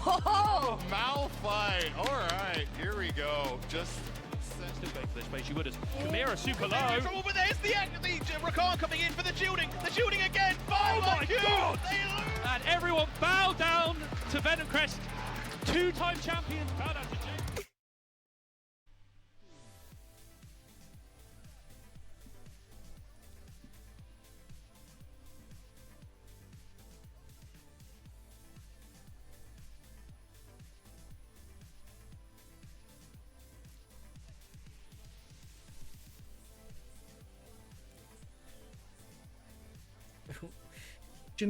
Oh, Malphite. All right, here we go. Just still going for this space. You would have. Chimera super low. Trouble, but there's the Rakan coming in for the shielding. The shielding again. Oh my god! They lose. And everyone bow down to Venom Crest. Two-time champions bow down to James.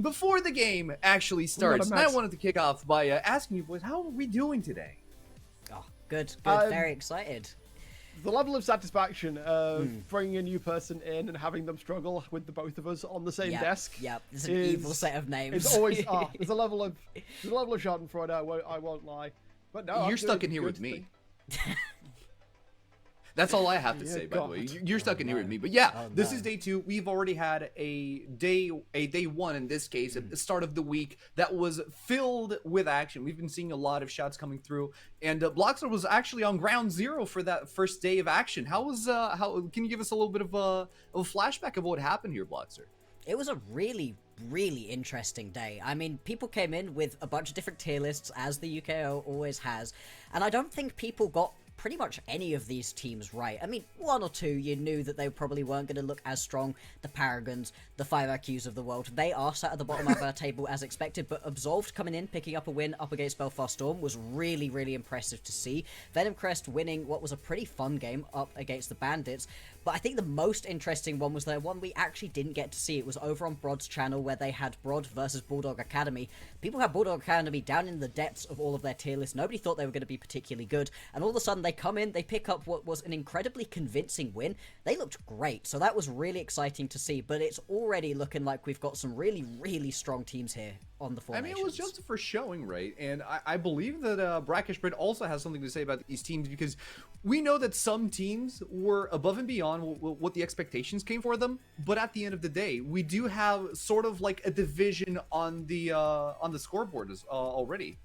Before the game actually starts, and I wanted to kick off by asking you boys, how are we doing today? Oh, good. Very excited. The level of satisfaction of bringing a new person in and having them struggle with the both of us on the same desk. Yep, it's an evil set of names. It's always there's a level of Schadenfreude. I won't lie, but no, you're stuck in here with me. That's all I have to say, by the way. You're stuck in here with me. But yeah, this is day 2. We've already had a day 1 in this case, at the start of the week, that was filled with action. We've been seeing a lot of shots coming through, and Bloxer was actually on ground zero for that first day of action. How can you give us a little bit of a flashback of what happened here, Bloxer? It was a really interesting day. I mean, people came in with a bunch of different tier lists, as the UKO always has, and I don't think people got pretty much any of these teams right. I mean, 1 or 2 you knew that they probably weren't going to look as strong. The Paragons, the 5IQs of the world, they are sat at the bottom of our table as expected, but Absolved coming in, picking up a win up against Belfast Storm was really impressive to see. Venom Crest winning what was a pretty fun game up against the Bandits, but I think the most interesting one was the one we actually didn't get to see. It was over on Brod's channel where they had Brod versus Bulldog Academy. People had Bulldog Academy down in the depths of all of their tier lists. Nobody thought they were going to be particularly good, and all of a sudden they come in, they pick up what was an incredibly convincing win. They looked great, so that was really exciting to see, but it's already looking like we've got some really strong teams here on the formations. I mean, it was just the first showing, right? And I believe that Brackish Bread also has something to say about these teams, because we know that some teams were above and beyond what the expectations came for them, but at the end of the day, we do have sort of like a division on the scoreboard already.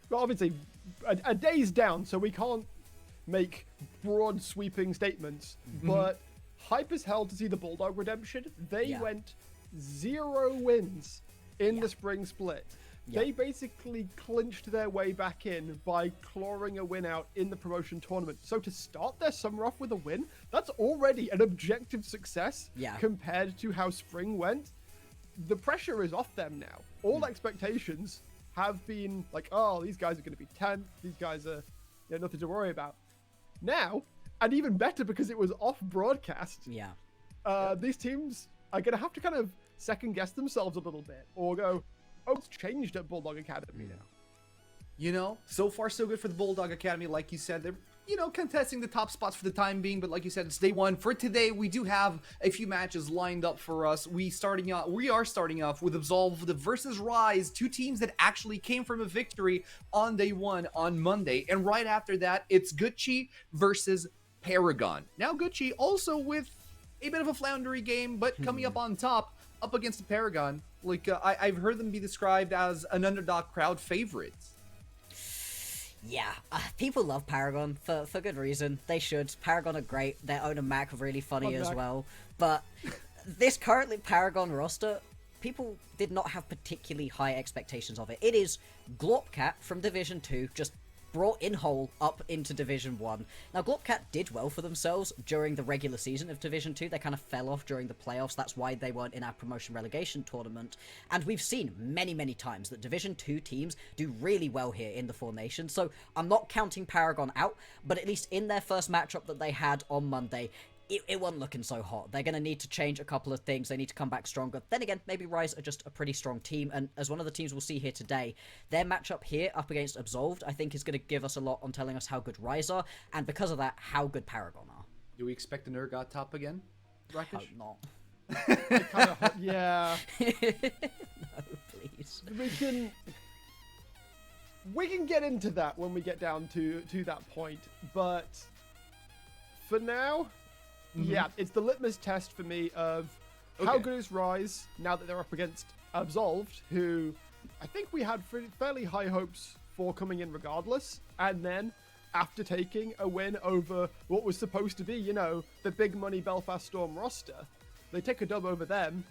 Well, obviously, a day's down, so we can't make broad sweeping statements, but hype as hell to see the Bulldog redemption. They went 0 wins in the spring split. They basically clinched their way back in by clawing a win out in the promotion tournament. So to start their summer off with a win, that's already an objective success compared to how spring went. The pressure is off them now. All expectations have been like, oh, these guys are going to be 10th. These guys are nothing to worry about. Now, and even better because it was off broadcast, these teams are going to have to kind of second guess themselves a little bit, or go, oh, it's changed at Bulldog Academy now. You know, so far so good for the Bulldog Academy. Like you said, they're, contesting the top spots for the time being, but like you said, it's day 1. For today, we do have a few matches lined up for us. We are starting off with Absolved versus RIZE, 2 teams that actually came from a victory on day 1 on Monday. And right after that, it's Gucci versus Paragon. Now, Gucci also with a bit of a floundery game, but coming up on top, up against the Paragon. Like, I've heard them be described as an underdog crowd favorite. Yeah, people love Paragon for good reason. They should. Paragon are great. Their owner Mac really funny as well. But this currently Paragon roster, people did not have particularly high expectations of it. It is Glopcat from Division 2, just brought in whole up into Division 1. Now, Glopcat did well for themselves during the regular season of Division 2. They kind of fell off during the playoffs. That's why they weren't in our promotion relegation tournament. And we've seen many times that Division 2 teams do really well here in the 4 Nations. So I'm not counting Paragon out, but at least in their first matchup that they had on Monday, it wasn't looking so hot. They're going to need to change a couple of things. They need to come back stronger. Then again, maybe RIZE are just a pretty strong team, and as one of the teams we'll see here today, their matchup here up against Absolved, I think is going to give us a lot on telling us how good RIZE are, and because of that, how good Paragon are. Do we expect an Urgot top again, Rakish? Hope not. Yeah. No, please. We can get into that when we get down to that point, but for now, yeah, it's the litmus test for me of how good is RIZE now that they're up against Absolved, who I think we had fairly high hopes for coming in regardless, and then after taking a win over what was supposed to be, you know, the big money Belfast Storm roster, they take a dub over them,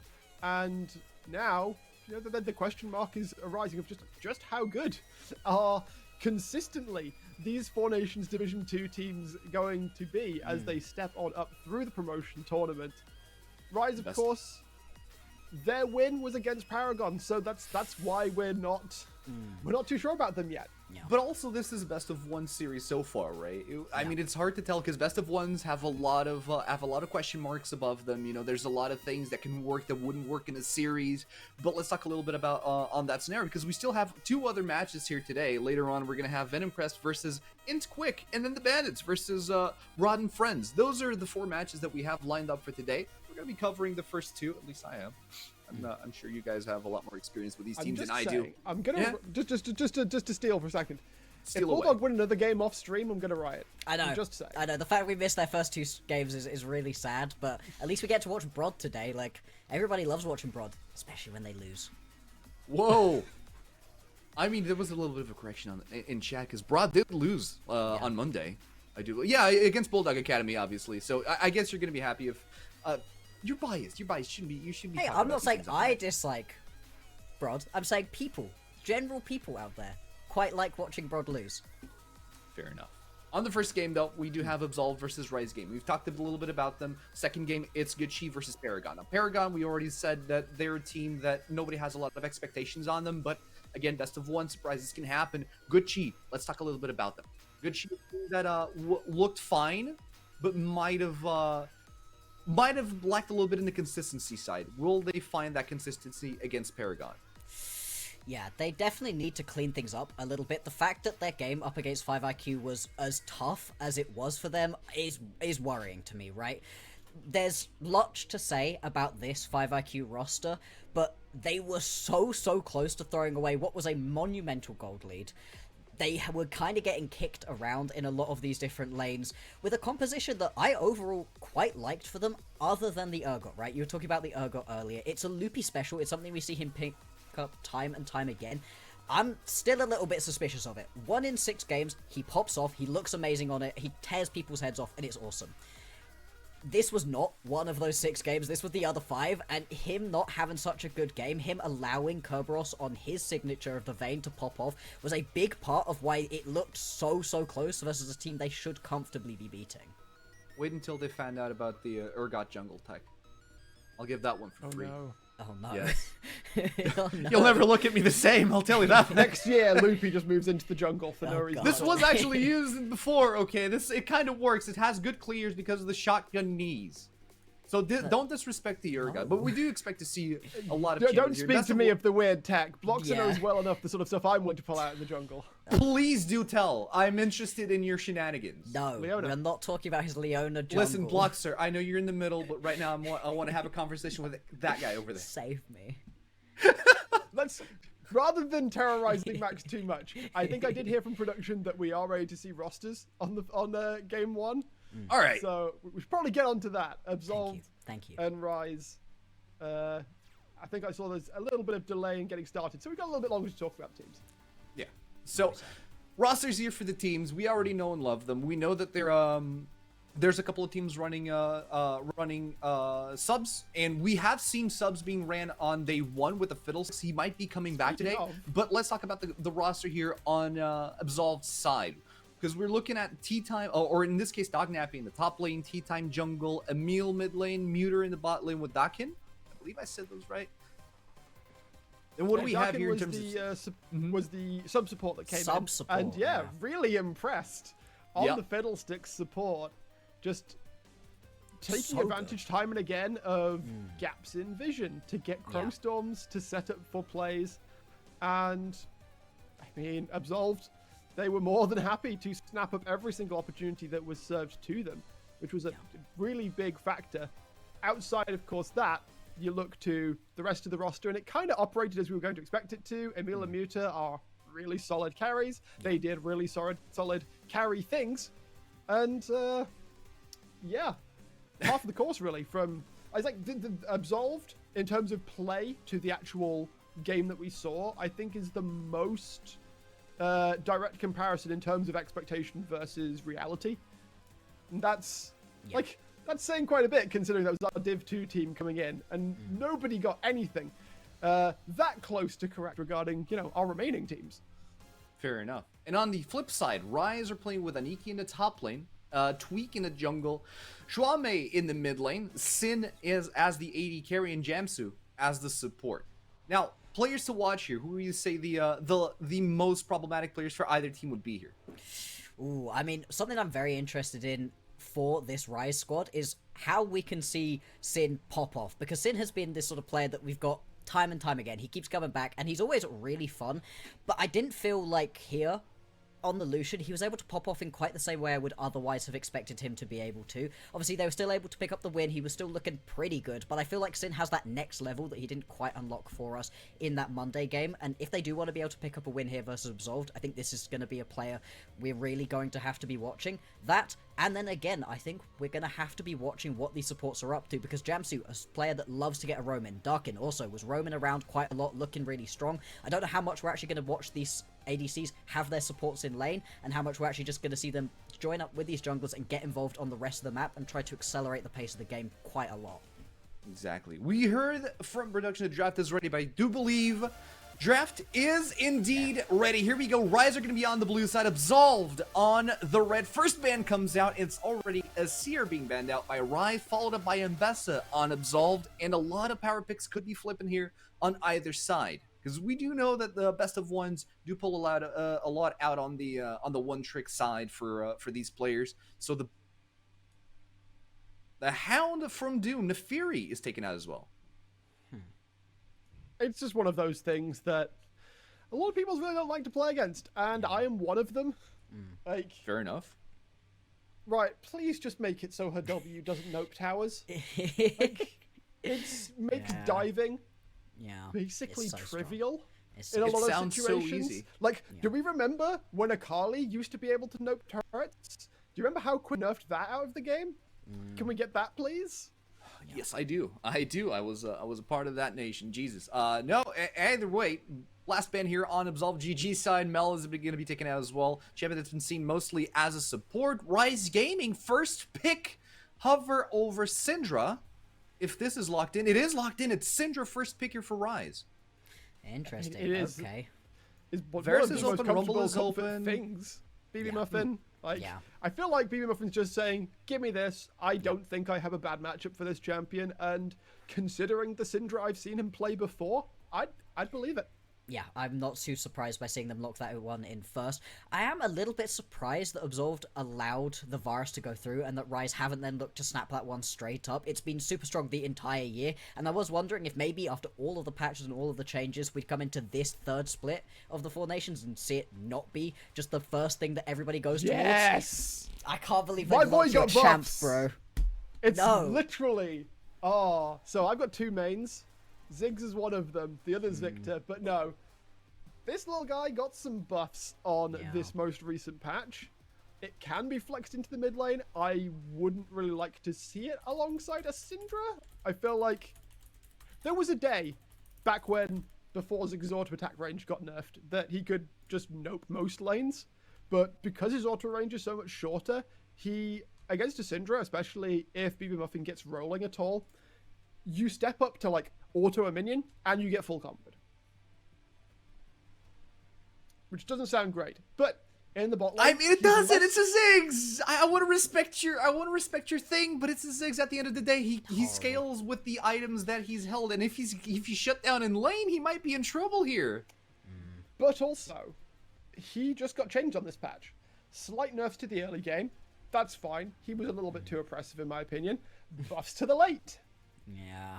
and now, you know, the question mark is arising of just how good are consistently these Four Nations Division 2 teams going to be as they step on up through the promotion tournament. RIZE, of course, their win was against Paragon, so that's why we're not too sure about them yet. Yeah. But also, this is a best of one series so far, right? I mean, it's hard to tell because best of ones have a lot of question marks above them. You know, there's a lot of things that can work that wouldn't work in a series. But let's talk a little bit about on that scenario, because we still have two other matches here today. Later on, we're gonna have Venom Crest versus Int Quick, and then the Bandits versus Rod and Friends. Those are the four matches that we have lined up for today. We're gonna be covering the first two, at least I am. I'm sure you guys have a lot more experience with these teams than I do. I'm gonna just to steal for a second. Steal if Bulldog win another game off stream, I'm gonna riot. I know. Just saying. I know. The fact we missed their first two games is really sad, but at least we get to watch Brod today. Like, everybody loves watching Brod, especially when they lose. Whoa! I mean, there was a little bit of a correction in chat because Broad did lose on Monday. I do. Yeah, against Bulldog Academy, obviously. So I guess you're gonna be happy if you're biased. You're biased. You shouldn't be. Hey, I'm not saying I dislike Brod. I'm saying general people out there, quite like watching Brod lose. Fair enough. On the first game, though, we do have Absolved versus RIZE game. We've talked a little bit about them. Second game, it's Good Chi versus Paragon. Now, Paragon, we already said that they're a team that nobody has a lot of expectations on them, but again, best of one, surprises can happen. Good Chi, let's talk a little bit about them. Good Chi that looked fine, but might have lacked a little bit in the consistency side. Will they find that consistency against Paragon? Yeah, they definitely need to clean things up a little bit. The fact that their game up against 5IQ was as tough as it was for them is worrying to me, right? There's lots to say about this 5IQ roster, but they were so close to throwing away what was a monumental gold lead. They were kind of getting kicked around in a lot of these different lanes with a composition that I overall quite liked for them, other than the Urgot, right? You were talking about the Urgot earlier. It's a loopy special. It's something we see him pick up time and time again. I'm still a little bit suspicious of it. 1 in 6 games, he pops off, he looks amazing on it, he tears people's heads off, and it's awesome. This was not one of those 6 games, this was the other 5, and him not having such a good game, him allowing Kerberos on his signature of the Vayne to pop off, was a big part of why it looked so close versus a team they should comfortably be beating. Wait until they find out about the Urgot jungle tech. I'll give that one for free. No. Oh no. Yes. Oh, no. You'll never look at me the same, I'll tell you that. Next year, Loopy just moves into the jungle for no reason. This was actually used before, okay? It kind of works. It has good clears because of the shotgun knees. So don't disrespect the Urgot, but we do expect to see a lot of Don't changes here. speak to me of the weird tech. Bloxer Yeah. knows well enough the sort of stuff I'm going to pull out in the jungle. Please do tell. I'm interested in your shenanigans. No, Leona. we're not talking about his Leona jungle. Listen, Bloxer, I know you're in the middle, but right now I want to have a conversation with that guy over there. Save me. Let's, rather than terrorizing Max too much, I think I did hear from production that we are ready to see rosters on game 1. All right. So we should probably get onto that. Absolved Thank you. and RIZE. I think I saw there's a little bit of delay in getting started, so we've got a little bit longer to talk about teams. Yeah. So, rosters here for the teams. We already know and love them. We know that there's a couple of teams running subs, and we have seen subs being ran on day 1 with the Fiddles. He might be coming back today, but let's talk about the roster here on Absolved's side. Because we're looking at T-Time, or in this case, Dognappy in the top lane, T-Time jungle, Emil mid lane, Muter in the bot lane with Dakin. I believe I said those right. And what do we have here in terms of... was the sub support that came in. Sub-support, And yeah. really impressed on the Fiddlesticks support. Just taking advantage time and again of gaps in vision to get Chrome Storms to set up for plays. And, I mean, Absolved, they were more than happy to snap up every single opportunity that was served to them, which was a really big factor. Outside, of course, that, you look to the rest of the roster, and it kind of operated as we were going to expect it to. Emil and Muta are really solid carries. They did really solid carry things. And, yeah, half of the course, really, from... I think the Absolved, in terms of play to the actual game that we saw, I think, is the most direct comparison in terms of expectation versus reality. And that's that's saying quite a bit, considering that was our Div 2 team coming in, and nobody got anything that close to correct regarding, our remaining teams. Fair enough. And on the flip side, RIZE are playing with Aniki in the top lane, Tweak in the jungle, Shuame in the mid lane, Sin is as the AD carry, and Jamsu as the support. Now, players to watch here, who do you say the most problematic players for either team would be here? Ooh, I mean, something I'm very interested in for this RIZE squad is how we can see Sin pop off, because Sin has been this sort of player that we've got time and time again. He keeps coming back, and he's always really fun, but I didn't feel like here on the Lucian, he was able to pop off in quite the same way I would otherwise have expected him to be able to. Obviously, they were still able to pick up the win. He was still looking pretty good, but I feel like Sin has that next level that he didn't quite unlock for us in that Monday game, and if they do want to be able to pick up a win here versus Absolved, I think this is going to be a player we're really going to have to be watching. That, and then again, I think we're going to have to be watching what these supports are up to, because Jamsu, a player that loves to get a roam in. Darkin also was roaming around quite a lot, looking really strong. I don't know how much we're actually going to watch these ADCs have their supports in lane, and how much we're actually just going to see them join up with these junglers and get involved on the rest of the map and try to accelerate the pace of the game quite a lot. Exactly. We heard from production the draft is ready, but I do believe draft is indeed ready. Here we go. RIZE are going to be on the blue side, Absolved on the red. First ban comes out. It's already a Seer being banned out by RIZE, followed up by Mbessa on Absolved, and a lot of power picks could be flipping here on either side. Because we do know that the best of ones do pull a lot out on the one trick side for these players. So the Hound from Doom, Nefiri, is taken out as well. It's just one of those things that a lot of people really don't like to play against, and I am one of them. Like, fair enough. Right, please just make it so her W doesn't nope towers. Like, it makes diving basically so trivial It's in a It lot of sounds so situations. easy. Like, do we remember when Akali used to be able to nope turrets? Do you remember how quick nerfed that out of the game? Can we get that, please? Yes, I do. I was a part of that nation. Jesus. No. Either way, last ban here on Absolved GG side. Mel is going to be taken out as well. Champion that's been seen mostly as a support. RIZE Gaming first pick hover over Syndra. If this is locked in, it is locked in. It's Syndra first pick here for RIZE. Interesting. It is. Okay. Is one Varus of the is most open, comfortable Rumble is comfort open. things. BB Muffin. Like, Yeah. I feel like BB Muffin's just saying, give me this. I don't think I have a bad matchup for this champion. And considering the Syndra I've seen him play before, I'd believe it. Yeah, I'm not too surprised by seeing them lock that one in first. I am a little bit surprised that Absolved allowed the Varus to go through and that RIZE haven't then looked to snap that one straight up. It's been super strong the entire year, and I was wondering if maybe after all of the patches and all of the changes, we'd come into this third split of the Four Nations and see it not be just the first thing that everybody goes Yes! towards. I can't believe My they boy locked your got champs, buffs. bro. It's No. literally... Oh, so I've got two mains. Ziggs is one of them. The other's Victor. But no. This little guy got some buffs on this most recent patch. It can be flexed into the mid lane. I wouldn't really like to see it alongside a Syndra. I feel like there was a day back when, before Ziggs' auto attack range got nerfed, that he could just nope most lanes. But because his auto range is so much shorter, he, against a Syndra, especially if BB Muffin gets rolling at all, you step up to like auto a minion and you get full comboed. Which doesn't sound great, but in the bot lane, I mean, it doesn't. It's a Ziggs. I want to respect your thing, but it's a Ziggs. At the end of the day, he scales with the items that he's held, and if he's shut down in lane, he might be in trouble here. But also, he just got changed on this patch. Slight nerfs to the early game. That's fine. He was a little bit too oppressive, in my opinion. Buffs to the late. Yeah.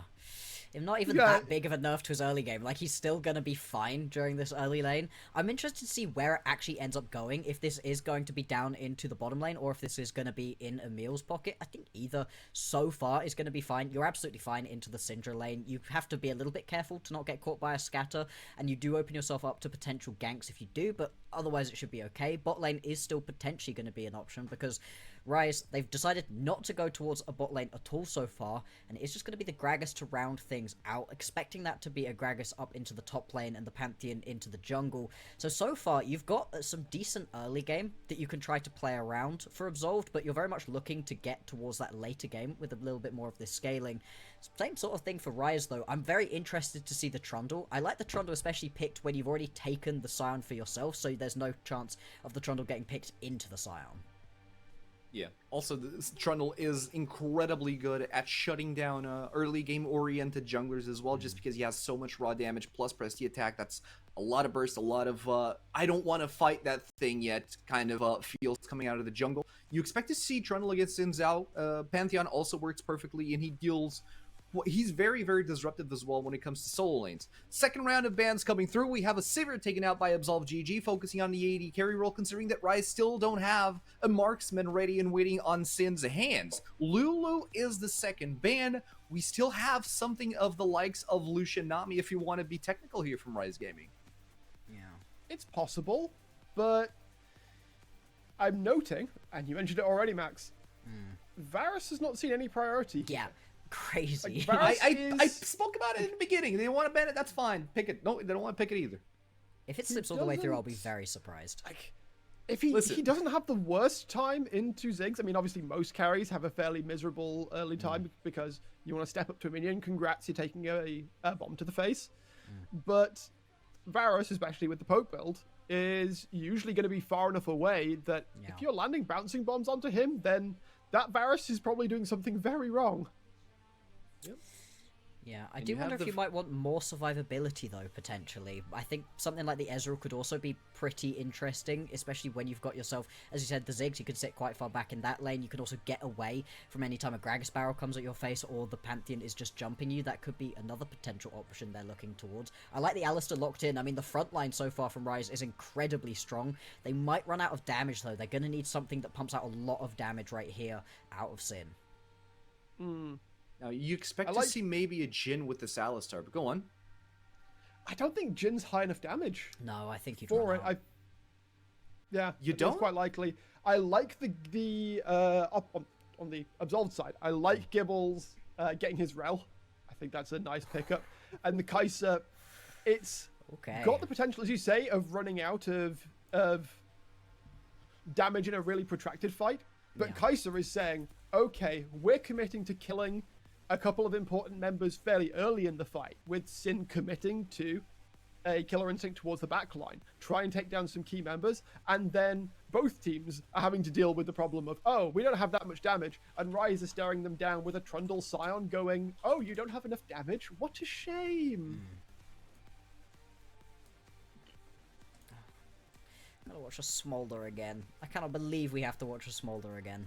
If not even that big of a nerf to his early game, like, he's still going to be fine during this early lane. I'm interested to see where it actually ends up going, if this is going to be down into the bottom lane, or if this is going to be in Emil's pocket. I think either so far is going to be fine. You're absolutely fine into the Syndra lane. You have to be a little bit careful to not get caught by a scatter, and you do open yourself up to potential ganks if you do, but otherwise it should be okay. Bot lane is still potentially going to be an option, because RIZE, they've decided not to go towards a bot lane at all so far, and it's just going to be the Gragas to round things out, expecting that to be a Gragas up into the top lane and the Pantheon into the jungle. So far, you've got some decent early game that you can try to play around for Absolved, but you're very much looking to get towards that later game with a little bit more of this scaling. Same sort of thing for RIZE, though. I'm very interested to see the Trundle. I like the Trundle especially picked when you've already taken the Scion for yourself, so there's no chance of the Trundle getting picked into the Scion. Yeah. Also, the Trundle is incredibly good at shutting down early game oriented junglers as well, just because he has so much raw damage plus Prestige attack. That's a lot of burst, a lot of I don't want to fight that thing yet kind of feels coming out of the jungle. You expect to see Trundle against Xin Zhao. Pantheon also works perfectly, and he deals. He's very, very disruptive as well when it comes to solo lanes. Second round of bans coming through. We have a Sivir taken out by Absolved GG, focusing on the AD carry role, considering that RIZE still don't have a marksman ready and waiting on Sin's hands. Lulu is the second ban. We still have something of the likes of Lucian Nami, if you want to be technical here from RIZE Gaming. Yeah. It's possible, but I'm noting, and you mentioned it already, Max, Varus has not seen any priority. Yeah. Crazy. Like, I spoke about it in the beginning. They want to ban it, that's fine. Pick it. No, they don't want to pick it either. If it slips all the way through, I'll be very surprised. Like, if he doesn't have the worst time into Ziggs, I mean, obviously most carries have a fairly miserable early time because you want to step up to a minion. Congrats, you're taking a bomb to the face. But Varus, especially with the poke build, is usually going to be far enough away that if you're landing bouncing bombs onto him, then that Varus is probably doing something very wrong. Yep. Yeah, I do wonder if you might want more survivability, though, potentially. I think something like the Ezreal could also be pretty interesting, especially when you've got yourself, as you said, the Ziggs. You could sit quite far back in that lane. You could also get away from any time a Gragas barrel comes at your face or the Pantheon is just jumping you. That could be another potential option they're looking towards. I like the Alistar locked in. I mean, the front line so far from RIZE is incredibly strong. They might run out of damage, though. They're going to need something that pumps out a lot of damage right here out of Sin. Now, you expect to see maybe a Jhin with this Alistar, but go on. I don't think Jin's high enough damage. No, I think you'd for run it. out. You don't? It's quite likely. I like the up on the Absolved side. I like Gibbles getting his Rel. I think that's a nice pickup. And the Kai'Sa, it's got the potential, as you say, of running out of damage in a really protracted fight. But Kai'Sa is saying, okay, we're committing to killing a couple of important members fairly early in the fight, with Sin committing to a killer instinct towards the back line, try and take down some key members, and then both teams are having to deal with the problem of, oh, we don't have that much damage, and RIZE is staring them down with a Trundle Scion going, oh, you don't have enough damage? What a shame. I'm gonna watch a Smolder again. I cannot believe we have to watch a Smolder again.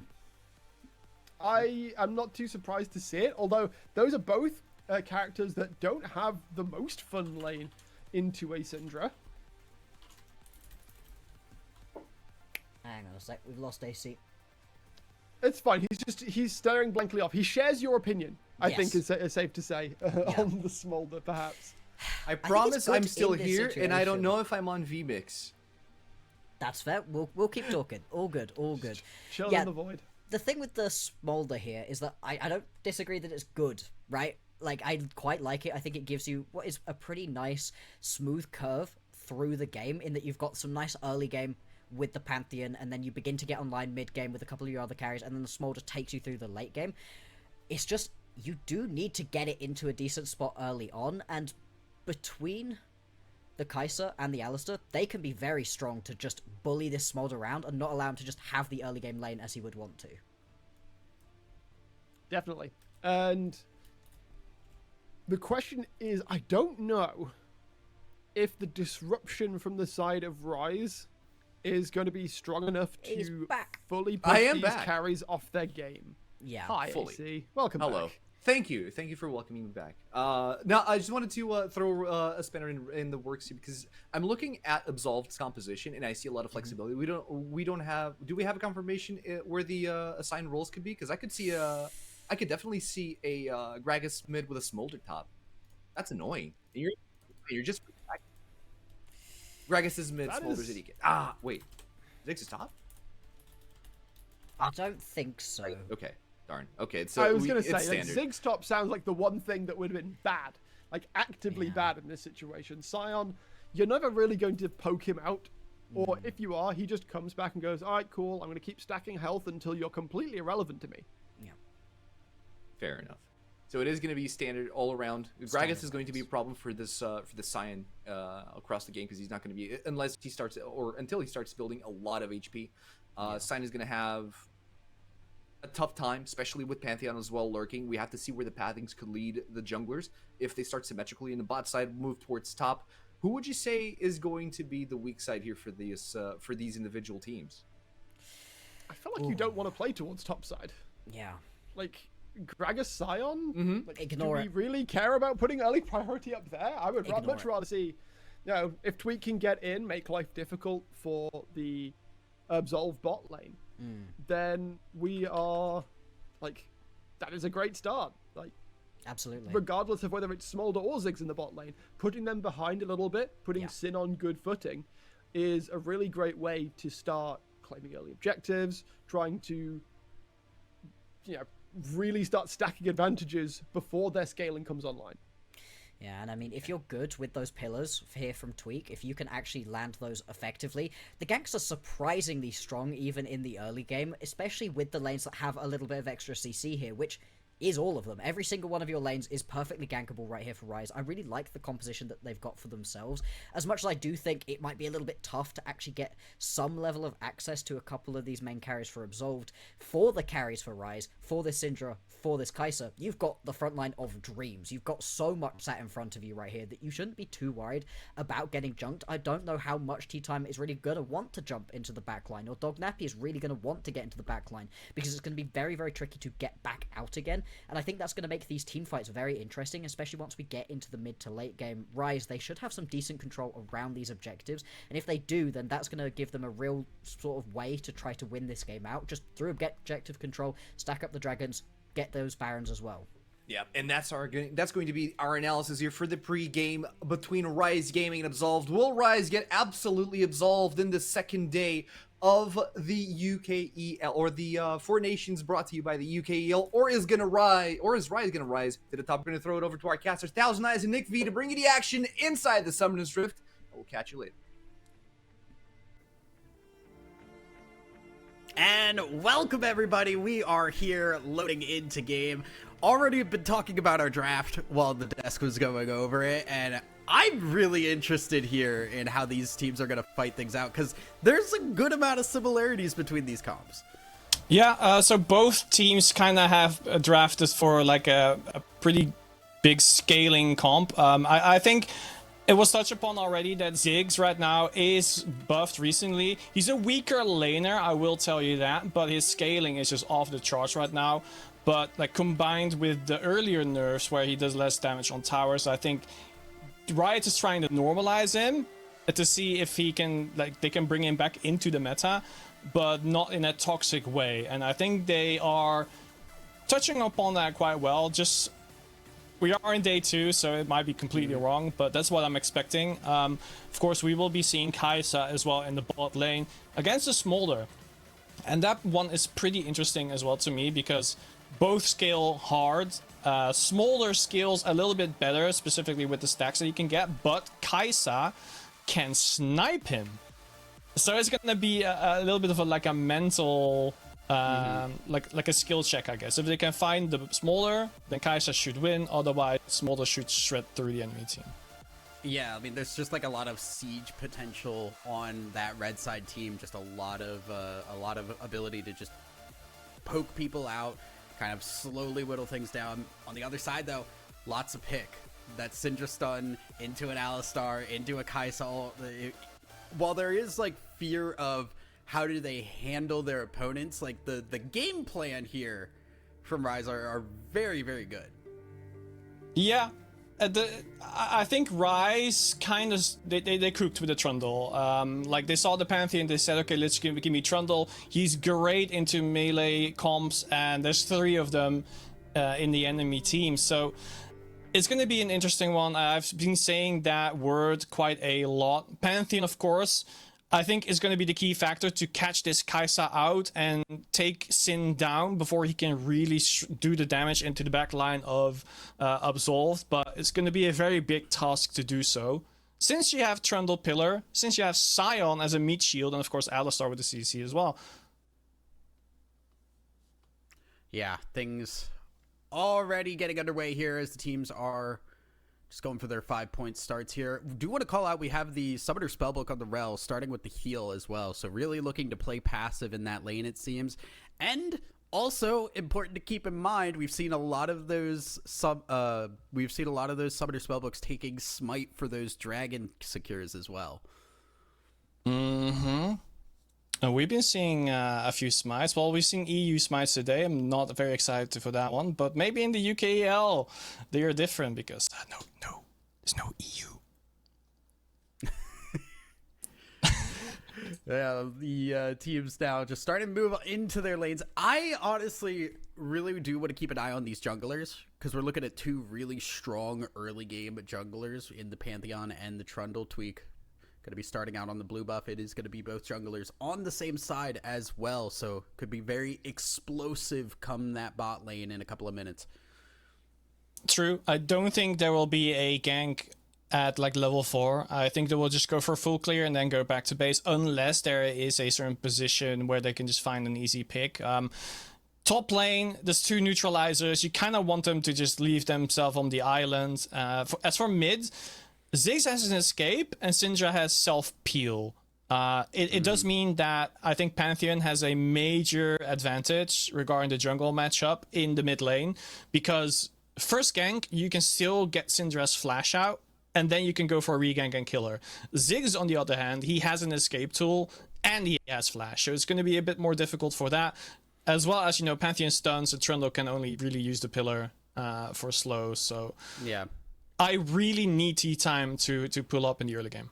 I am not too surprised to see it, although those are both characters that don't have the most fun lane into a Syndra. Hang on a sec, we've lost AC. It's fine, he's staring blankly off. He shares your opinion, I think is safe to say, on the Smolder, perhaps. I promise I'm still here, and I don't know if I'm on VMix. That's fair, we'll keep talking. All good, all good. Chill in the void. The thing with the Smolder here is that I don't disagree that it's good, right? Like, I quite like it. I think it gives you what is a pretty nice, smooth curve through the game, in that you've got some nice early game with the Pantheon, and then you begin to get online mid-game with a couple of your other carries, and then the Smolder takes you through the late game. It's just, you do need to get it into a decent spot early on, and between the Kai'Sa and the Alistar, they can be very strong to just bully this Smolder around and not allow him to just have the early game lane as he would want to. Definitely. And the question is, I don't know if the disruption from the side of RIZE is going to be strong enough to fully push these carries off their game. Yeah, Hi, fully. AC. Welcome back. Thank you for welcoming me back. Now, I just wanted to throw a spanner in the works here, because I'm looking at Absolved's composition, and I see a lot of flexibility. We don't have. Do we have a confirmation where the assigned roles could be? Because I could definitely see a Gragas mid with a Smolder top. That's annoying. You're just Gragas is mid, Smolder's idiot. Ah, wait, Ziggs is top. I don't think so. Right, okay, darn. Okay, so I was going to it's say, like, standard. Zig's top sounds like the one thing that would have been bad, like actively bad in this situation. Sion, you're never really going to poke him out, or if you are, he just comes back and goes, all right, cool, I'm going to keep stacking health until you're completely irrelevant to me. Yeah. Fair enough. So it is going to be standard all around. Gragas is going to be a problem for this Sion across the game because he's not going to be, unless he starts, or until he starts building a lot of HP. Sion is going to have a tough time, especially with Pantheon as well lurking. We have to see where the pathings could lead the junglers if they start symmetrically in the bot side, move towards top. Who would you say is going to be the weak side here for these individual teams? I feel like you don't want to play towards top side. Yeah. Like, Gragas Sion? Like, Ignore do it. we really care about putting early priority up there? I would Ignore much it. rather see, you know, if Tweak can get in, make life difficult for the Absolved bot lane, then we are, like, that is a great start. Like, Absolutely. regardless of whether it's Smolder or Ziggs in the bot lane, putting them behind a little bit, putting Sin on good footing, is a really great way to start claiming early objectives, trying to, you know, really start stacking advantages before their scaling comes online. Yeah, and I mean, if you're good with those pillars here from Tweak, if you can actually land those effectively, the ganks are surprisingly strong even in the early game, especially with the lanes that have a little bit of extra CC here, which is all of them. Every single one of your lanes is perfectly gankable right here for RIZE. I really like the composition that they've got for themselves. As much as I do think it might be a little bit tough to actually get some level of access to a couple of these main carries for Absolved, for the carries for RIZE, for this Syndra, for this Kai'Sa, you've got the front line of dreams. You've got so much sat in front of you right here that you shouldn't be too worried about getting junked. I don't know how much T-Time is really going to want to jump into the backline, or Dognappy is really going to want to get into the backline, because it's going to be very, very tricky to get back out again. And I think that's going to make these team fights very interesting, especially once we get into the mid to late game. RIZE, they should have some decent control around these objectives, and if they do, then that's going to give them a real sort of way to try to win this game out, just through objective control, stack up the dragons, get those barons as well. Yeah, and that's going to be our analysis here for the pre-game between RIZE Gaming and Absolved. Will RIZE get absolutely absolved in the second day of the UKEL, or the Four Nations brought to you by the UKEL, or is RIZE gonna rise to the top? We're gonna throw it over to our casters, Thousand Eyes and Nick V, to bring you the action inside the Summoner's Rift. We'll catch you later. And welcome everybody, we are here loading into game. Already been talking about our draft while the desk was going over it, and I'm really interested here in how these teams are going to fight things out, because there's a good amount of similarities between these comps. Yeah, so both teams kind of have drafted for like a pretty big scaling comp. I think it was touched upon already that Ziggs right now is buffed recently. He's a weaker laner, I will tell you that, but his scaling is just off the charts right now. But like combined with the earlier nerfs where he does less damage on towers, I think Riot is trying to normalize him to see if he can, like, they can bring him back into the meta, but not in a toxic way. And I think they are touching upon that quite well. Just, we are in day 2, so it might be completely wrong, but that's what I'm expecting. Of course, we will be seeing Kai'Sa as well in the bot lane against the Smolder. And that one is pretty interesting as well to me, because both scale hard. Smolder scales a little bit better, specifically with the stacks that you can get, but Kai'Sa can snipe him. So it's gonna be a little bit of a mental, like a skill check, I guess. If they can find the Smolder, then Kai'Sa should win. Otherwise, Smolder should shred through the enemy team. Yeah, I mean, there's just like a lot of siege potential on that red side team. Just a lot of ability to just poke people out, kind of slowly whittle things down. On the other side, though, lots of pick. That Syndra stun into an Alistar, into a Kai'Sa. While there is like fear of how do they handle their opponents, like the game plan here from RIZE are very, very good. Yeah. I think RIZE kind of they cooked with the Trundle. Like they saw the Pantheon, they said, okay, let's give me Trundle. He's great into melee comps, and there's 3 of them in the enemy team. So it's going to be an interesting one. I've been saying that word quite a lot. Pantheon, of course. I think is going to be the key factor to catch this Kai'Sa out and take Sin down before he can really do the damage into the back line of Absolved. But it's going to be a very big task to do so. Since you have Trundle Pillar, since you have Sion as a meat shield, and of course Alistar with the CC as well. Yeah, things already getting underway here as the teams are just going for their 5-point starts here. Do want to call out, we have the Summoner Spellbook on the Rel, starting with the heal as well. So really looking to play passive in that lane, it seems. And also important to keep in mind, we've seen a lot of those Summoner Spellbooks taking Smite for those Dragon Secures as well. Mm-hmm. We've been seeing a few smites. Well, we've seen EU smites today. I'm not very excited for that one, but maybe in the UKEL they are different because no, there's no EU. Yeah, the teams now just starting to move into their lanes. I honestly really do want to keep an eye on these junglers because we're looking at two really strong early game junglers in the Pantheon and the Trundle Tweak. Going to be starting out on the blue buff. It is going to be both junglers on the same side as well, so could be very explosive come that bot lane in a couple of minutes. True. I don't think there will be a gank at like level 4. I think they will just go for full clear and then go back to base unless there is a certain position where they can just find an easy pick. Top lane, there's 2 neutralizers. You kind of want them to just leave themselves on the island. As for mid, Ziggs has an escape and Syndra has self-peel. It does mean that I think Pantheon has a major advantage regarding the jungle matchup in the mid lane, because first gank, you can still get Syndra's flash out, and then you can go for a regank and kill her. Ziggs, on the other hand, he has an escape tool, and he has flash, so it's going to be a bit more difficult for that. As well as, you know, Pantheon stuns, and Trundle can only really use the pillar for slow, so... Yeah. I really need T-time to pull up in the early game.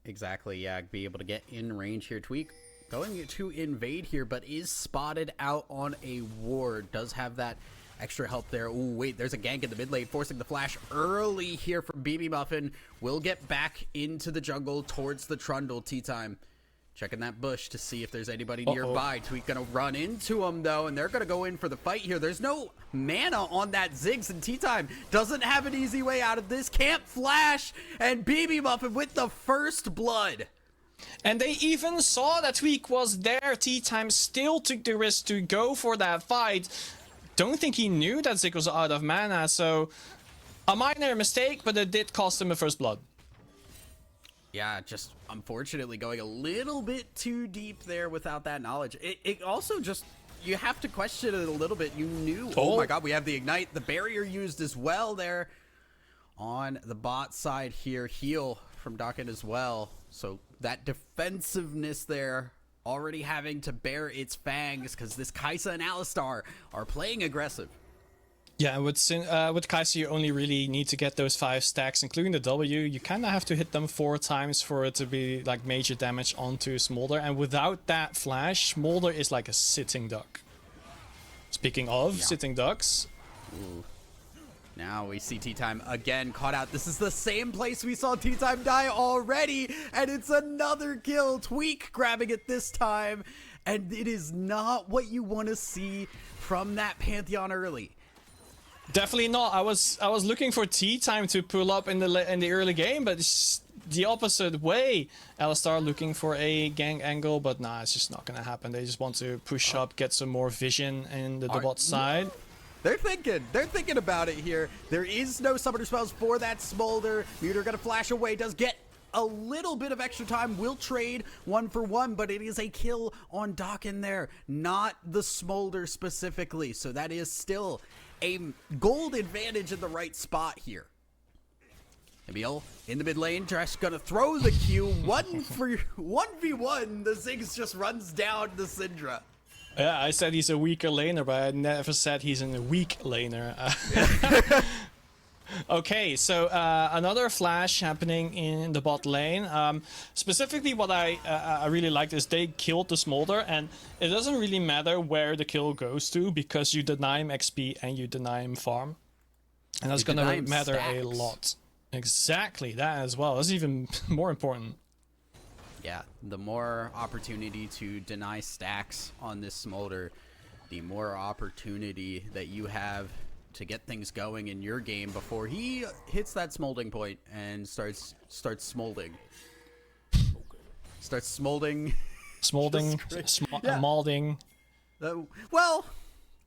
Exactly, yeah. Be able to get in range here. Tweak going to invade here, but is spotted out on a ward. Does have that extra help there. Oh, wait, there's a gank in the mid lane, forcing the flash early here from BB Muffin. Will get back into the jungle towards the Trundle. T-time. Checking that bush to see if there's anybody nearby. Tweak gonna run into him though, and they're gonna go in for the fight here. There's no mana on that Ziggs, and T-time doesn't have an easy way out of this. Can't flash, and BB Muffin with the first blood. And they even saw that Tweak was there. T-time still took the risk to go for that fight. Don't think he knew that Ziggs was out of mana, so a minor mistake, but it did cost him a first blood. Yeah, just unfortunately going a little bit too deep there without that knowledge. It also just, you have to question it a little bit. You knew, oh my god, we have the Ignite, the barrier used as well there on the bot side here. Heal from Dokken as well. So that defensive-ness there already having to bear its fangs because this Kai'Sa and Alistar are playing aggressive. Yeah, with Kai'Sa, you only really need to get those 5 stacks, including the W. You kind of have to hit them 4 times for it to be like major damage onto Smolder. And without that flash, Smolder is like a sitting duck. Speaking of sitting ducks. Ooh. Now we see T-time again caught out. This is the same place we saw T-time die already, and it's another kill. Tweak grabbing it this time, and it is not what you want to see from that Pantheon early. Definitely not. I was looking for T-time to pull up in the early game, but it's the opposite way. Alistar looking for a gang angle, but nah, it's just not gonna happen. They just want to push up, get some more vision in the bot side. They're thinking about it here. There is no summoner spells for that Smolder. Muter gonna flash away, does get a little bit of extra time, will trade 1 for 1, but it is a kill on Dokken there, not the Smolder specifically. So that is still a gold advantage in the right spot here. Emil in the mid lane, just gonna throw the Q. 1v1. The Ziggs just runs down the Syndra. Yeah, I said he's a weaker laner, but I never said he's a weak laner. Okay, so another flash happening in the bot lane. Specifically, what I really liked is they killed the Smolder, and it doesn't really matter where the kill goes to because you deny him XP and you deny him farm, and that's gonna matter a lot. Exactly, that as well. That's even more important. Yeah, the more opportunity to deny stacks on this Smolder, the more opportunity that you have to get things going in your game before he hits that smolding point and starts smolding. Starts smolding. Smolding, Yeah. malding. Well,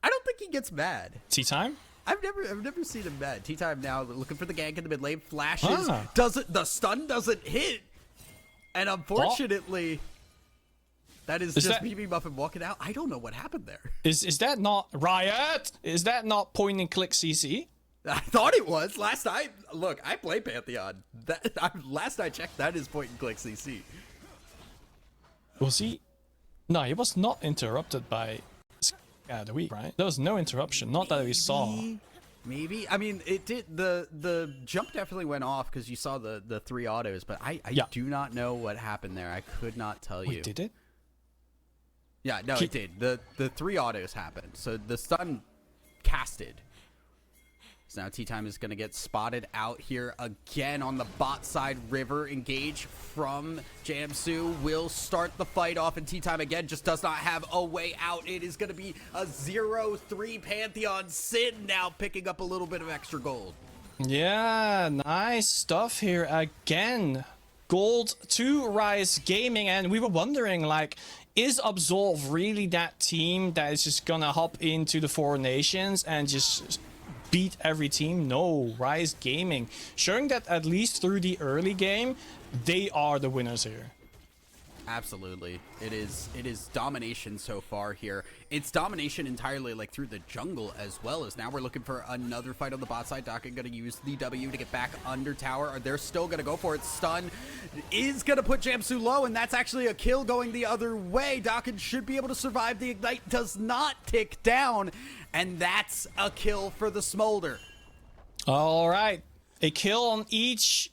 I don't think he gets mad. Tea time? I've never seen him mad. Tea time now, looking for the gank in the mid lane. Flashes. Ah. The stun doesn't hit. And unfortunately, that is just that- BB Muffin walking out. I don't know what happened there. Is that not Riot? Is that not point and click CC? I thought it was. Last night, look, I play Pantheon. Last I checked, that is point and click CC. Was he? No, he was not interrupted by the week, right? There was no interruption. Not that we saw. Maybe. I mean, it did. The jump definitely went off because you saw the 3 autos, but I do not know what happened there. I could not tell you. Wait, did it? Yeah, no, it did. The 3 autos happened. So the stun casted. So now Tea-Time is going to get spotted out here again on the bot side. River engage from Jamsu will start the fight off, and Tea-Time again just does not have a way out. It is going to be a 0-3 Pantheon. Sin now picking up a little bit of extra gold. Yeah, nice stuff here again. Gold to RIZE Gaming, and we were wondering, like, is Absolved really that team that is just gonna hop into the 4 nations and just beat every team? No, RIZE Gaming showing that at least through the early game, they are the winners here. Absolutely. It is domination so far here. It's domination entirely like through the jungle as well, as now we're looking for another fight on the bot side. Dokken gonna use the W to get back under tower. Or they're still gonna go for it. Stun is gonna put Jamsu low, and that's actually a kill going the other way. Dokken should be able to survive. The ignite does not tick down, and that's a kill for the Smolder. All right, a kill on each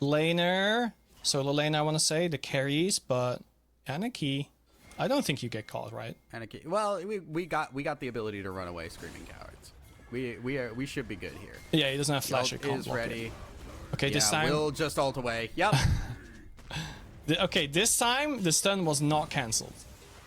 laner. Solo lane, I want to say, the carries, but Anarchy, I don't think you get caught, right? Anarchy. Well, we got the ability to run away, screaming cowards. We should be good here. Yeah, he doesn't have flash. Ult Or can't is block it. ready. Okay, this time. We'll just ult away. Yep. Okay, this time the stun was not cancelled.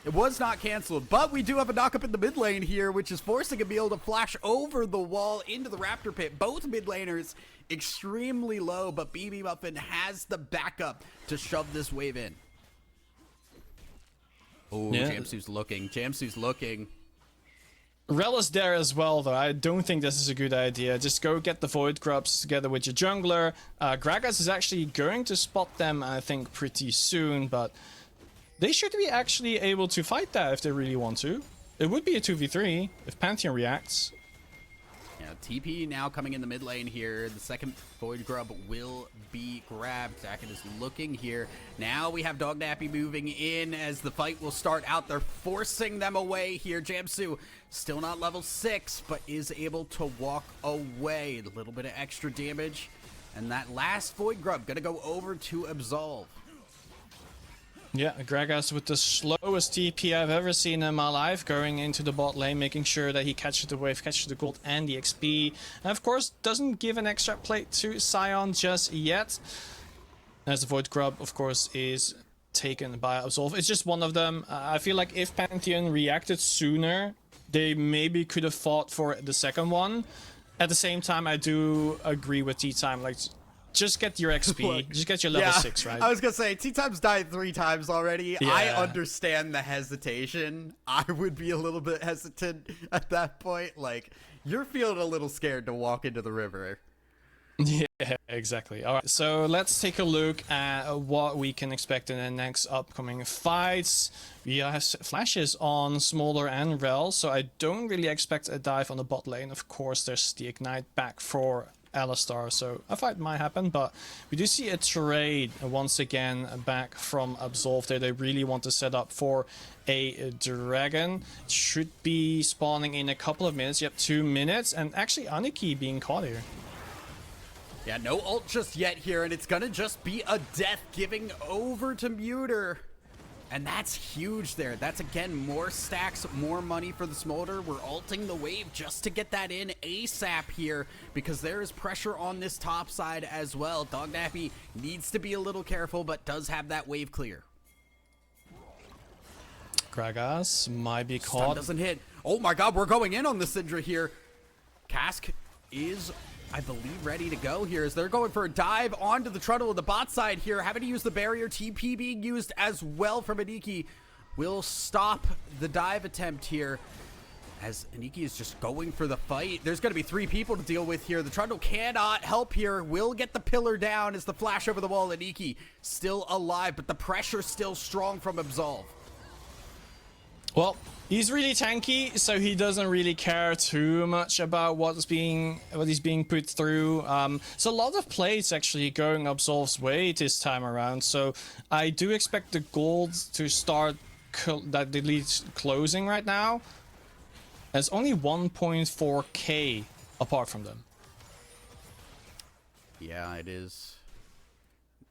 It was not canceled, but we do have a knock-up in the mid lane here, which is forcing him to be able to flash over the wall into the Raptor pit. Both mid laners extremely low, but BB Muffin has the backup to shove this wave in. Oh, Yeah. Jamsu's looking. Jamsu's looking. Rel is there as well, though. I don't think this is a good idea. Just go get the Void Grubs together with your jungler. Gragas is actually going to spot them, I think, pretty soon, but they should be actually able to fight that if they really want to. It would be a 2v3 if Pantheon reacts. Yeah, TP now coming in the mid lane here. The second Void Grub will be grabbed. Zakin is looking here. Now we have Dog Nappy moving in as the fight will start out. They're forcing them away here. Jamsu still not level 6, but is able to walk away. A little bit of extra damage. And that last Void Grub gonna go over to Absolve. Yeah, Gragas with the slowest TP I've ever seen in my life, going into the bot lane, making sure that he catches the wave, catches the gold and the XP. And of course, doesn't give an extra plate to Sion just yet. As the Void Grub, of course, is taken by Absolve. It's just one of them. I feel like if Pantheon reacted sooner, they maybe could have fought for the second one. At the same time, I do agree with Tea-Time, like, just get your XP. Just get your level 6, right? I was gonna say, Tea-Time's died 3 times already. Yeah. I understand the hesitation. I would be a little bit hesitant at that point. Like, you're feeling a little scared to walk into the river. Yeah, exactly. All right, so let's take a look at what we can expect in the next upcoming fights. We have flashes on Smolder and Rel, so I don't really expect a dive on the bot lane. Of course, there's the Ignite back for Alistar, so a fight might happen, but we do see a trade once again back from Absolved there. They really want to set up for a dragon. It should be spawning in a couple of minutes. Yep, 2 minutes, and actually Aniki being caught here. Yeah, no ult just yet here, and it's gonna just be a death giving over to Muter. And that's huge there. That's, again, more stacks, more money for the Smolder. We're ulting the wave just to get that in ASAP here because there is pressure on this top side as well. Dognappy needs to be a little careful, but does have that wave clear. Gragas might be Stun caught. doesn't hit. Oh my god, we're going in on the Syndra here. Cask is, I believe, ready to go here as they're going for a dive onto the Trundle of the bot side here, having to use the barrier. TP being used as well from Aniki will stop the dive attempt here as Aniki is just going for the fight. There's going to be 3 people to deal with here. The Trundle cannot help here. Will get the pillar down as the flash over the wall. Aniki still alive, but the pressure still strong from Absolve. Well, he's really tanky, so he doesn't really care too much about what he's being put through. So a lot of plays actually going Absolve's way this time around. So I do expect the gold to start that deletes closing right now. There's only 1.4k apart from them. Yeah, it is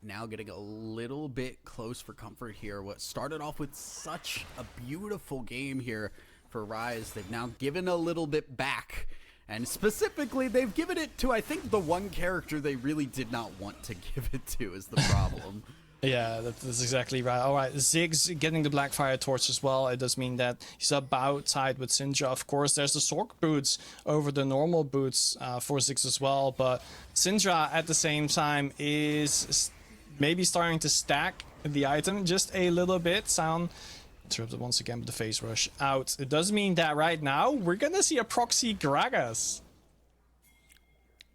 now getting a little bit close for comfort here. What started off with such a beautiful game here for RIZE, they've now given a little bit back. And specifically, they've given it to, I think, the one character they really did not want to give it to is the problem. Yeah, that's exactly right. All right, Ziggs getting the Blackfire Torch as well. It does mean that he's about tied with Syndra. Of course, there's the Sork boots over the normal boots for Ziggs as well. But Syndra, at the same time, is maybe starting to stack the item just a little bit. Sound interrupted once again with the phase rush out. It does mean that right now, we're going to see a proxy Gragas.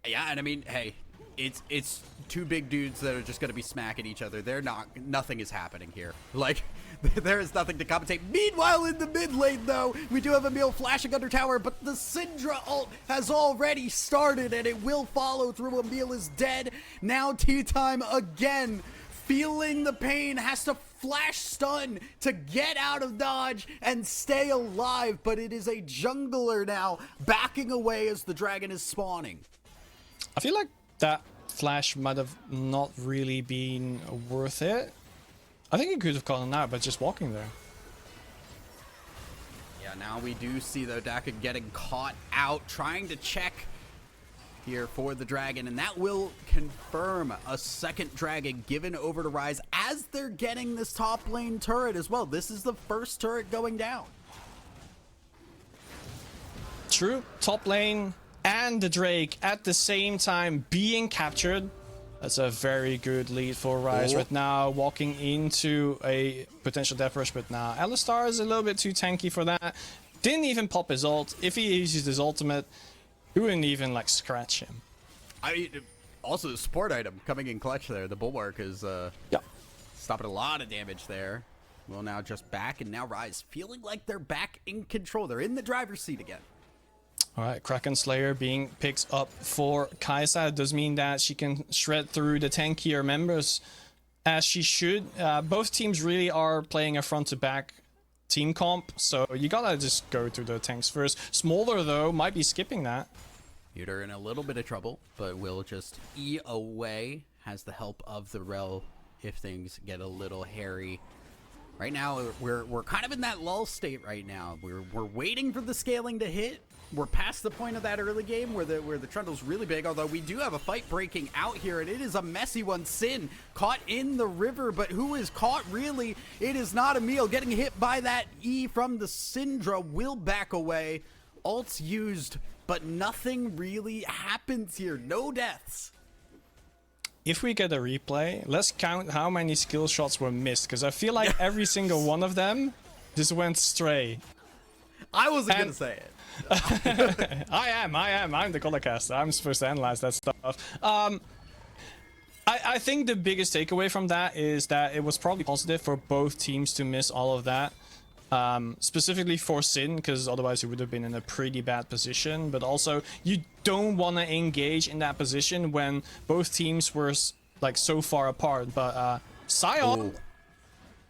Yeah, and I mean, hey, it's 2 big dudes that are just going to be smacking each other. Nothing is happening here. Like, there is nothing to compensate. Meanwhile, in the mid lane, though, we do have Emil flashing under tower, but the Syndra ult has already started, and it will follow through. Emil is dead. Now tea time again. Feeling the pain, has to flash stun to get out of dodge and stay alive, but it is a jungler now backing away as the dragon is spawning. I feel like that flash might have not really been worth it. I think he could have gotten out by just walking there. Yeah, now we do see, though, Daka getting caught out, trying to check here for the dragon, and that will confirm a second dragon given over to RIZE as they're getting this top lane turret as well. This is the first turret going down. True, top lane and the Drake at the same time being captured. That's a very good lead for RIZE right now, walking into a potential death rush, but now Alistar is a little bit too tanky for that. Didn't even pop his ult. If he uses his ultimate, he wouldn't even like scratch him. Also the support item coming in clutch there. The Bulwark is stopping a lot of damage there. Well, now just back, and now RIZE feeling like they're back in control. They're in the driver's seat again. All right, Kraken Slayer being picked up for Kai'Sa. It does mean that she can shred through the tankier members as she should. Both teams really are playing a front-to-back team comp, so you gotta just go through the tanks first. Smolder, though, might be skipping that. Uter in a little bit of trouble, but will just E away. Has the help of the Rel if things get a little hairy. Right now, we're kind of in that lull state right now. We're waiting for the scaling to hit. We're past the point of that early game where the Trundle's really big, although we do have a fight breaking out here, and it is a messy one. Sin caught in the river, but who is caught really? It is not Emil. Getting hit by that E from the Syndra will back away. Ult's used, but nothing really happens here. No deaths. If we get a replay, let's count how many skill shots were missed, because I feel like every single one of them just went stray. I wasn't going to say it. I am. I'm the colorcaster. I'm supposed to analyze that stuff. I think the biggest takeaway from that is that it was probably positive for both teams to miss all of that. Specifically for Sin, because otherwise he would have been in a pretty bad position. But also, you don't want to engage in that position when both teams were like so far apart. But Sion.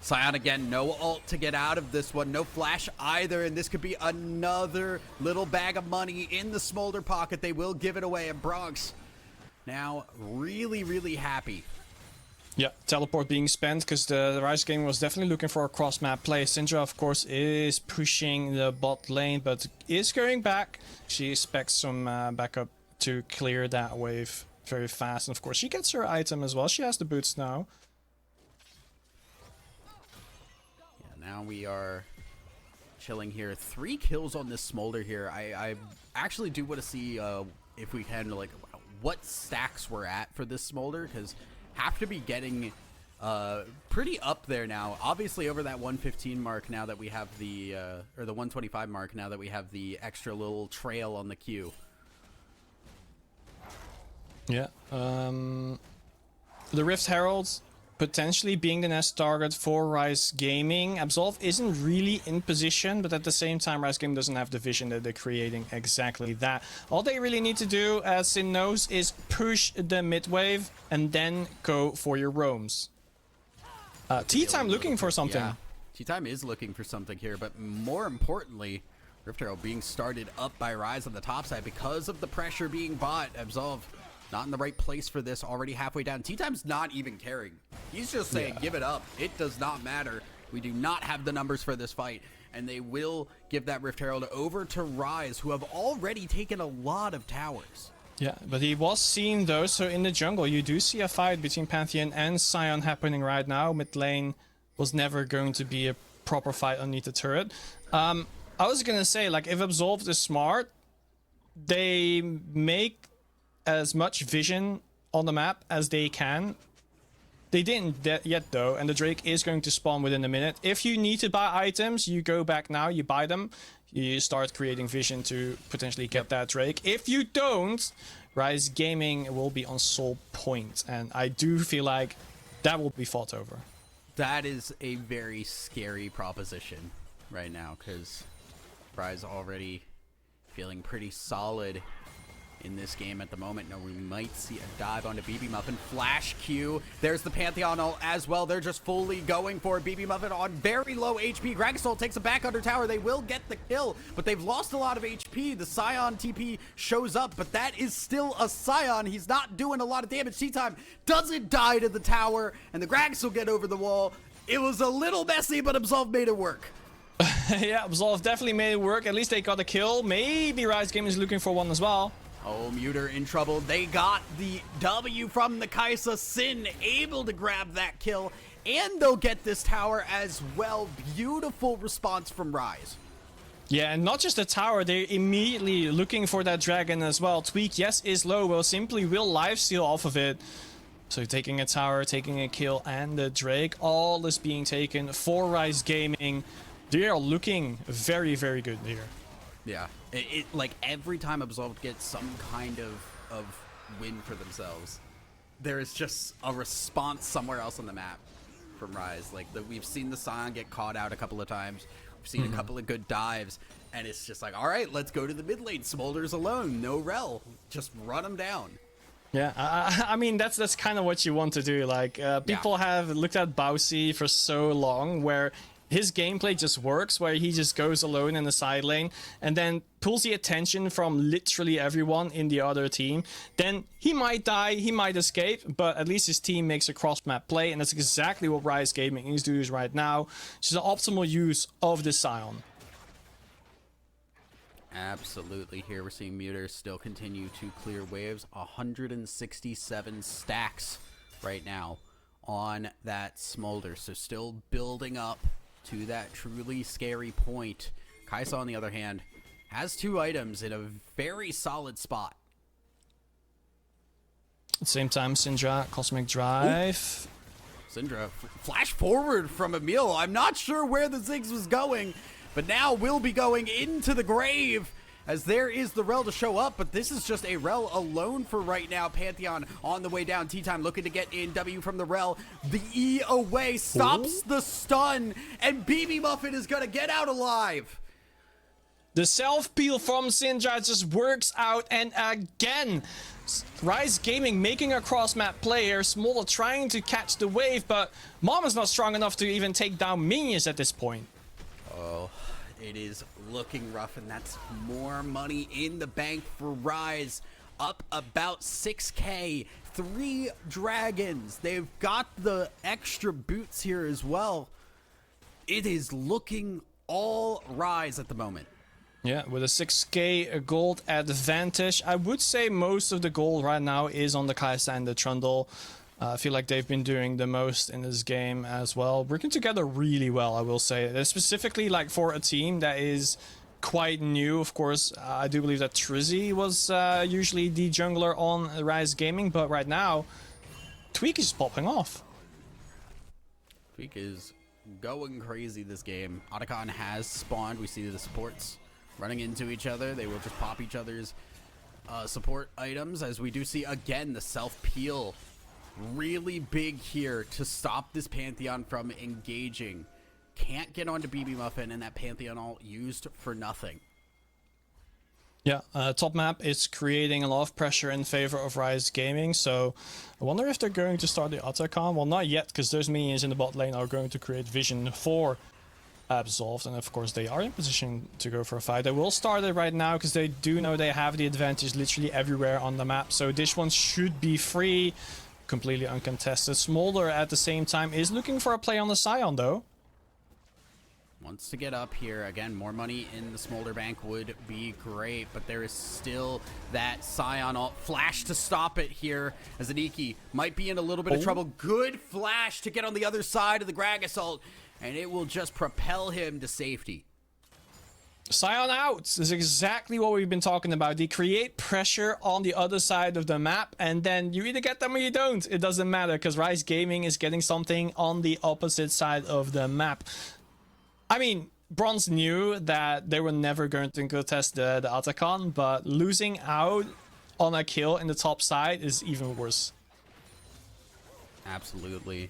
Sion again, no ult to get out of this one, no flash either, and this could be another little bag of money in the Smolder pocket. They will give it away, and Bronx now really, really happy. Yeah, teleport being spent because the RIZE game was definitely looking for a cross-map play. Syndra, of course, is pushing the bot lane, but is going back. She expects some backup to clear that wave very fast. And of course, she gets her item as well. She has the boots now. Yeah, now we are chilling here. 3 kills on this Smolder here. I actually do want to see if we can, like, what stacks we're at for this Smolder, because have to be getting pretty up there now. Obviously over that 115 mark now that we have the or the 125 mark now that we have the extra little trail on the queue. Yeah. The Rift Heralds potentially being the next target for RIZE Gaming. Absolved isn't really in position, but at the same time, RIZE Gaming doesn't have the vision that they're creating exactly that. All they really need to do, as Sin knows, is push the mid wave and then go for your roams. T-Time looking for something. Yeah, T-Time is looking for something here, but more importantly, Rift Herald being started up by RIZE on the top side because of the pressure being bought. Absolved not in the right place for this, already halfway down. T-Time's not even caring. He's just saying, give it up. It does not matter. We do not have the numbers for this fight. And they will give that Rift Herald over to RIZE, who have already taken a lot of towers. Yeah, but he was seen though, so in the jungle you do see a fight between Pantheon and Sion happening right now. Mid lane was never going to be a proper fight underneath the turret. I was gonna say, like, if Absolved is smart, they make as much vision on the map as they can. They didn't yet though, and the Drake is going to spawn within a minute. If you need to buy items, you go back now, you buy them, you start creating vision to potentially get that Drake. If you don't, RIZE Gaming will be on soul point, and I do feel like that will be fought over. That is a very scary proposition right now, because RIZE already feeling pretty solid in this game at the moment. No, we might see a dive onto BB Muffin. Flash Q. There's the Pantheon ult as well. They're just fully going for BB Muffin on very low HP. Gragasol takes a back under tower. They will get the kill, but they've lost a lot of HP. The Sion TP shows up, but that is still a Sion. He's not doing a lot of damage. T-Time doesn't die to the tower, and the Gragasol get over the wall. It was a little messy, but Absolved made it work. Yeah, Absolved definitely made it work. At least they got a kill. Maybe RIZE Gaming is looking for one as well. Oh, Muter in trouble. They got the W from the Kaisa. Sin able to grab that kill, and they'll get this tower as well. Beautiful response from RIZE. Yeah, and not just the tower, they're immediately looking for that dragon as well. Tweak, yes, is low, will simply will lifesteal off of it. So taking a tower, taking a kill, and the Drake, all is being taken for RIZE Gaming. They are looking very, very good here. Yeah, it like every time Absolved gets some kind of win for themselves, there is just a response somewhere else on the map from RIZE. Like, we've seen the Sion get caught out a couple of times. We've seen a couple of good dives, and it's just like, all right, let's go to the mid lane. Smolders alone, no rel, just run them down. Yeah, I mean, that's kind of what you want to do. Like, people have looked at Bowsy for so long, where his gameplay just works, where he just goes alone in the side lane and then pulls the attention from literally everyone in the other team. Then he might die, he might escape, but at least his team makes a cross-map play, and that's exactly what RIZE Gaming is doing right now. It's just an optimal use of the Sion. Absolutely. Here we're seeing Muter still continue to clear waves. 167 stacks right now on that Smolder, so still building up to that truly scary point. Kaisa, on the other hand, has 2 items in a very solid spot. At the same time, Syndra, Cosmic Drive. Syndra, flash forward from Emil. I'm not sure where the Ziggs was going, but now will be going into the grave, as there is the Rel to show up, but this is just a Rel alone for right now. Pantheon on the way down. T-Time looking to get in. W from the Rel. The E away stops the stun, and BB Muffin is going to get out alive. The self-peel from Syndra just works out, and again, RIZE Gaming making a cross-map player. Smolder trying to catch the wave, but Mama's not strong enough to even take down minions at this point. Oh, it is looking rough, and that's more money in the bank for RIZE. up about 6k. 3 dragons. They've got the extra boots here as well. It is looking all RIZE at the moment. Yeah, with a 6k gold advantage. I would say most of the gold right now is on the Kai'Sa and the Trundle. I feel like they've been doing the most in this game as well. Working together really well, I will say. Specifically, like for a team that is quite new, of course. I do believe that Trizzy was usually the jungler on RIZE Gaming, but right now, Tweak is popping off. Tweak is going crazy this game. Otacon has spawned. We see the supports running into each other. They will just pop each other's support items, as we do see again the self-peel. Really big here to stop this Pantheon from engaging. Can't get onto BB Muffin, and that Pantheon all used for nothing. Yeah, top map is creating a lot of pressure in favor of RIZE Gaming, so I wonder if they're going to start the Otacon. Well, not yet, because those minions in the bot lane are going to create vision for Absolved, and of course they are in position to go for a fight. They will start it right now, because they do know they have the advantage literally everywhere on the map, so this one should be free. Completely uncontested. Smolder at the same time is looking for a play on the Scion though. Wants to get up here. Again, more money in the Smolder Bank would be great, but there is still that Scion ult flash to stop it here, as Aniki might be in a little bit of trouble. Good flash to get on the other side of the Gragas ult, and it will just propel him to safety. Scion out is exactly what we've been talking about. They create pressure on the other side of the map, and then you either get them or you don't. It doesn't matter, because RIZE Gaming is getting something on the opposite side of the map. I mean, Bronze knew that they were never going to contest the Otacon, but losing out on a kill in the top side is even worse. Absolutely.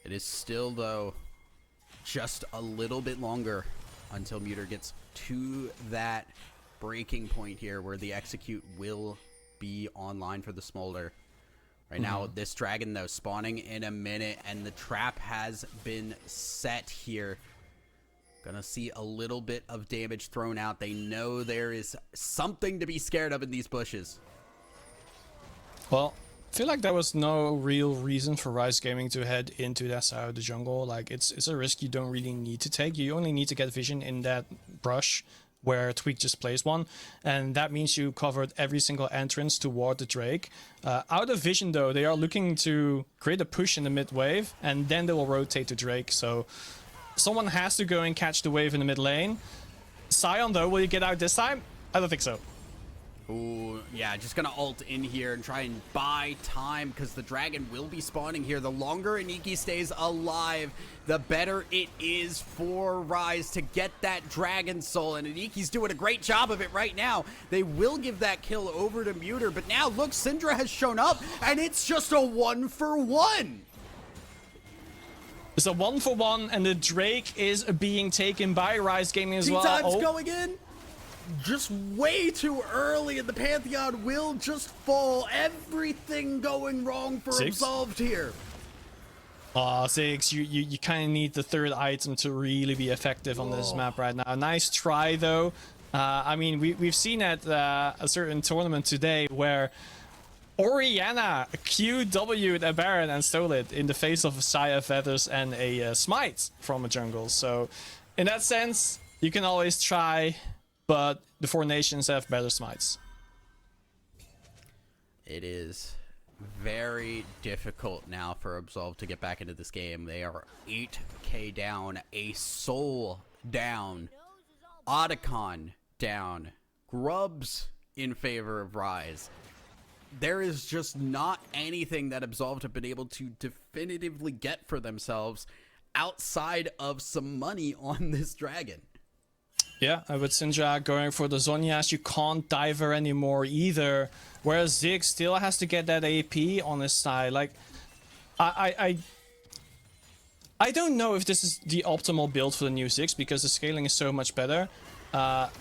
It is still, though, just a little bit longer until Muter gets to that breaking point here where the execute will be online for the Smolder. Right now, this dragon, though, spawning in a minute, and the trap has been set here. Gonna see a little bit of damage thrown out. They know there is something to be scared of in these bushes. Well, I feel like there was no real reason for RIZE Gaming to head into that side of the jungle. Like, it's a risk you don't really need to take. You only need to get vision in that brush where Tweak just placed one, and that means you covered every single entrance toward the Drake. Out of vision, though, they are looking to create a push in the mid wave, and then they will rotate to Drake. So someone has to go and catch the wave in the mid lane. Scion, though, will you get out this time? I don't think so. Ooh, yeah, just gonna ult in here and try and buy time, because the dragon will be spawning here. The longer Aniki stays alive, the better it is for RIZE to get that dragon soul, and Aniki's doing a great job of it right now. They will give that kill over to Muter, but now look, Syndra has shown up, and it's just a 1-for-1. It's a 1-for-1, and the Drake is being taken by RIZE Gaming as well. T-Time's going in. Just way too early, and the Pantheon will just fall. Everything going wrong for Absolved here. Ziggs, you kind of need the third item to really be effective on this map right now. Nice try, though. I mean, we've seen at a certain tournament today where Orianna QW'd a Baron and stole it in the face of a Saya Feathers and a Smite from a jungle. So, in that sense, you can always try, but the Four Nations have better smites. It is very difficult now for Absolved to get back into this game. They are 8k down, a soul down, Otacon down, Grubs in favor of RIZE. There is just not anything that Absolved have been able to definitively get for themselves outside of some money on this dragon. Yeah, with Syndra going for the Zhonya's, you can't dive her anymore either. Whereas Ziggs still has to get that AP on his side. Like, I don't know if this is the optimal build for the new Ziggs, because the scaling is so much better.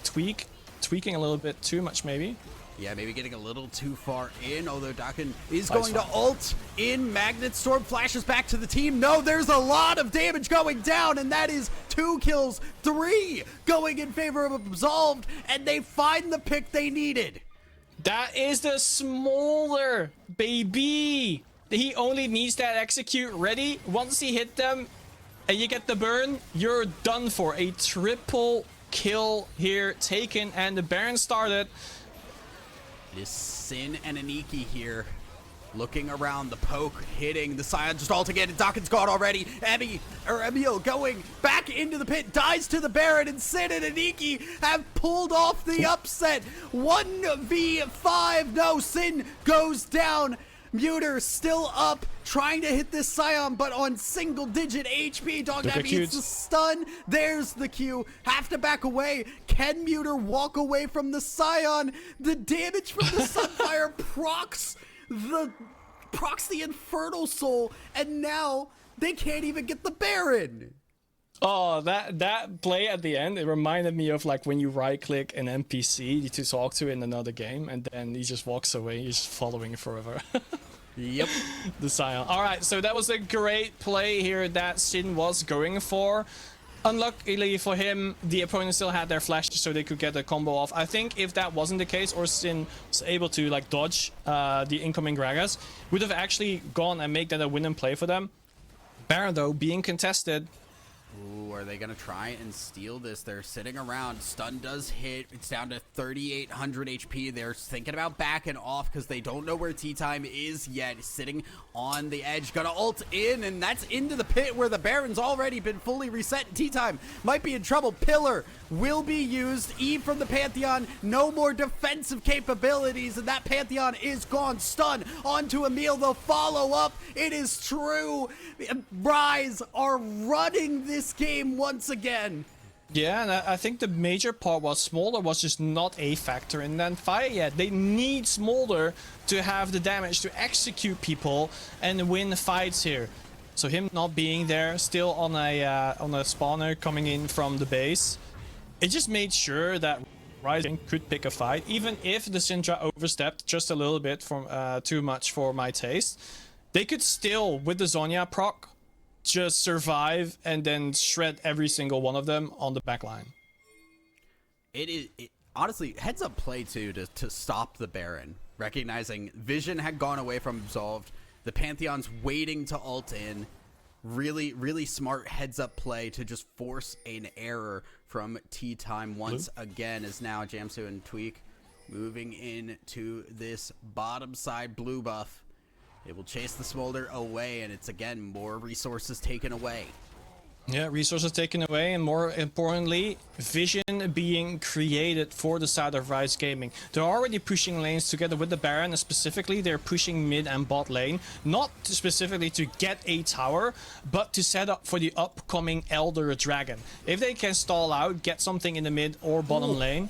Tweaking a little bit too much, maybe. Yeah, maybe getting a little too far in, although Dakin is going to ult in. Magnet Storm flashes back to the team. No, there's a lot of damage going down, and that is 2 kills, 3 going in favor of Absolved, and they find the pick they needed. That is the Smolder, baby. He only needs that execute ready. Once he hit them and you get the burn, you're done for. A triple kill here taken, and the Baron started. It is Sin and Aniki here. Looking around, the poke hitting, the Scion just ult again, and Dawkins gone already. Emil going back into the pit, dies to the Baron, and Sin and Aniki have pulled off the upset. 1v5, no, Sin goes down. Muter still up, trying to hit this Scion, but on single-digit HP. Dognav needs the stun. There's the Q. Have to back away. Can Muter walk away from the Scion? The damage from the Sunfire procs the Infernal Soul, and now they can't even get the Baron. Oh, that play at the end, it reminded me of like when you right-click an NPC to talk to in another game, and then he just walks away. He's just following it forever. Yep. The Scion. All right, so that was a great play here that Sin was going for. Unluckily for him, the opponent still had their flash, so they could get the combo off. I think if that wasn't the case, or Sin was able to like dodge the incoming Gragas, would have actually gone and make that a win and play for them. Baron, though, being contested. Ooh, are they going to try and steal this? They're sitting around. Stun does hit. It's down to 3,800 HP. They're thinking about backing off because they don't know where tea time is yet. Sitting on the edge. Gonna ult in, and that's into the pit where the Baron's already been fully reset. Tea time might be in trouble. Pillar will be used. Eve from the Pantheon. No more defensive capabilities, and that Pantheon is gone. Stun onto Emil. They'll follow up. It is true. RIZE are running this game once again. Yeah, and I think the major part was Smolder was just not a factor in that fight yet. They need Smolder to have the damage to execute people and win fights here. So him not being there, still on a spawner coming in from the base, it just made sure that RIZE could pick a fight, even if the Syndra overstepped just a little bit from too much for my taste. They could still, with the Zhonya proc, just survive and then shred every single one of them on the back line. It honestly, heads up play too to stop the Baron. Recognizing Vision had gone away from Absolved. The Pantheon's waiting to ult in. Really, really smart heads up play to just force an error from tea time once again, as now Jamsu and Tweak moving into this bottom side blue buff. It will chase the Smolder away, and it's again more resources taken away. Yeah, resources taken away, and more importantly, vision being created for the side of RIZE Gaming. They're already pushing lanes together with the Baron, and specifically they're pushing mid and bot lane, not specifically to get a tower, but to set up for the upcoming Elder Dragon. If they can stall out, get something in the mid or bottom lane,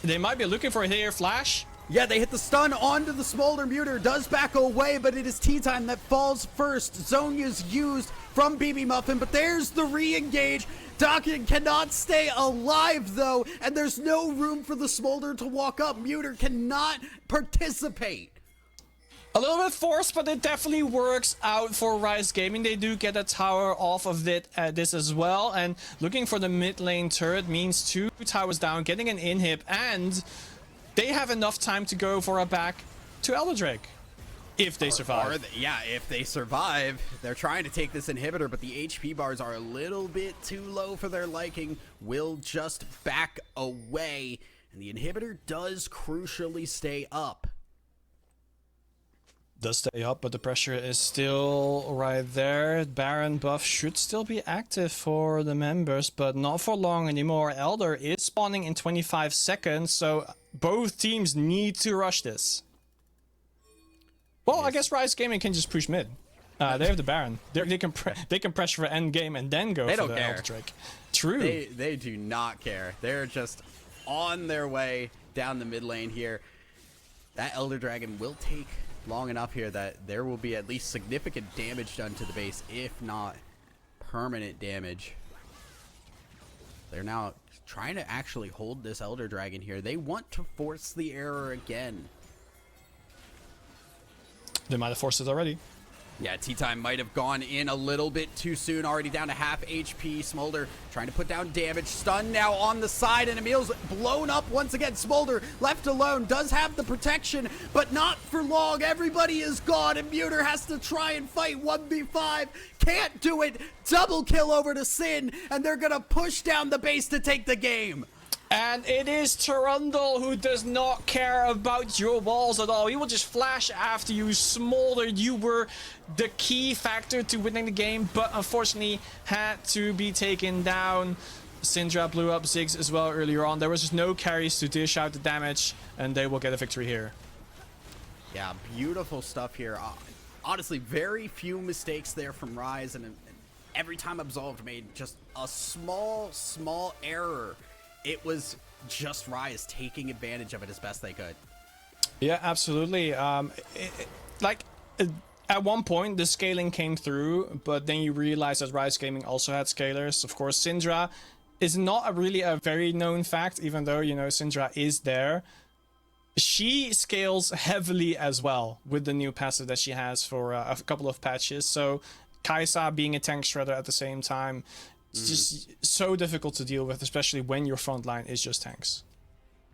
they might be looking for a here flash. Yeah, they hit the stun onto the Smolder. Muter does back away, but it is tea time that falls first. Zonya's used from BB Muffin, but there's the re-engage. Dawkins cannot stay alive, though, and there's no room for the Smolder to walk up. Muter cannot participate. A little bit forced, but it definitely works out for RIZE Gaming. They do get a tower off of this as well, and looking for the mid lane turret means 2 towers down, getting an inhib, and they have enough time to go for a back to Elder Drake. If they survive. Yeah, if they survive. They're trying to take this inhibitor, but the HP bars are a little bit too low for their liking. Will just back away. And the inhibitor does crucially stay up. Does stay up, but the pressure is still right there. Baron buff should still be active for the members, but not for long anymore. Elder is spawning in 25 seconds, so both teams need to rush this. Well, yes. I guess RIZE Gaming can just push mid. They have the Baron. They can pressure for end game and then go for the Elder Drake. True. They do not care. They're just on their way down the mid lane here. That Elder Dragon will take long enough here that there will be at least significant damage done to the base, if not permanent damage. They're now trying to actually hold this Elder Dragon here. They want to force the error again. They might have forced it already. Yeah, Tea Time might have gone in a little bit too soon, already down to half HP. Smolder trying to put down damage. Stun now on the side, and Emil's blown up once again. Smolder left alone, does have the protection, but not for long. Everybody is gone, and Muter has to try and fight 1v5. Can't do it. Double kill over to Sin, and they're gonna push down the base to take the game. And it is Trundle who does not care about your walls at all. He will just flash after you. Smolder, you were the key factor to winning the game, but unfortunately had to be taken down. Syndra blew up Ziggs as well earlier on. There was just no carries to dish out the damage, and they will get a victory here. Yeah, beautiful stuff here. Honestly, very few mistakes there from RIZE, and every time Absolved made just a small error, it was just RIZE taking advantage of it as best they could. Yeah, absolutely. At one point, the scaling came through, but then you realize that RIZE Gaming also had scalers. Of course, Syndra is not really a very known fact, even though, you know, Syndra is there. She scales heavily as well with the new passive that she has for a couple of patches. So Kai'Sa being a tank shredder at the same time, it's just so difficult to deal with, especially when your front line is just tanks.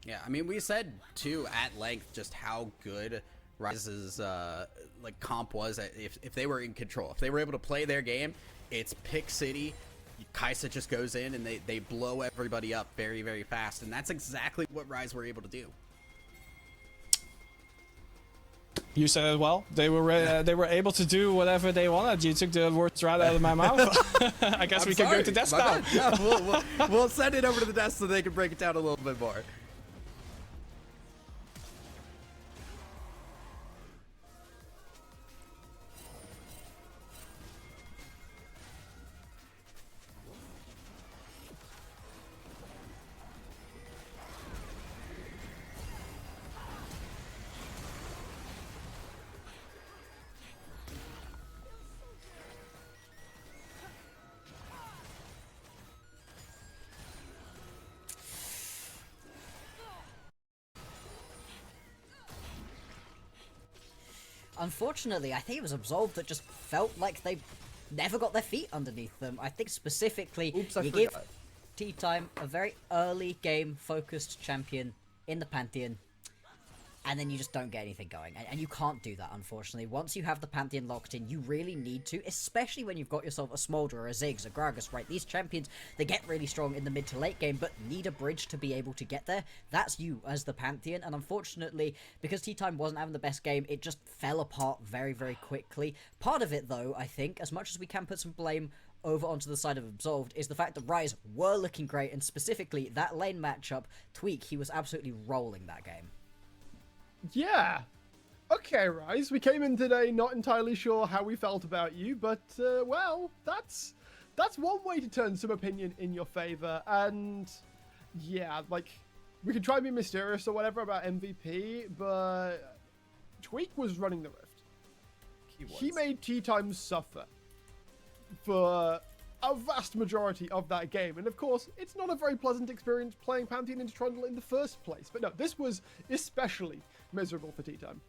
Yeah, I mean, we said too at length just how good RIZE's like comp was if they were in control. If they were able to play their game, it's pick city. Kai'Sa just goes in and they blow everybody up very, very fast, and that's exactly what RIZE were able to do. You said it well. They were able to do whatever they wanted. You took the words right out of my mouth. I guess we can go to desk now. Yeah, we'll send it over to the desk so they can break it down a little bit more. Unfortunately, I think it was Absolved that just felt like they never got their feet underneath them. I think specifically, you give Tea Time a very early game focused champion in the Pantheon, and then you just don't get anything going. And you can't do that, unfortunately. Once you have the Pantheon locked in, you really need to, especially when you've got yourself a Smolder or a Ziggs, a Gragas, right? These champions, they get really strong in the mid to late game, but need a bridge to be able to get there. That's you as the Pantheon, and unfortunately, because Tea Time wasn't having the best game, it just fell apart very, very quickly. Part of it, though, I think, as much as we can put some blame over onto the side of Absolved, is the fact that RIZE were looking great, and specifically, that lane matchup, Tweak, he was absolutely rolling that game. Yeah. Okay, RIZE, we came in today not entirely sure how we felt about you, but, well, that's one way to turn some opinion in your favor, and, yeah, like, we could try and be mysterious or whatever about MVP, but Tweak was running the Rift. He made Tea Time suffer for a vast majority of that game, and of course, it's not a very pleasant experience playing Pantheon into Trundle in the first place, but no, this was especially miserable for Tea Time.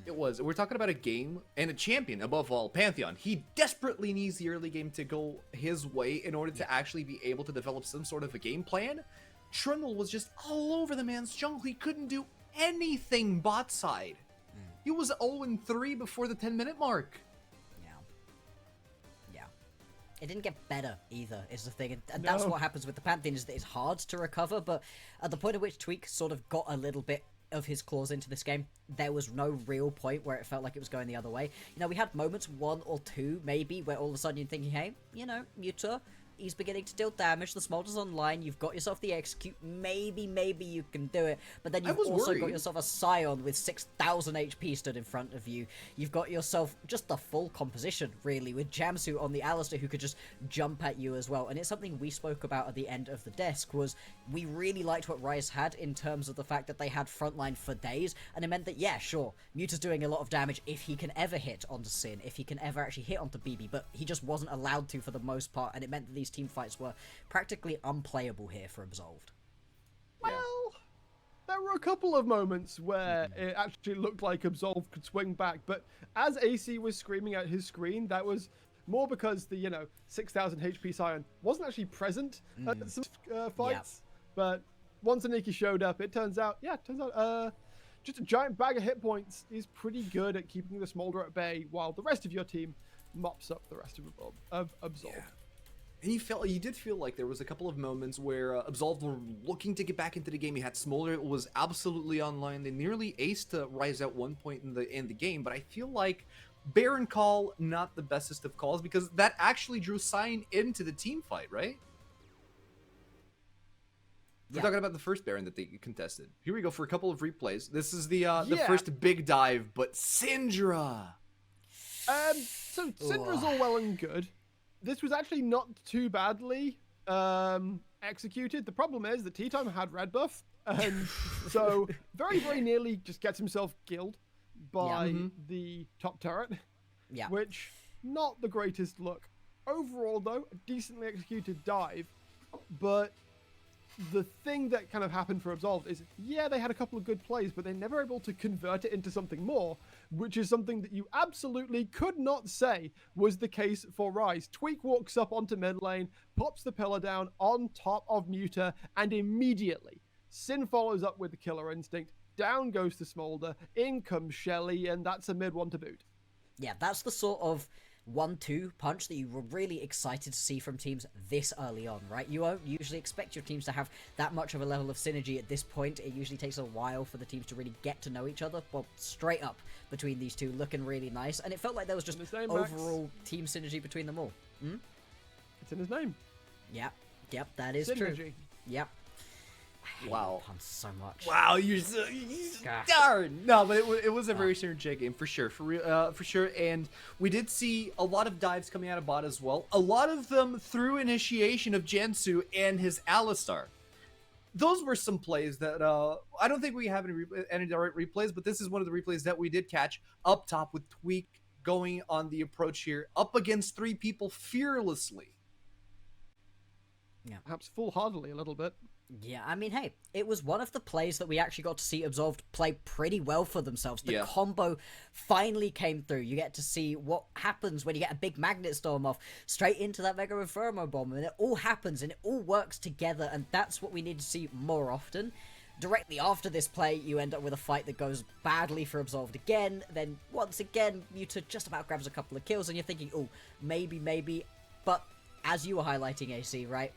It was. We're talking about a game and a champion, above all, Pantheon. He desperately needs the early game to go his way in order to actually be able to develop some sort of a game plan. Trundle was just all over the man's jungle. He couldn't do anything bot side. He was 0-3 before the 10-minute mark. It didn't get better either, is the thing. And that's what happens with the Pantheon, is that it's hard to recover, but at the point at which Tweak sort of got a little bit of his claws into this game, there was no real point where it felt like it was going the other way. You know, we had moments, one or two maybe, where all of a sudden you're thinking, hey, you know, Muta, he's beginning to deal damage, the Smolder's online, you've got yourself the execute, maybe you can do it, but then you've also got yourself a Scion with 6,000 HP stood in front of you, you've got yourself just the full composition, really, with Jamsu on the Alistair who could just jump at you as well, and it's something we spoke about at the end of the desk, was we really liked what RIZE had in terms of the fact that they had frontline for days, and it meant that, yeah, sure, Muta's doing a lot of damage if he can ever hit onto Sin, if he can ever actually hit onto BB, but he just wasn't allowed to for the most part, and it meant that these team fights were practically unplayable here for Absolved. Well, there were a couple of moments where it actually looked like Absolved could swing back, but as AC was screaming at his screen, that was more because the 6,000 HP Scion wasn't actually present at some fights. But once Aniki showed up, it turns out just a giant bag of hit points is pretty good at keeping the Smolder at bay, while the rest of your team mops up the rest of Absolved. Yeah. And you did feel like there was a couple of moments where Absolved were looking to get back into the game. You had Smolder was absolutely online. They nearly aced RIZE at one point in the game, but I feel like Baron call not the bestest of calls because that actually drew Cyan into the team fight, right? We're talking about the first Baron that they contested. Here we go for a couple of replays. This is the first big dive, but Syndra. So Syndra's all well and good. This was actually not too badly executed. The problem is that T-Time had red buff, and so very, very nearly just gets himself killed by the top turret, which not the greatest look. Overall, though, a decently executed dive, but the thing that kind of happened for Absolved is, they had a couple of good plays, but they're never able to convert it into something more, which is something that you absolutely could not say was the case for RIZE. Tweak walks up onto mid lane, pops the pillar down on top of Muta, and immediately Sin follows up with the Killer Instinct. Down goes the Smolder, in comes Shelly, and that's a mid one to boot. Yeah, that's the sort of 1-2 punch that you were really excited to see from teams this early on, right? You won't usually expect your teams to have that much of a level of synergy at this point. It usually takes a while for the teams to really get to know each other. Well, straight up between these two, looking really nice. And it felt like there was just overall team synergy between them all. It's in his name. Yep, that is synergy. true. Yep. Wow. Puns so much. Wow, you're so darn. No, but it was a very synergistic game for sure, for sure. And we did see a lot of dives coming out of bot as well. A lot of them through initiation of Jansu and his Alistar. Those were some plays that I don't think we have any direct replays, but this is one of the replays that we did catch up top with Tweak going on the approach here, up against 3 people fearlessly. Yeah, perhaps foolhardily a little bit. Yeah, I mean, hey, it was one of the plays that we actually got to see Absolved play pretty well for themselves. The combo finally came through. You get to see what happens when you get a big Magnet Storm off straight into that Mega Inferno Bomb, and it all happens and it all works together, and that's what we need to see more often. Directly after this play, you end up with a fight that goes badly for Absolved again, then once again, Muta just about grabs a couple of kills, and you're thinking, oh, maybe, but as you were highlighting, AC, right?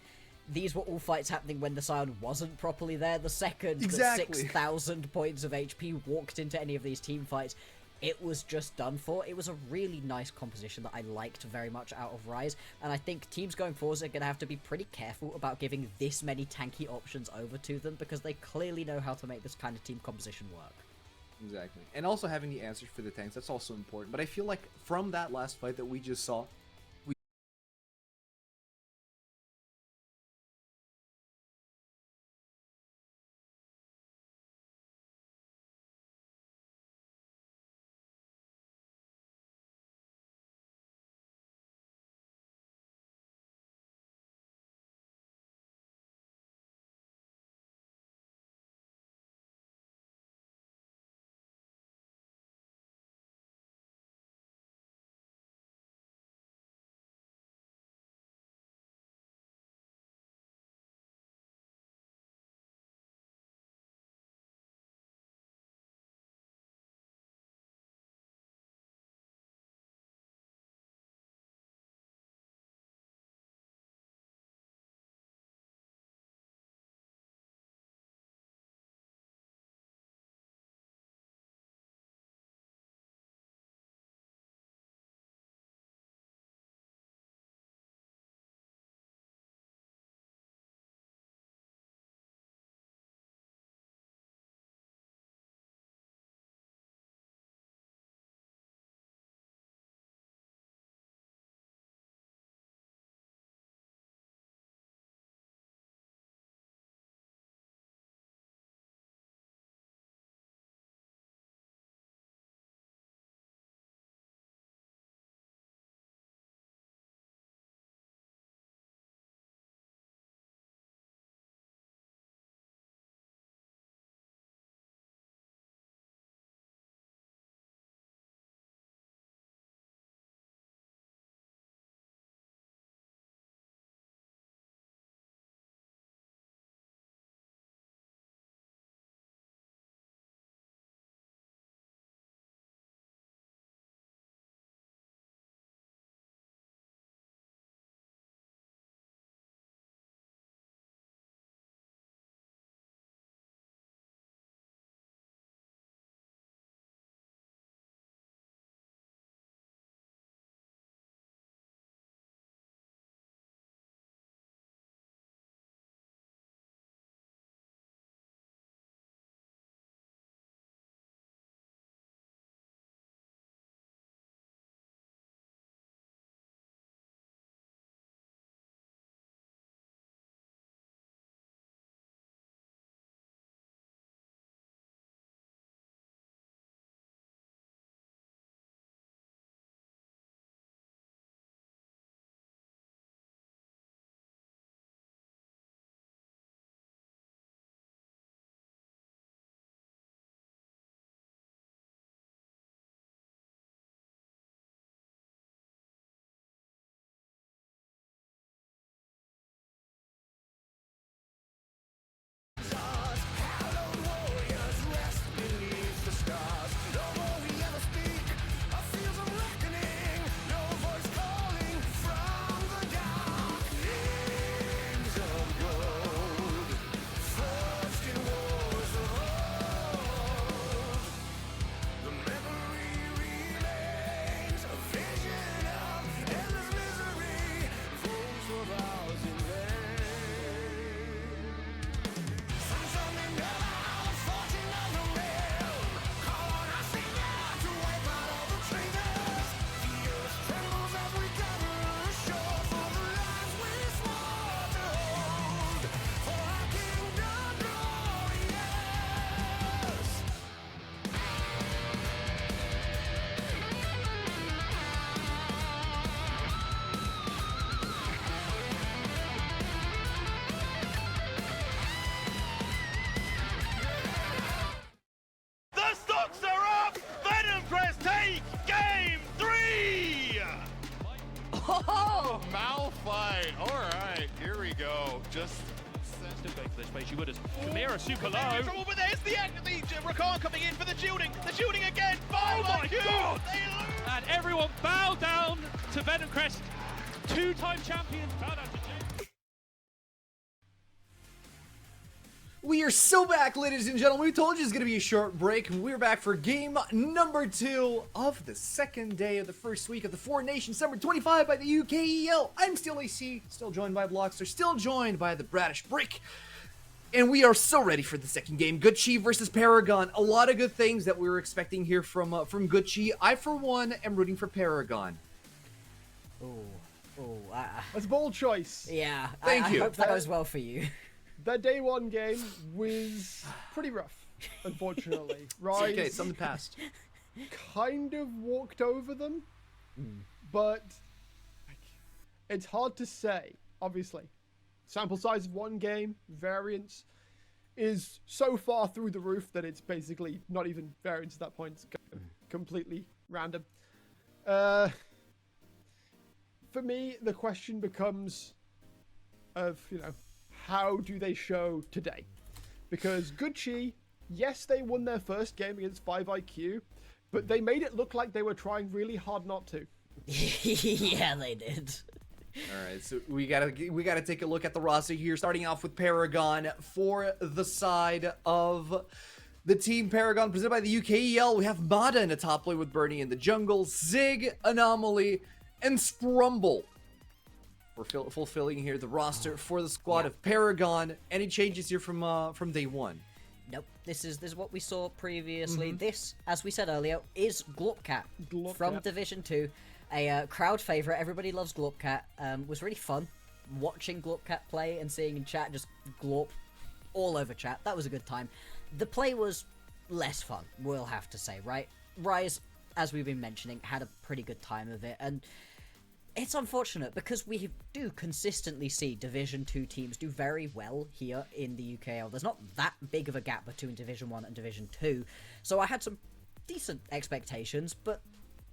These were all fights happening when the Scion wasn't properly there. The second that 6,000 points of HP walked into any of these team fights, it was just done for. It was a really nice composition that I liked very much out of RIZE, and I think teams going forward are going to have to be pretty careful about giving this many tanky options over to them, because they clearly know how to make this kind of team composition work. Exactly. And also having the answers for the tanks, that's also important. But I feel like from that last fight that we just saw, Oh! Malfight. All right, here we go. Just Still going for this space. You would as Chimera super low. There's trouble, but there's the Rakan coming in for the shielding. The shielding again. Oh my IQ. God! They lose. And everyone bow down to Venom Crest. Two-time champion. Bow down to Jake. We are so back, ladies and gentlemen. We told you it's going to be a short break. We're back for game number 2 of the second day of the first week of the Four Nations Summer 25 by the UKEL. I'm still AC, still joined by Blockster, still joined by the Bratish Brick. And we are so ready for the second game. Gucci versus Paragon. A lot of good things that we were expecting here from Gucci. I, for one, am rooting for Paragon. That's a bold choice. Yeah, Thank you. I hope that goes well for you. That day one game was pretty rough, unfortunately. RIZE Okay, it's on the past. kind of walked over them, but it's hard to say, obviously. Sample size of one game, variance is so far through the roof that it's basically not even variance at that point. It's completely random. For me, the question becomes of, how do they show today? Because Gucci, yes, they won their first game against 5IQ, but they made it look like they were trying really hard not to. Yeah, they did. All right, so we gotta take a look at the roster here, starting off with Paragon for the side of the team Paragon presented by the UKEL. We have Mada in the top lane with Bernie in the jungle, Zig, Anomaly, and Sprumble. We're fulfilling here the roster for the squad of Paragon. Any changes here from day one? Nope. This is what we saw previously. This, as we said earlier, is Glopcat from Division 2. A crowd favorite. Everybody loves Glopcat. Was really fun watching Glopcat play and seeing in chat just Glop all over chat. That was a good time. The play was less fun, we'll have to say, right? RIZE, as we've been mentioning, had a pretty good time of it, and it's unfortunate because we do consistently see Division 2 teams do very well here in the UKL. There's not that big of a gap between Division 1 and Division 2, so I had some decent expectations, but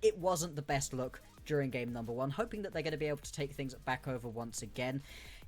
it wasn't the best look during game number 1, hoping that they're going to be able to take things back over once again.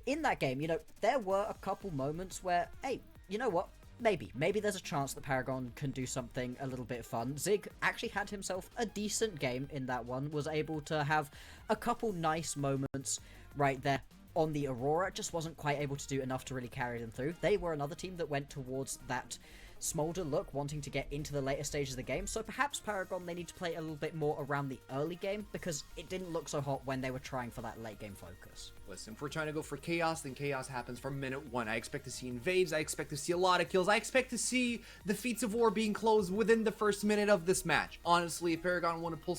In that game, there were a couple moments where, hey, you know what? Maybe there's a chance that Paragon can do something a little bit fun. Zig actually had himself a decent game in that one, was able to have a couple nice moments right there on the Aurora, just wasn't quite able to do enough to really carry them through. They were another team that went towards that Smolder look, wanting to get into the later stages of the game, so perhaps Paragon, they need to play a little bit more around the early game, because it didn't look so hot when they were trying for that late game focus. Listen, if we're trying to go for chaos, then chaos happens from minute 1. I expect to see invades, I expect to see a lot of kills, I expect to see the feats of war being closed within the first minute of this match. Honestly, if Paragon want to pull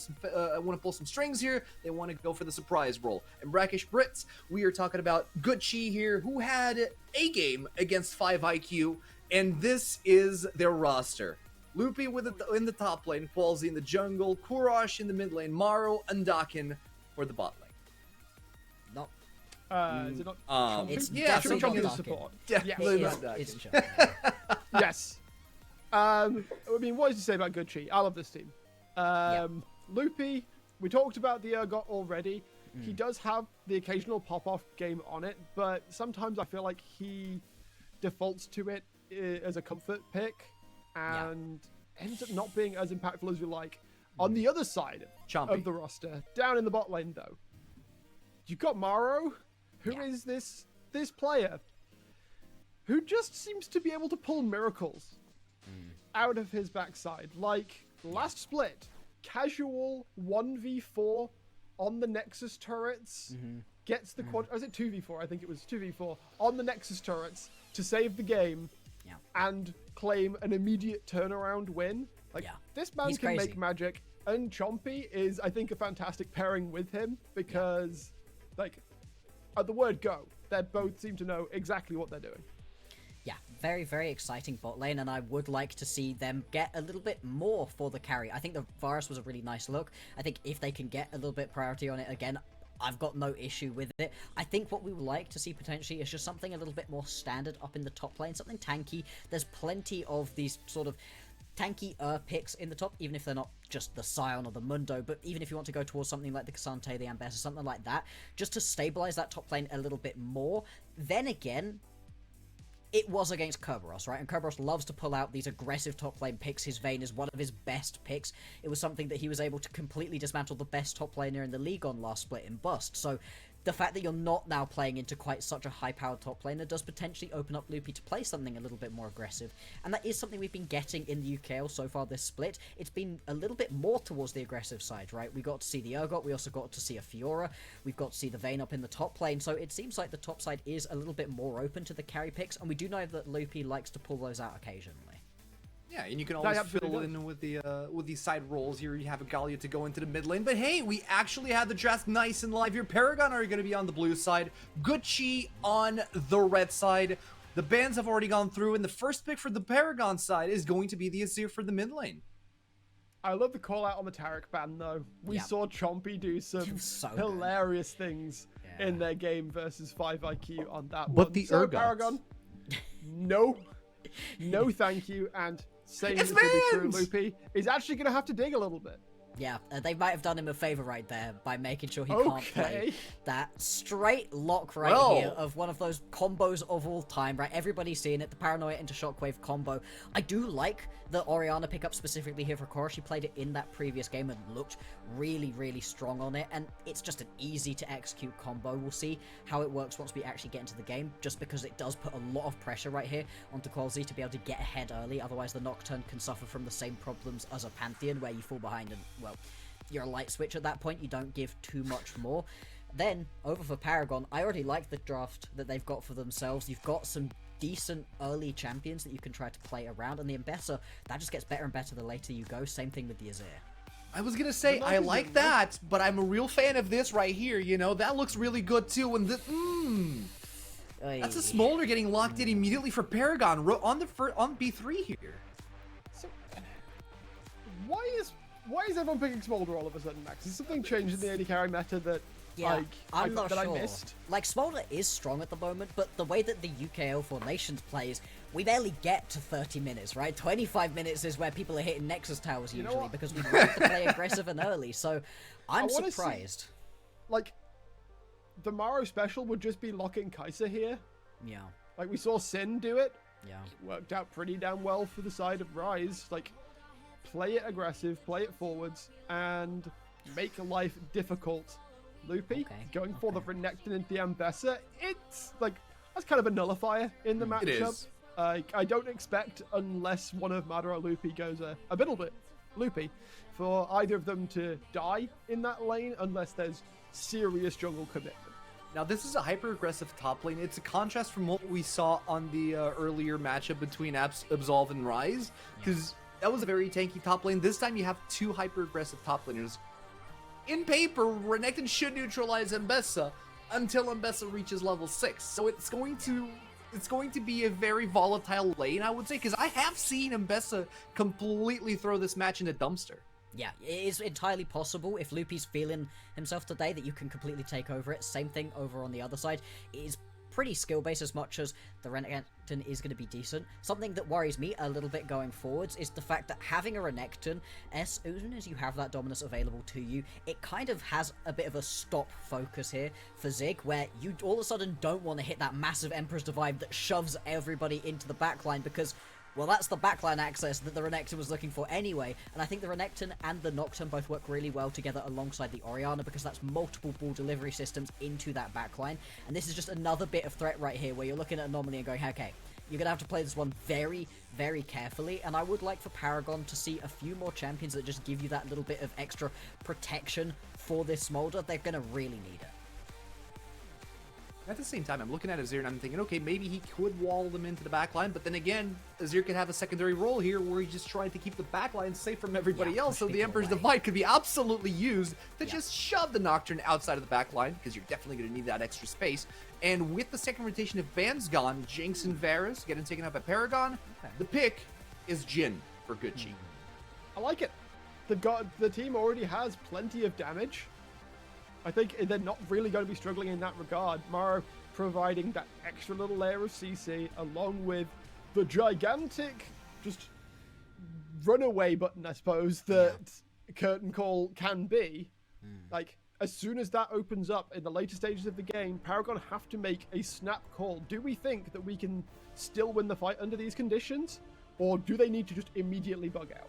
some strings here, they want to go for the surprise roll. And Brackish Brits, we are talking about Gucci here, who had a game against 5IQ, and this is their roster. Loopy in the top lane, Qualzy in the jungle, Kurash in the mid lane, Maro, and Dakin for the bot lane. Not. Is it not? Chompy? It's Yeah, definitely Chompy not the Dakin. support. Definitely Yes. not It's Dakin. Chompy. Yes. What did you say about Gucci? I love this team. Loopy, we talked about the Urgot already. He does have the occasional pop-off game on it, but sometimes I feel like he defaults to it as a comfort pick and ends up not being as impactful as you like. On the other side of the roster, down in the bot lane though, you've got Maro, who is this player who just seems to be able to pull miracles out of his backside. Like last split, casual 1v4 on the Nexus turrets, gets the quad. Or is it 2v4? I think it was 2v4 on the Nexus turrets to save the game. And claim an immediate turnaround win. This man can make magic, and Chompy is, I think, a fantastic pairing with him because, at the word go, they both seem to know exactly what they're doing. Yeah, very, very exciting bot lane, and I would like to see them get a little bit more for the carry. I think the Varus was a really nice look. I think if they can get a little bit priority on it again, I've got no issue with it. I think what we would like to see potentially is just something a little bit more standard up in the top lane, something tanky. There's plenty of these sort of tanky picks in the top, even if they're not just the Scion or the Mundo, but even if you want to go towards something like the Cassante, the Ambessa, something like that, just to stabilize that top lane a little bit more. Then again, it was against Kerberos, right? And Kerberos loves to pull out these aggressive top lane picks. His Vayne is one of his best picks. It was something that he was able to completely dismantle the best top laner in the league on last split in Bust. So the fact that you're not now playing into quite such a high-powered top laner does potentially open up Loopy to play something a little bit more aggressive. And that is something we've been getting in the UKL so far this split. It's been a little bit more towards the aggressive side, right? We got to see the Urgot, we also got to see a Fiora, we've got to see the Vayne up in the top lane, so it seems like the top side is a little bit more open to the carry picks, and we do know that Loopy likes to pull those out occasionally. Yeah, and you can always fill in with these side rolls here. You have a Gallia to go into the mid lane. But hey, we actually have the draft nice and live here. Paragon are going to be on the blue side. Gucci on the red side. The bans have already gone through, and the first pick for the Paragon side is going to be the Azir for the mid lane. I love the call out on the Taric ban, though. We saw Chompy do some hilarious things in their game versus 5IQ on that one. But the so Paragon, no thank you, and saying it's going to be true, Loopy is actually going to have to dig a little bit. Yeah, they might have done him a favor right there by making sure he can't play that straight lock here of one of those combos of all time, right? Everybody's seeing it, the Paranoia into Shockwave combo. I do like the Orianna pickup specifically here for Korra. She played it in that previous game and looked really, really strong on it, and it's just an easy to execute combo. We'll see how it works once we actually get into the game, just because it does put a lot of pressure right here onto Qualzy to be able to get ahead early. Otherwise, the Nocturne can suffer from the same problems as a Pantheon, where you fall behind and, well, you're a light switch at that point. You don't give too much more. Then, over for Paragon, I already like the draft that they've got for themselves. You've got some decent early champions that you can try to play around, and the Ambessa, that just gets better and better the later you go. Same thing with the Azir. I was gonna say, I like that, but I'm a real fan of this right here, you know? That looks really good, too, and that's a Smolder getting locked in immediately for Paragon on B3 here. So, why is everyone picking Smolder all of a sudden, Max? Has something changed in the AD carry meta that I'm not sure. I missed? Like, Smolder is strong at the moment, but the way that the UKL Formations plays, we barely get to 30 minutes, right? 25 minutes is where people are hitting Nexus towers usually, because we like to play aggressive and early, so I'm surprised. Like, the Maro special would just be locking Kai'Sa here. Yeah. Like, we saw Sin do it. Yeah. Worked out pretty damn well for the side of Rise. Like, play it aggressive, play it forwards, and make life difficult. Loopy going for the Renekton into the Ambessa. It's like, that's kind of a nullifier in the matchup. It is. I don't expect, unless one of Madara or Loopy goes a little bit loopy, for either of them to die in that lane unless there's serious jungle commitment. Now, this is a hyper-aggressive top lane. It's a contrast from what we saw on the earlier matchup between Absolved and RIZE, because that was a very tanky top lane. This time you have two hyper-aggressive top laners. In paper, Renekton should neutralize Ambessa until Ambessa reaches level 6. So it's going to be a very volatile lane, I would say, because I have seen Ambessa completely throw this match in a dumpster. Yeah, it is entirely possible if Loopy's feeling himself today that you can completely take over it. Same thing over on the other side. It is pretty skill-based as much as the Renekton is going to be decent. Something that worries me a little bit going forwards is the fact that having a Renekton, as soon as you have that dominance available to you, it kind of has a bit of a stop focus here for Zig, where you all of a sudden don't want to hit that massive Emperor's Divide that shoves everybody into the backline, because, well, that's the backline access that the Renekton was looking for anyway, and I think the Renekton and the Nocturne both work really well together alongside the Orianna, because that's multiple ball delivery systems into that backline, and this is just another bit of threat right here where you're looking at Anomaly and going, okay, you're going to have to play this one very, very carefully, and I would like for Paragon to see a few more champions that just give you that little bit of extra protection for this Smolder. They're going to really need it. At the same time, I'm looking at Azir and I'm thinking, okay, maybe he could wall them into the backline, but then again, Azir could have a secondary role here where he's just trying to keep the backline safe from everybody else, so the Emperor's Divide could be absolutely used to just shove the Nocturne outside of the backline, because you're definitely going to need that extra space. And with the second rotation of bans gone, Jinx and Varus getting taken up by Paragon, the pick is Jhin for Gucci. I like it. The team already has plenty of damage. I think they're not really going to be struggling in that regard. Maro providing that extra little layer of CC, along with the gigantic, just runaway button, I suppose, that Curtain Call can be. Like, as soon as that opens up in the later stages of the game, Paragon have to make a snap call. Do we think that we can still win the fight under these conditions? Or do they need to just immediately bug out?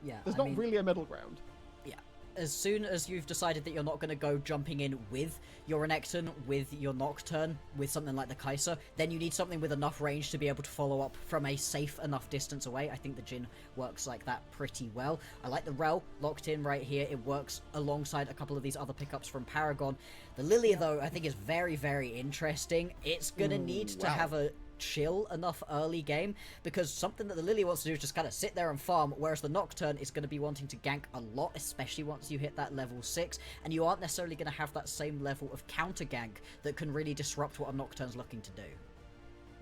Yeah, There's not really a middle ground. Yeah. As soon as you've decided that you're not going to go jumping in with your Renekton, with your Nocturne, with something like the Kai'Sa, then you need something with enough range to be able to follow up from a safe enough distance away. I think the Jhin works like that pretty well. I like the Rel locked in right here. It works alongside a couple of these other pickups from Paragon. The Lilia, though, I think is very, very interesting. It's going to need to have a chill enough early game, because something that the Lilia wants to do is just kind of sit there and farm, whereas the Nocturne is going to be wanting to gank a lot, especially once you hit that level 6, and you aren't necessarily going to have that same level of counter gank that can really disrupt what a Nocturne's looking to do.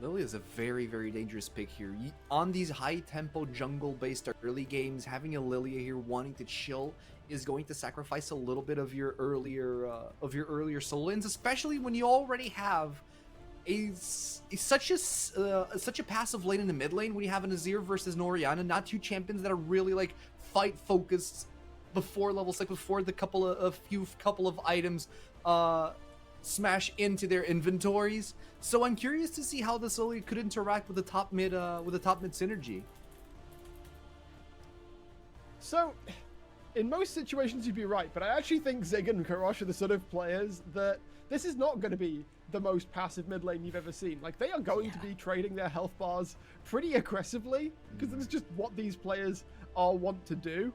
Lilia is a very, very dangerous pick here. On these high-tempo jungle-based early games, having a Lilia here wanting to chill is going to sacrifice a little bit of your earlier soul lanes, especially when you already have such a passive lane in the mid lane when you have an Azir versus an Orianna, not two champions that are really like fight focused before level 6, before the couple of items smash into their inventories. So I'm curious to see how this Lilia could interact with the top mid synergy. So, in most situations you'd be right, but I actually think Zig and Karash are the sort of players that this is not going to be the most passive mid lane you've ever seen. Like, they are going to be trading their health bars pretty aggressively, because that's just what these players are want to do.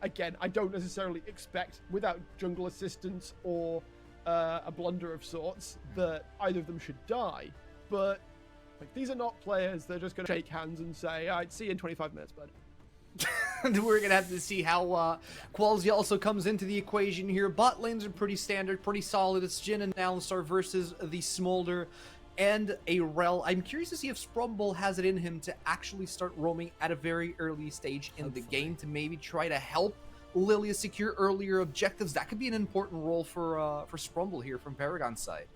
Again, I don't necessarily expect, without jungle assistance or a blunder of sorts, that either of them should die, but like, these are not players that are just going to shake hands and say, all right, see you in 25 minutes, bud. We're gonna have to see how Quality also comes into the equation here. Bot lanes are pretty standard, pretty solid. It's Jhin and Alistar versus the Smolder and a Rel. I'm curious to see if Sprumble has it in him to actually start roaming at a very early stage in the game to maybe try to help Lilia secure earlier objectives. That could be an important role for Sprumble here from Paragon's side.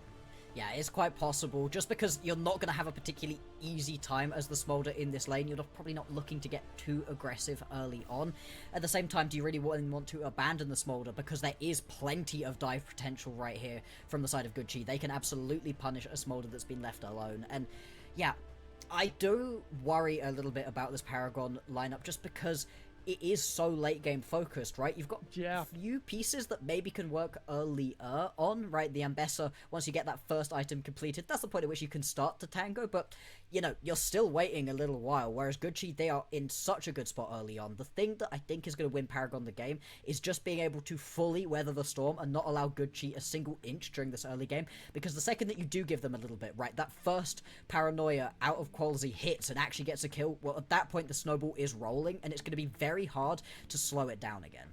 Yeah, it's quite possible. Just because you're not going to have a particularly easy time as the Smolder in this lane, you're probably not looking to get too aggressive early on. At the same time, do you really want to abandon the Smolder? Because there is plenty of dive potential right here from the side of Good Chi. They can absolutely punish a Smolder that's been left alone. And yeah, I do worry a little bit about this Paragon lineup, just because it is so late game focused, right? You've got a few pieces that maybe can work earlier on, right? The Ambessa, once you get that first item completed, that's the point at which you can start to tango, but, you know, you're still waiting a little while, whereas Good Chi, they are in such a good spot early on. The thing that I think is going to win Paragon the game is just being able to fully weather the storm and not allow Good Chi a single inch during this early game, because the second that you do give them a little bit, right, that first paranoia out of Quality hits and actually gets a kill, well, at that point the snowball is rolling, and it's going to be very hard to slow it down again.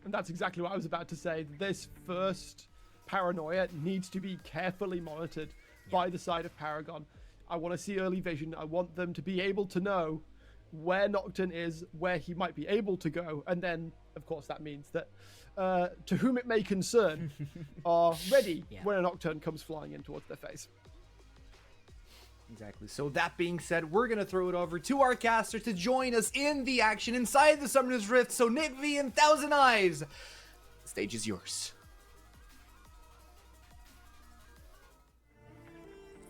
And that's exactly what I was about to say. This first paranoia needs to be carefully monitored by the side of Paragon. I want to see early vision. I want them to be able to know where Nocturne is, where he might be able to go, and then, of course, that means that to whom it may concern are ready when a Nocturne comes flying in towards their face. Exactly. So that being said, we're going to throw it over to our caster to join us in the action inside the Summoner's Rift. So Nick V and Thousand Eyes, the stage is yours.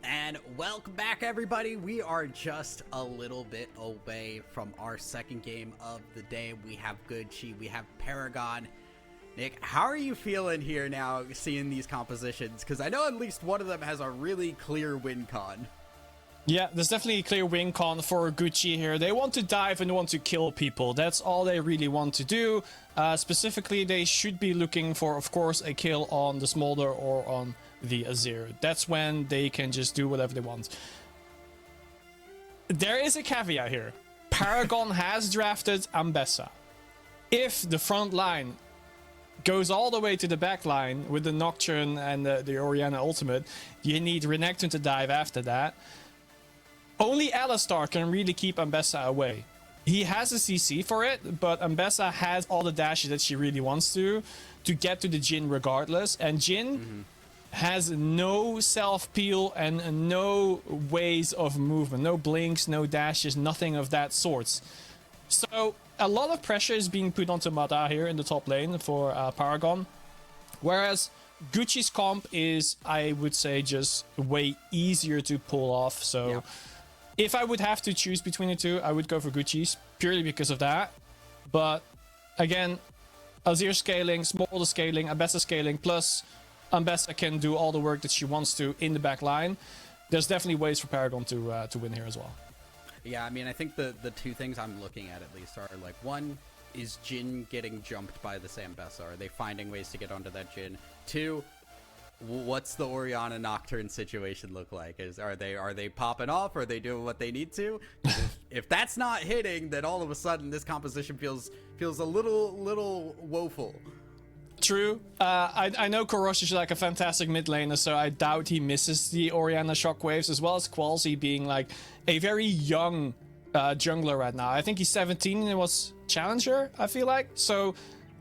And welcome back, everybody. We are just a little bit away from our second game of the day. We have Good Chi, we have Paragon. Nick, how are you feeling here now, seeing these compositions? Because I know at least one of them has a really clear win con. Yeah, there's definitely a clear win con for Good Chi here. They want to dive and want to kill people. That's all they really want to do. Specifically, they should be looking for, of course, a kill on the Smolder or on the Azir. That's when they can just do whatever they want. There is a caveat here. Paragon has drafted Ambessa. If the front line goes all the way to the back line with the Nocturne and the Orianna ultimate, you need Renekton to dive after that. Only Alistar can really keep Ambessa away. He has a CC for it, but Ambessa has all the dashes that she really wants to get to the Jhin regardless. And Jhin has no self-peel and no ways of movement. No blinks, no dashes, nothing of that sort. So a lot of pressure is being put onto Mada here in the top lane for Paragon. Whereas Gucci's comp is, I would say, just way easier to pull off. So if I would have to choose between the two, I would go for Gucci's purely because of that. But again, Azir scaling, Smolder scaling, Ambessa scaling, plus Ambessa can do all the work that she wants to in the back line. There's definitely ways for Paragon to win here as well. Yeah, I mean, I think the two things I'm looking at least are like, one, is Jhin getting jumped by this Ambessa? Are they finding ways to get onto that Jhin? Two, what's the Orianna Nocturne situation look like? Are they popping off? Are they doing what they need to? If that's not hitting, then all of a sudden this composition feels a little woeful. True. I know Korosh is like a fantastic mid laner, so I doubt he misses the Orianna shockwaves, as well as Qualzy being like a very young jungler right now. I think he's 17 and he was challenger, I feel like. So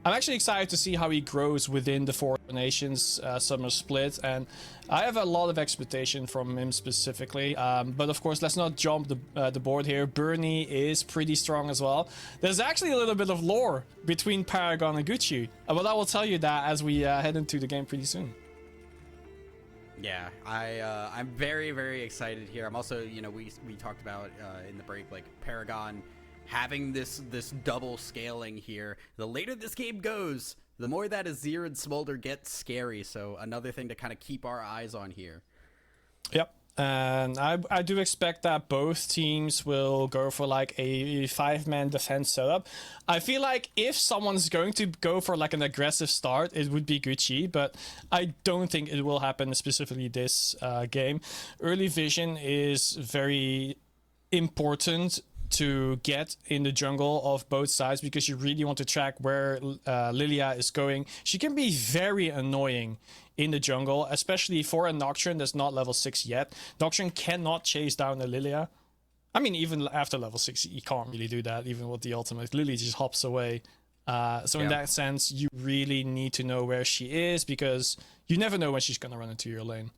I'm actually excited to see how he grows within the Four Nations summer split, and I have a lot of expectation from him specifically. But of course, let's not jump the board here. Bernie is pretty strong as well. There's actually a little bit of lore between Paragon and Gucci, but I will tell you that as we head into the game pretty soon. Yeah, I'm very, very excited here. I'm also, you know, we talked about in the break, like Paragon having this double scaling here. The later this game goes, the more that Azir and Smolder get scary. So another thing to kind of keep our eyes on here. Yep. And I do expect that both teams will go for like a 5-man defense setup. I feel like if someone's going to go for like an aggressive start, it would be Gucci, but I don't think it will happen specifically this game. Early vision is very important to get in the jungle of both sides, because you really want to track where Lilia is going. She can be very annoying in the jungle, especially for a Nocturne that's not level 6 yet. Nocturne cannot chase down a Lilia. I mean, even after level 6, you can't really do that, even with the ultimate. Lilia just hops away. In that sense, you really need to know where she is, because you never know when she's going to run into your lane.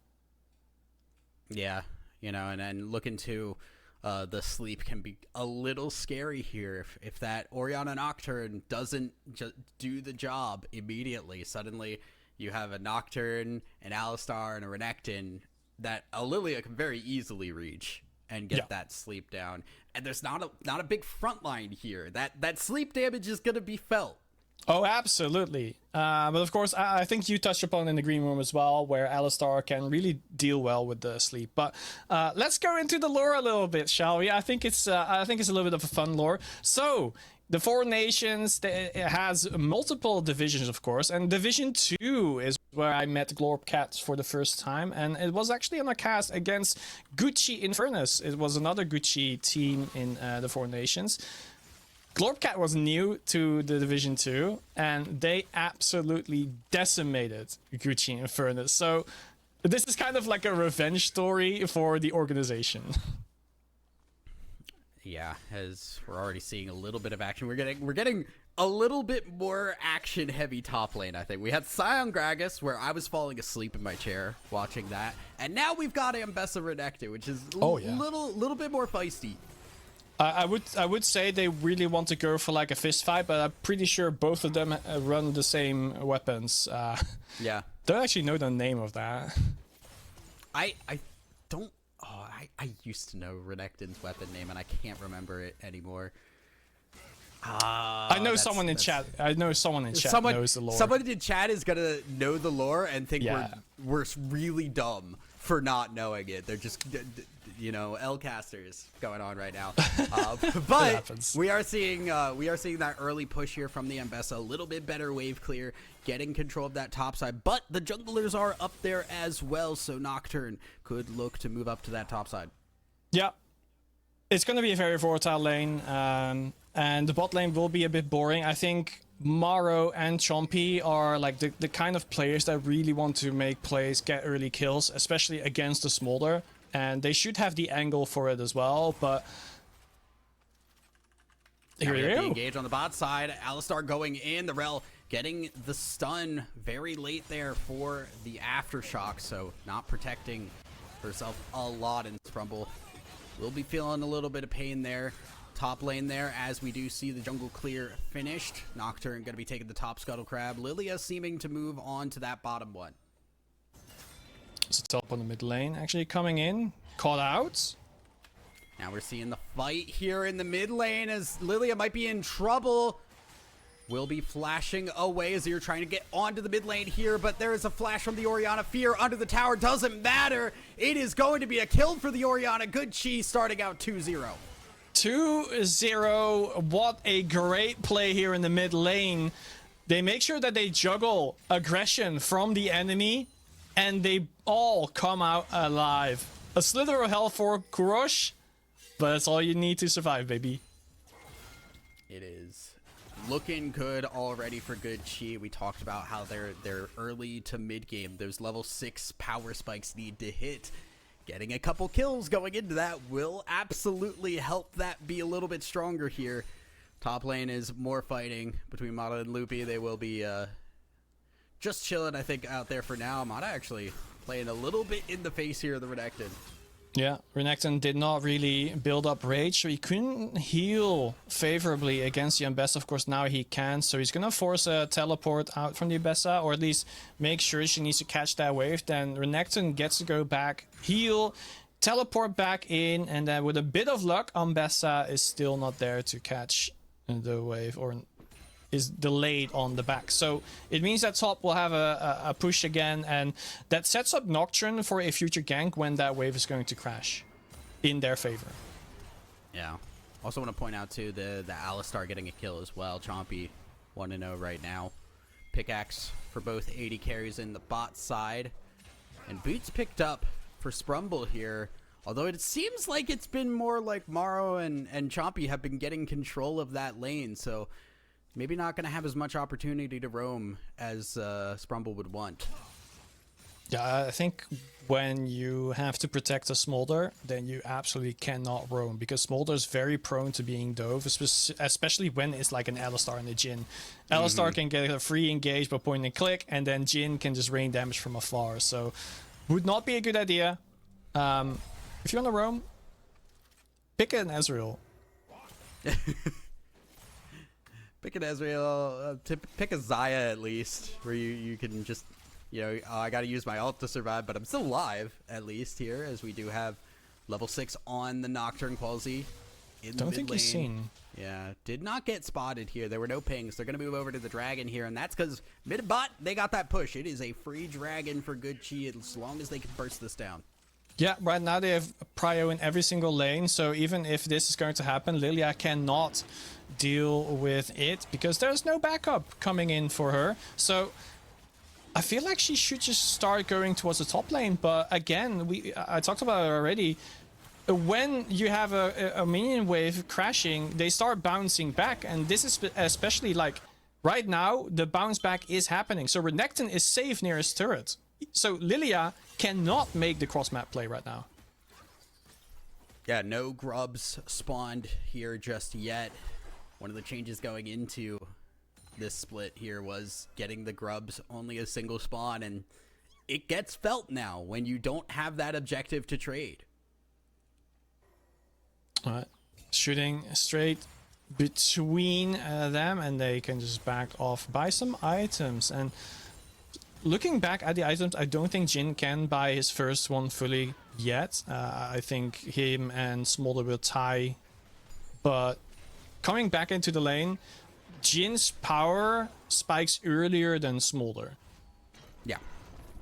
Yeah, you know, and then looking to the sleep can be a little scary here. If that Orianna Nocturne doesn't just do the job immediately, suddenly you have a Nocturne, an Alistar, and a Renekton that Lilia can very easily reach and get that sleep down. And there's not a big front line here. That sleep damage is going to be felt. Oh, absolutely. But of course, I think you touched upon in the green room as well, where Alistar can really deal well with the sleep. But let's go into the lore a little bit, shall we? I think it's a little bit of a fun lore. So the Four Nations, it has multiple divisions, of course, and Division 2 is where I met Glorpcat for the first time, and it was actually on a cast against Gucci Infernus. It was another Gucci team in the Four Nations. Glorpcat was new to the Division 2, and they absolutely decimated Gucci Infernus. So this is kind of like a revenge story for the organization. Yeah, as we're already seeing a little bit of action. We're getting a little bit more action-heavy top lane, I think. We had Scion Gragas, where I was falling asleep in my chair watching that. And now we've got Ambessa Renekton, which is a little bit more feisty. I would say they really want to go for like a fist fight, but I'm pretty sure both of them run the same weapons. Yeah. Don't actually know the name of that. I don't. Oh, I used to know Renekton's weapon name, and I can't remember it anymore. I know someone in chat. I know someone in chat knows the lore. Someone in chat is gonna know the lore and think we're really dumb for not knowing it. They're just, you know, L-casters going on right now. But we are seeing that early push here from the Ambessa. A little bit better wave clear, getting control of that top side. But the junglers are up there as well, so Nocturne could look to move up to that top side. Yeah. It's going to be a very volatile lane, and the bot lane will be a bit boring. I think Maro and Chompy are like the kind of players that really want to make plays, get early kills, especially against the Smolder. And they should have the angle for it as well, but here we go. Engage on the bot side. Alistar going in. The Rel getting the stun very late there for the aftershock, so not protecting herself a lot in Sprumble. Will be feeling a little bit of pain there. top lane there, as we do see the jungle clear finished. Nocturne going to be taking the top Scuttle Crab. Lilia seeming to move on to that bottom one. It's a top on the mid lane actually coming in. Caught out. Now we're seeing the fight here in the mid lane as Lilia might be in trouble. Will be flashing away as you're trying to get onto the mid lane here, but there is a flash from the Orianna. Fear under the tower doesn't matter. It is going to be a kill for the Orianna. Good Chi starting out 2-0. 2-0. What a great play here in the mid lane. They make sure that they juggle aggression from the enemy, and they all come out alive. A slither of health for Kurosh, but that's all you need to survive, baby. It is looking good already for Good Chi. We talked about how they're early to mid game. Those level 6 power spikes need to hit. Getting a couple kills going into that will absolutely help that be a little bit stronger here. Top lane is more fighting between Mata and Loopy. They will be just chilling, I think, out there for now. Mata actually playing a little bit in the face here of the Renekton. Yeah, Renekton did not really build up rage, so he couldn't heal favorably against the Ambessa. Of course, now he can, so he's gonna force a teleport out from the Ambessa, or at least make sure she needs to catch that wave. Then Renekton gets to go back, heal, teleport back in, and then with a bit of luck, Ambessa is still not there to catch the wave, or is delayed on the back. So it means that top will have a push again, and that sets up Nocturne for a future gank when that wave is going to crash in their favor. Yeah. Also want to point out too the Alistar getting a kill as well. Chompy 1-0 right now. Pickaxe for both AD carries in the bot side. And boots picked up for Sprumble here. Although it seems like it's been more like Maro and Chompy have been getting control of that lane, so maybe not going to have as much opportunity to roam as Sprumble would want. Yeah, I think when you have to protect a Smolder, then you absolutely cannot roam, because Smolder is very prone to being dove, especially when it's like an Alistar and a Jhin. Alistar can get a free engage by point and click, and then Jhin can just rain damage from afar, so would not be a good idea. If you want to roam, pick an Ezreal. Pick an Ezreal, pick a Xayah at least, where you can just, you know, I gotta use my ult to survive, but I'm still alive, at least here, as we do have level 6 on the Nocturne Quality in the mid lane. Don't think he's seen. Yeah, did not get spotted here. There were no pings. They're gonna move over to the Dragon here, and that's because mid bot, they got that push. It is a free Dragon for Good Chi as long as they can burst this down. Yeah, right now they have prio in every single lane, so even if this is going to happen, Lilia cannot deal with it because there's no backup coming in for her. So I feel like she should just start going towards the top lane, but again, I talked about it already. When you have a minion wave crashing, they start bouncing back, and this is especially like right now, the bounce back is happening. So Renekton is safe near his turret. So Lilia cannot make the cross map play right now. Yeah, no grubs spawned here just yet. One of the changes going into this split here was getting the grubs only a single spawn, and it gets felt now when you don't have that objective to trade. Alright, shooting straight between them, and they can just back off, buy some items. And looking back at the items, I don't think Jhin can buy his first one fully yet. I think him and Smolder will tie, but coming back into the lane, Jin's power spikes earlier than Smolder. Yeah.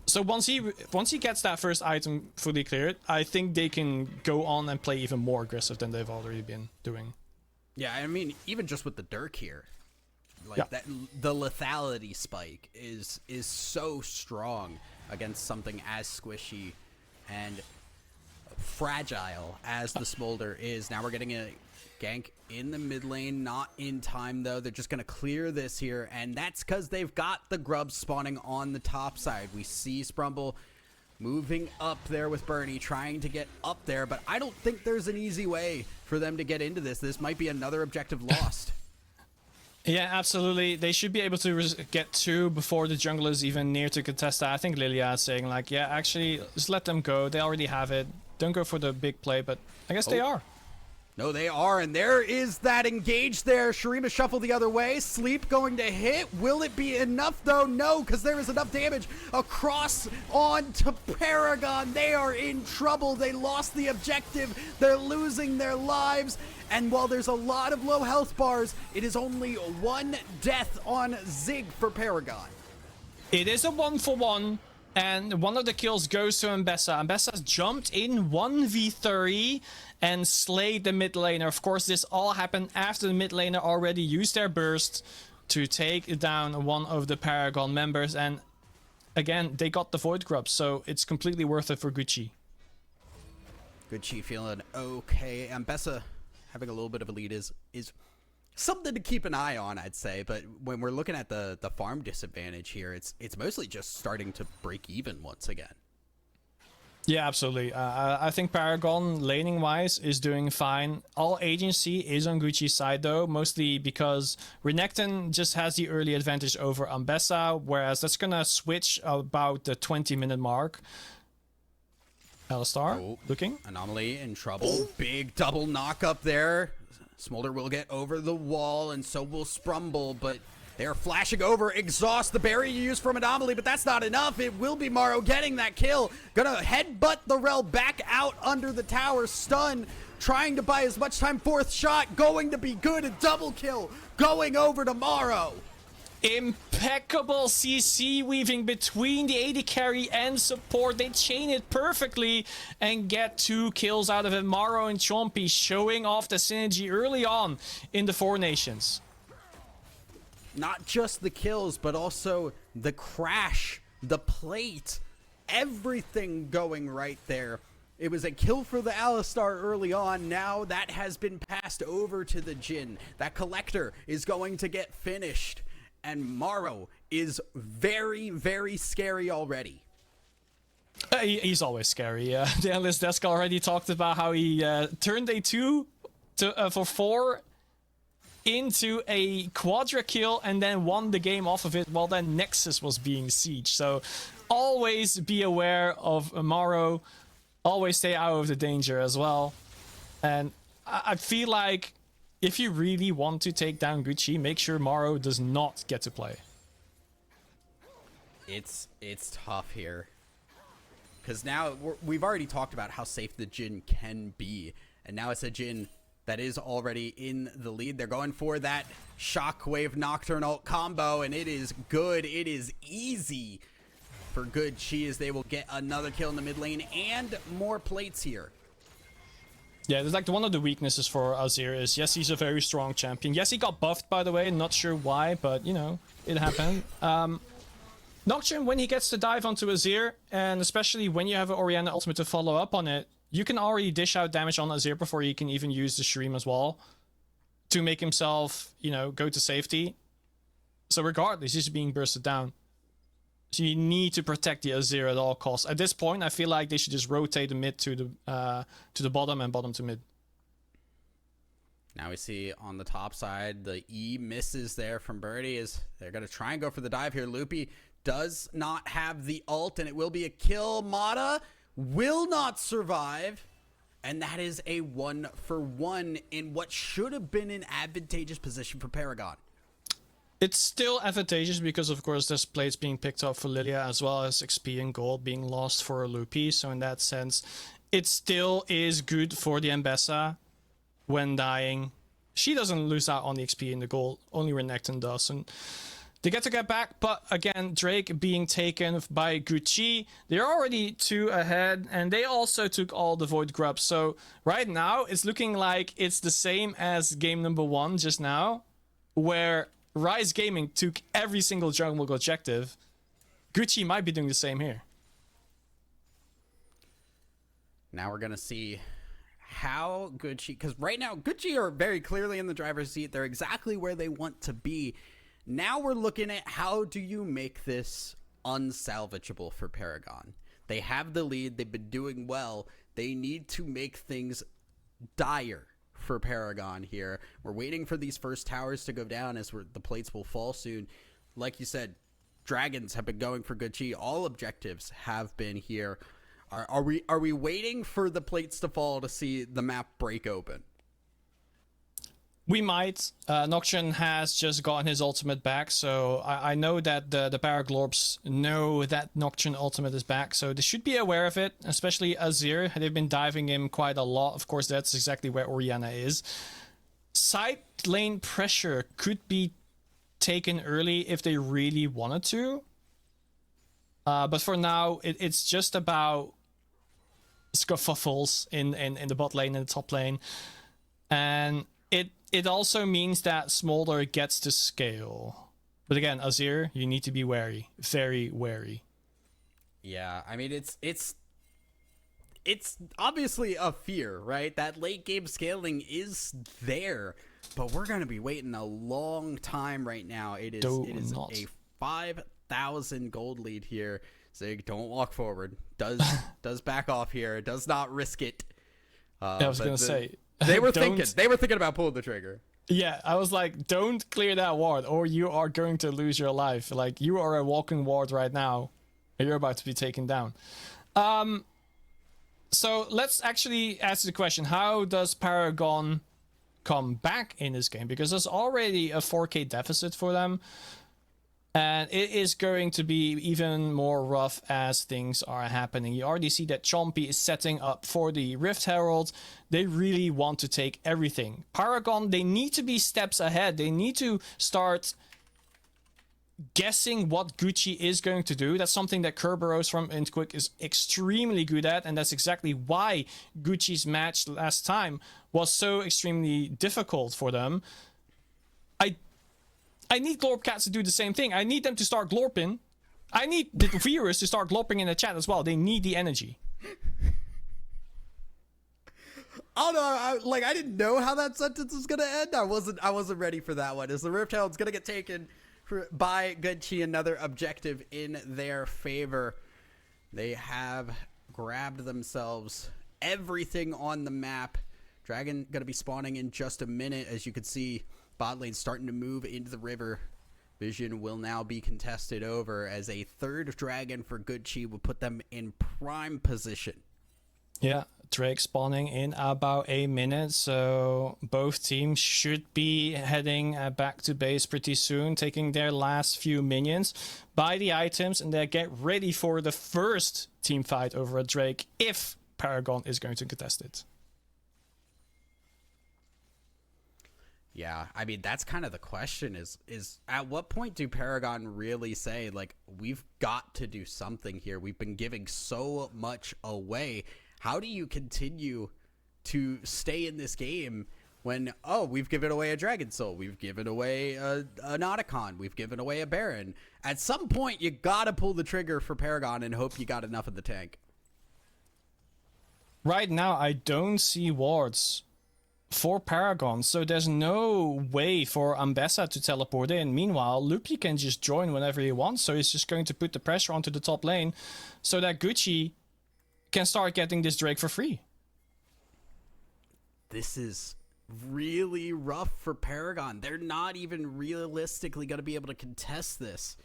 So once he gets that first item fully cleared, I think they can go on and play even more aggressive than they've already been doing. Yeah, I mean, even just with the Dirk here, like that, the lethality spike is so strong against something as squishy and fragile as the Smolder is. Now we're getting a gank in the mid lane, not in time though. They're just gonna clear this here, and that's because they've got the grubs spawning on the top side. We see Sprumble moving up there with Bernie, trying to get up there, but I don't think there's an easy way for them to get into this. This might be another objective lost. Yeah, absolutely. They should be able to get 2 before the jungle is even near to contest that. I think Lilia is saying like, yeah, actually, just let them go. They already have it. Don't go for the big play, but I guess they are. No, they are, and there is that engage there. Shurima shuffle the other way. Sleep going to hit. Will it be enough, though? No, because there is enough damage across onto Paragon. They are in trouble. They lost the objective. They're losing their lives. And while there's a lot of low health bars, it is only one death on Zig for Paragon. It is a 1-for-1. And one of the kills goes to Mbessa. Mbessa's jumped in 1v3 and slayed the mid laner. Of course, this all happened after the mid laner already used their burst to take down one of the Paragon members. And again, they got the Void Grub, so it's completely worth it for Gucci. Gucci feeling okay. Mbessa having a little bit of a lead is something to keep an eye on, I'd say, but when we're looking at the farm disadvantage here, it's mostly just starting to break even once again. Yeah, absolutely. I think Paragon, laning-wise, is doing fine. All agency is on Gucci's side, though, mostly because Renekton just has the early advantage over Mbessa, whereas that's gonna switch about the 20-minute mark. Alistar, looking. Anomaly in trouble. Big double knock up there. Smolder will get over the wall, and so will Sprumble, but they're flashing over. Exhaust the berry you used from Anomaly, but that's not enough. It will be Morrow getting that kill. Gonna headbutt the Rel back out under the tower. Stun, trying to buy as much time. Fourth shot, going to be good. A double kill, going over to Morrow. Impeccable CC weaving between the AD carry and support. They chain it perfectly and get 2 kills out of it. Morrow and Chompy showing off the synergy early on in the Four Nations. Not just the kills, but also the crash, the plate, everything going right there. It was a kill for the Alistar early on. Now that has been passed over to the Jhin. That Collector is going to get finished. And Morrow is very, very scary already. He's always scary. The analyst desk already talked about how he turned a 2 for 4 into a quadra kill and then won the game off of it while then Nexus was being sieged. So always be aware of Morrow. Always stay out of the danger as well. And I feel like if you really want to take down Gucci, make sure Morrow does not get to play. It's tough here. Because now we've already talked about how safe the Jhin can be. And now it's a Jhin that is already in the lead. They're going for that Shockwave Nocturne ult combo. And it is good. It is easy for Gucci as they will get another kill in the mid lane and more plates here. Yeah, like one of the weaknesses for Azir is, yes, he's a very strong champion. Yes, he got buffed, by the way. Not sure why, but, you know, it happened. Nocturne, when he gets to dive onto Azir, and especially when you have an Orianna ultimate to follow up on it, you can already dish out damage on Azir before he can even use the Shreem as well to make himself, you know, go to safety. So regardless, he's being bursted down. So you need to protect the Azir at all costs. At this point, I feel like they should just rotate the mid to the bottom and bottom to mid. Now we see on the top side, the E misses there from Birdie as they're going to try and go for the dive here. Loopy does not have the ult, and it will be a kill. Mata will not survive, and that is a 1-for-1 in what should have been an advantageous position for Paragon. It's still advantageous because, of course, there's plates being picked up for Lilia as well as XP and gold being lost for Loopy. So in that sense, it still is good for the Mbessa when dying. She doesn't lose out on the XP and the gold. Only Renekton does. And they get back. But again, Drake being taken by Gucci. They're already 2 ahead. And they also took all the Void Grubs. So right now, it's looking like it's the same as game number 1 just now. Where RIZE Gaming took every single jungle objective. Gucci might be doing the same here. Now we're going to see how Gucci, because right now Gucci are very clearly in the driver's seat. They're exactly where they want to be. Now we're looking at how do you make this unsalvageable for Paragon. They have the lead. They've been doing well. They need to make things dire for Paragon here. We're waiting for these first towers to go down as the plates will fall soon. Like you said, dragons have been going for Gucci. All objectives have been here. Are we waiting for the plates to fall to see the map break open? We might. Nocturne has just gotten his ultimate back, so I know that the Paraglorps know that Nocturne ultimate is back, so they should be aware of it, especially Azir. They've been diving him quite a lot. Of course, that's exactly where Orianna is. Side lane pressure could be taken early if they really wanted to. But for now, it's just about scuffles in the bot lane and the top lane. And it also means that Smolder gets to scale. But again, Azir, you need to be wary. Very wary. Yeah, I mean, it's obviously a fear, right? That late game scaling is there, but we're gonna be waiting a long time right now. It is a 5,000 gold lead here. Zig, don't walk forward. Does back off here. Does not risk it. I was gonna say they were thinking about pulling the trigger. Yeah, I was like, don't clear that ward, or you are going to lose your life. Like, you are a walking ward right now, and you're about to be taken down. So let's actually ask the question: how does Paragon come back in this game? Because there's already a 4K deficit for them. And it is going to be even more rough as things are happening. You already see that Chompy is setting up for the Rift Herald. They really want to take everything. Paragon, they need to be steps ahead. They need to start guessing what Gucci is going to do. That's something that Kerberos from Intquick is extremely good at. And that's exactly why Gucci's match last time was so extremely difficult for them. I need Glorpcats to do the same thing. I need them to start glorping. I need the viewers to start glorping in the chat as well. They need the energy. Oh no! I didn't know how that sentence was gonna end. I wasn't ready for that one. Is the Rift Herald's gonna get taken by Gucci? Another objective in their favor. They have grabbed themselves everything on the map. Dragon gonna be spawning in just a minute, as you can see. Bot lane starting to move into the river. Vision will now be contested over as a third dragon for Gucci will put them in prime position. Yeah, Drake spawning in about a minute, so both teams should be heading back to base pretty soon, taking their last few minions, buy the items, and then get ready for the first team fight over a Drake if Paragon is going to contest it. Yeah, I mean, that's kind of the question is at what point do Paragon really say, like, we've got to do something here? We've been giving so much away. How do you continue to stay in this game when, oh, we've given away a Dragon Soul, we've given away an Otacon, we've given away a Baron? At some point, you got to pull the trigger for Paragon and hope you got enough of the tank. Right now, I don't see wards for Paragon, so there's no way for Ambessa to teleport in. Meanwhile, Lupi can just join whenever he wants, so he's just going to put the pressure onto the top lane so that Gucci can start getting this Drake for free. This is really rough for Paragon. They're not even realistically going to be able to contest this.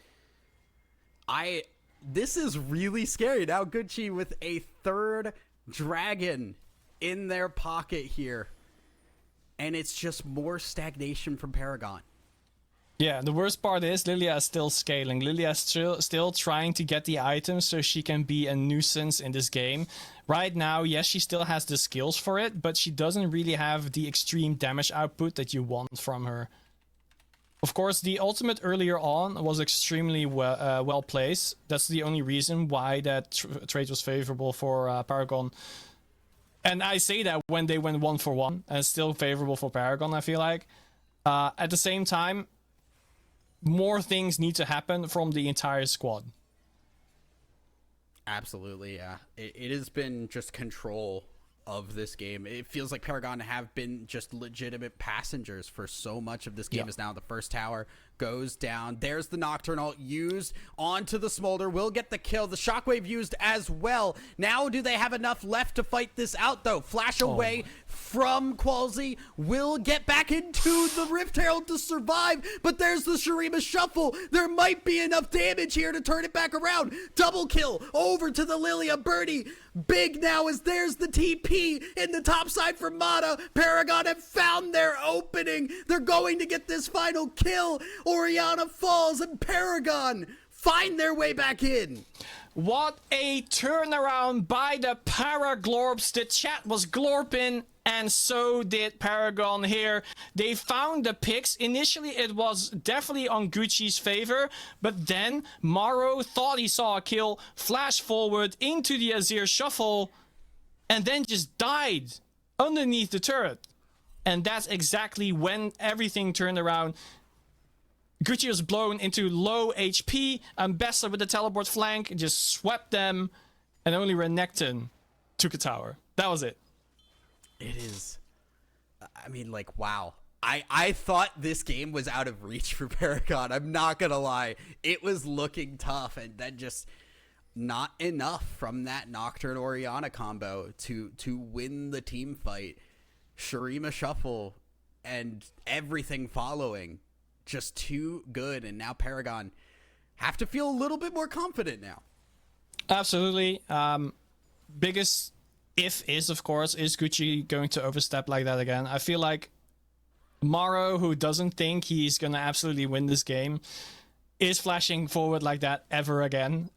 This is really scary. Now Gucci with a third dragon in their pocket here. And it's just more stagnation from Paragon. Yeah, the worst part is Lilia is still scaling. Lilia is still trying to get the items so she can be a nuisance in this game. Right now, yes, she still has the skills for it, but she doesn't really have the extreme damage output that you want from her. Of course, the ultimate earlier on was extremely well placed. That's the only reason why that trade was favorable for Paragon. And I say that when they went 1-for-1, and it's still favorable for Paragon, I feel like. At the same time, more things need to happen from the entire squad. Absolutely, yeah. It has been just control of this game. It feels like Paragon have been just legitimate passengers for so much of this game. Is now the first tower goes down. There's the Nocturnal used onto the Smolder. Will get the kill. The Shockwave used as well. Now do they have enough left to fight this out, though? Flash away from Qualzy. Will get back into the Rift Herald to survive, but there's the Shurima Shuffle. There might be enough damage here to turn it back around. Double kill over to the Lilia Birdie. Big now as there's the TP. HP in the top side for Mata. Paragon have found their opening. They're going to get this final kill. Orianna falls and Paragon find their way back in. What a turnaround by the Paraglorps. The chat was glorping, and so did Paragon here. They found the picks. Initially, it was definitely on Gucci's favor, but then Maro thought he saw a kill, flashed forward into the Azir shuffle, and then just died underneath the turret. And that's exactly when everything turned around. Gucci was blown into low HP, and Bessa with the teleport flank just swept them, and only Renekton took a tower. That was it. It is. I mean, like, wow. I thought this game was out of reach for Paragon. I'm not gonna lie. It was looking tough, and then just not enough from that Nocturne Orianna combo to win the team fight. Shurima shuffle and everything following. Just too good, and now Paragon have to feel a little bit more confident now. Absolutely. Biggest if is, of course, is Gucci going to overstep like that again? I feel like Maro, who doesn't think he's going to absolutely win this game, is flashing forward like that ever again.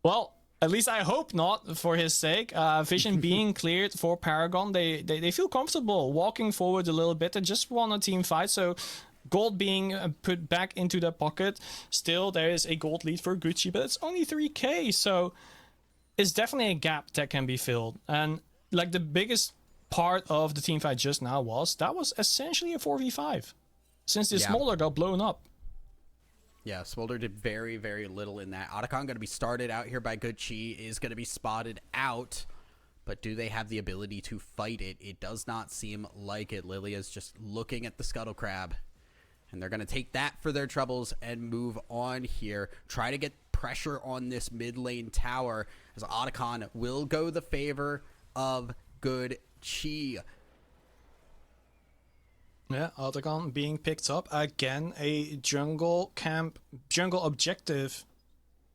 Well, at least I hope not, for his sake. Vision being cleared for Paragon, they feel comfortable walking forward a little bit. They just won a team fight, so gold being put back into their pocket. Still, there is a gold lead for Gucci, but it's only 3k, so it's definitely a gap that can be filled. And like the biggest part of the team fight just now was essentially a 4v5, since the Smolder got blown up. Yeah, Smolder did very, very little in that. Otacon going to be started out here by Gucci, is going to be spotted out. But do they have the ability to fight it? It does not seem like it. Lilia's just looking at the Scuttle Crab. And they're going to take that for their troubles and move on here. Try to get pressure on this mid lane tower, as Otacon will go the favor of Gucci. Yeah, Otacon being picked up again. A jungle objective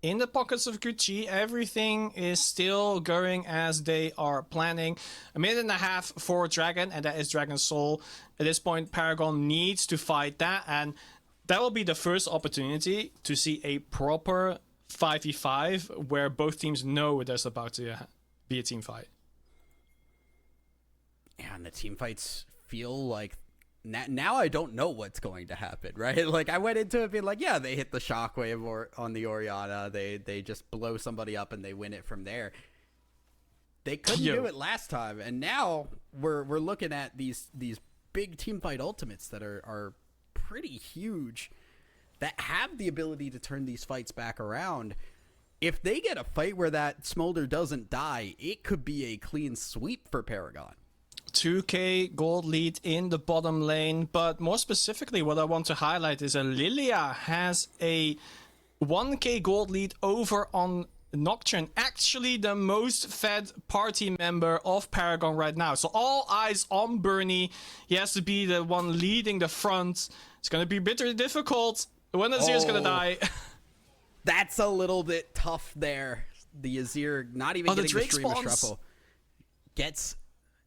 in the pockets of Gucci. Everything is still going as they are planning. A minute and a half for Dragon, and that is Dragon's Soul. At this point, Paragon needs to fight that, and that will be the first opportunity to see a proper 5v5 where both teams know there's about to be a team fight. Yeah, and the team fights feel like now I don't know what's going to happen, right? Like, I went into it being like, yeah, they hit the shockwave on the Orianna. They just blow somebody up and they win it from there. They couldn't do it last time, and now we're looking at these big team fight ultimates that are pretty huge, that have the ability to turn these fights back around. If they get a fight where that Smolder doesn't die, it could be a clean sweep for Paragon. 2k gold lead in the bottom lane, but more specifically what I want to highlight is Lilia has a 1k gold lead over on Nocturne, actually the most fed party member of Paragon right now. So all eyes on Bernie. He has to be the one leading the front. It's going to be bitterly difficult when Azir is going to die. That's a little bit tough there. The Azir not even getting the stream of shuffle. Gets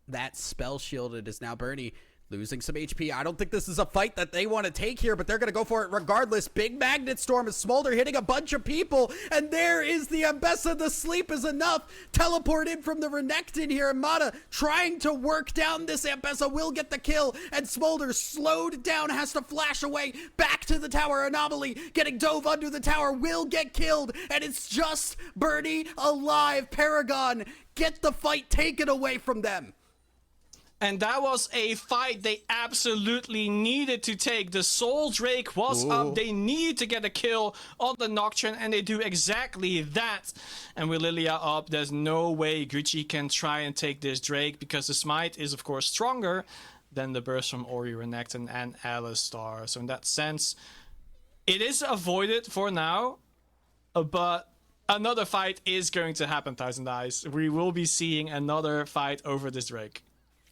that spell shielded. Is now Bernie losing some HP. I don't think this is a fight that they want to take here, but they're going to go for it regardless. Big Magnet Storm is Smolder hitting a bunch of people, and there is the Ambessa. The sleep is enough. Teleport in from the Renekton here, and Mata trying to work down this Ambessa will get the kill, and Smolder slowed down, has to flash away back to the tower. Anomaly getting dove under the tower, will get killed, and it's just Bernie alive. Paragon get the fight taken away from them. And that was a fight they absolutely needed to take. The Soul Drake was up. They needed to get a kill on the Nocturne, and they do exactly that. And with Lilia up, there's no way Gucci can try and take this Drake, because the Smite is, of course, stronger than the burst from Ori, Renekton, and Alistar. So in that sense, it is avoided for now, but another fight is going to happen, Thousand Eyes. We will be seeing another fight over this Drake.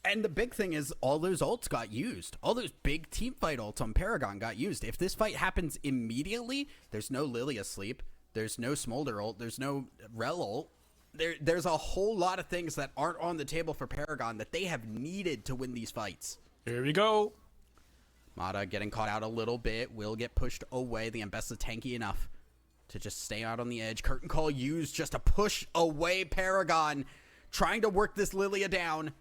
And the big thing is all those ults got used. All those big team fight ults on Paragon got used. If this fight happens immediately, there's no Lilia sleep. There's no Smolder ult. There's no Rel ult. there's a whole lot of things that aren't on the table for Paragon that they have needed to win these fights. Here we go. Mata getting caught out a little bit, will get pushed away. The Mbessa tanky enough to just stay out on the edge. Curtain Call used just to push away Paragon, trying to work this Lilia down.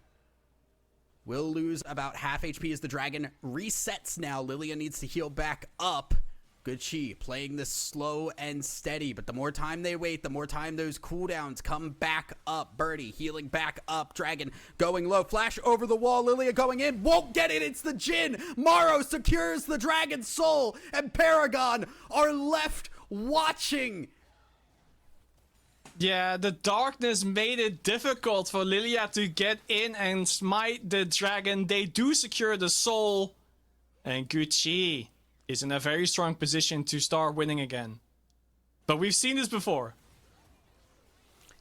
Will lose about half HP as the dragon resets now. Lilia needs to heal back up. Good Chi playing this slow and steady, but the more time they wait, the more time those cooldowns come back up. Birdie healing back up. Dragon going low. Flash over the wall. Lilia going in. Won't get it. It's the Jhin. Maro secures the dragon's soul, and Paragon are left watching. Yeah, the darkness made it difficult for Lilia to get in and smite the dragon. They do secure the soul, and Gucci is in a very strong position to start winning again. But we've seen this before.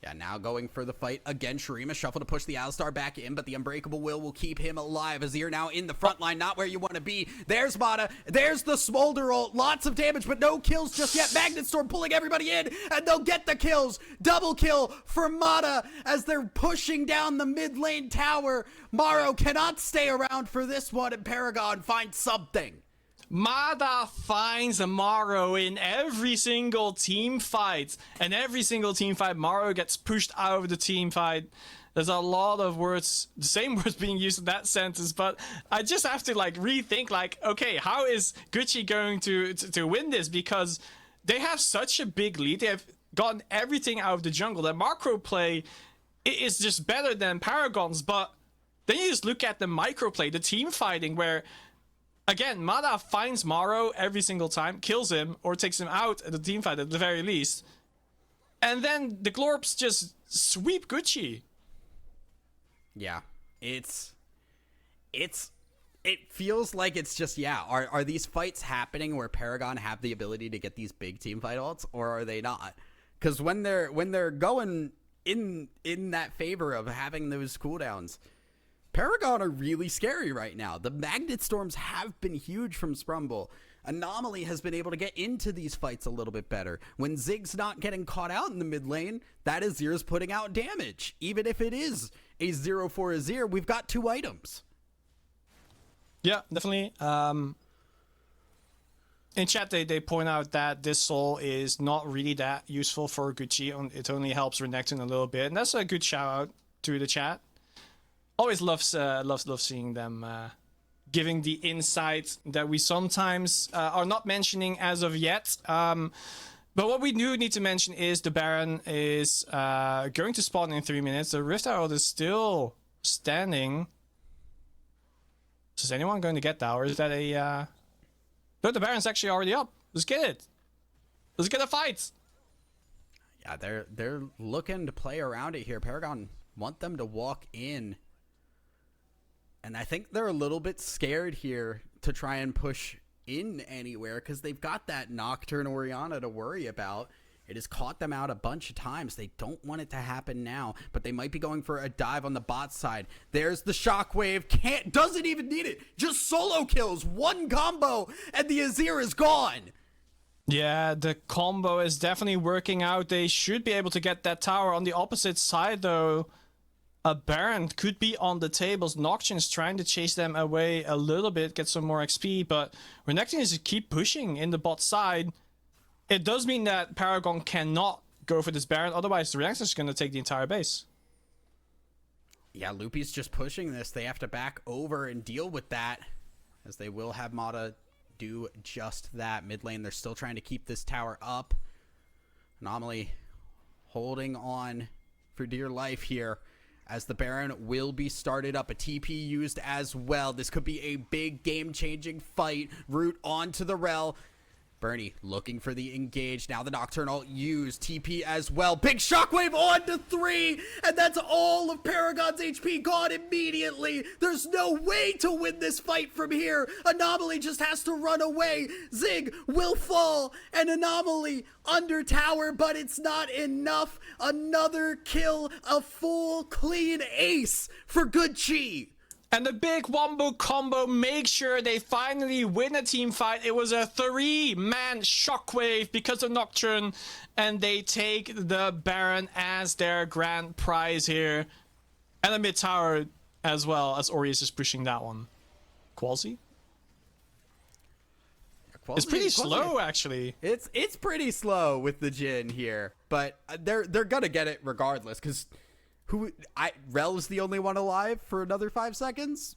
Yeah, now going for the fight again. Shurima shuffle to push the Alistar back in, but the Unbreakable will keep him alive. Azir now in the front line, not where you want to be. There's Mata. There's the Smolder ult. Lots of damage, but no kills just yet. Magnet Storm pulling everybody in, and they'll get the kills. Double kill for Mata as they're pushing down the mid lane tower. Maro cannot stay around for this one, and Paragon finds something. Mada finds Maro in every single team fight. And every single team fight, Maro gets pushed out of the team fight. There's a lot of words, the same words being used in that sentence, but I just have to like rethink like, okay, how is Gucci going to win this? Because they have such a big lead. They have gotten everything out of the jungle. Their macro play is just better than Paragon's, but then you just look at the micro play, the team fighting where again, Mada finds Maro every single time, kills him, or takes him out at the teamfight at the very least. And then the Glorps just sweep Gucci. Yeah, it feels like it's just, yeah, are these fights happening where Paragon have the ability to get these big team fight ults, or are they not? Because when they're going in that favor of having those cooldowns, Paragon are really scary right now. The Magnet Storms have been huge from Sprumble. Anomaly has been able to get into these fights a little bit better. When Zig's not getting caught out in the mid lane, that Azir's putting out damage. Even if it is a 0 for Azir, we've got 2 items. Yeah, definitely. In chat, they point out that this soul is not really that useful for Gucci. It only helps Renekton a little bit. And that's a good shout out to the chat. Always loves seeing them giving the insight that we sometimes are not mentioning as of yet. But what we do need to mention is the Baron is going to spawn in 3 minutes. The Rift Herald is still standing. Is anyone going to get that, or is that a... No, the Baron's actually already up. Let's get it. Let's get a fight. Yeah, they're looking to play around it here. Paragon want them to walk in. And I think they're a little bit scared here to try and push in anywhere because they've got that Nocturne Orianna to worry about. It has caught them out a bunch of times. They don't want it to happen now, but they might be going for a dive on the bot side. There's the Shockwave. Doesn't even need it. Just solo kills. One combo, and the Azir is gone. Yeah, the combo is definitely working out. They should be able to get that tower. On the opposite side, though, a Baron could be on the tables. Nocturne's trying to chase them away a little bit, get some more XP, but Renekton is to keep pushing in the bot side. It does mean that Paragon cannot go for this Baron, otherwise Renekton's is going to take the entire base. Yeah, Loopy's just pushing this. They have to back over and deal with that, as they will have Mata do just that. Mid lane, they're still trying to keep this tower up. Anomaly holding on for dear life here, as the Baron will be started up. A TP used as well. This could be a big game-changing fight. Root onto the Rel. Bernie looking for the engage. Now the Nocturnal used. TP as well. Big Shockwave on to 3. And that's all of Paragon's HP gone immediately. There's no way to win this fight from here. Anomaly just has to run away. Zig will fall. And Anomaly under tower, but it's not enough. Another kill. A full clean ace for Good Chi. And the big wombo combo makes sure they finally win a team fight. It was a 3-man shockwave because of Nocturne. And they take the Baron as their grand prize here. And a mid tower as well, as Ori is just pushing that one. Qualsy? It's pretty slow, actually. It's pretty slow with the Jhin here, but they're gonna get it regardless. Because Rel's the only one alive for another 5 seconds.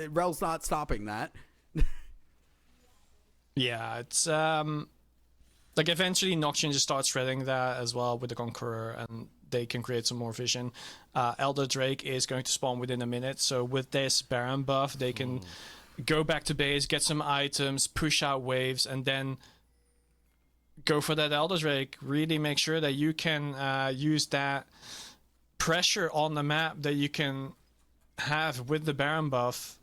Rel's not stopping that. Yeah, it's like eventually Nocturne just starts shredding that as well with the Conqueror, and they can create some more vision. Elder Drake is going to spawn within a minute, so with this Baron buff, they can go back to base, get some items, push out waves, and then go for that Elder Drake. Really make sure that you can use that pressure on the map that you can have with the Baron buff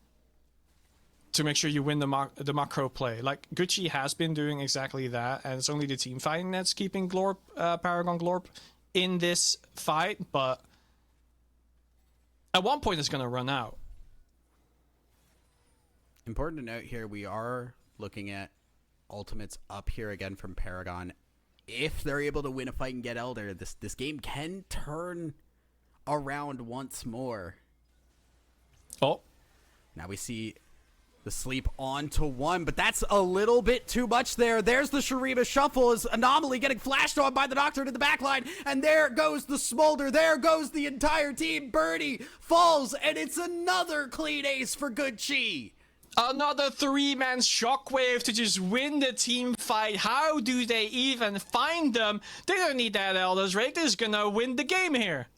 to make sure you win the macro play. Like, Gucci has been doing exactly that, and it's only the team fighting that's keeping Glorp, Paragon Glorp in this fight, but at one point it's going to run out. Important to note here, we are looking at ultimates up here again from Paragon. If they're able to win a fight and get Elder, this game can turn around once more. Oh. Now we see the sleep on to 1, but that's a little bit too much there. There's the Shurima Shuffle as Anomaly getting flashed on by the Doctor in the backline, and there goes the Smolder. There goes the entire team. Birdie falls, and it's another clean ace for Gucci. Another 3-man shockwave to just win the team fight. How do they even find them? They don't need that Elder Drake. They're just gonna win the game here.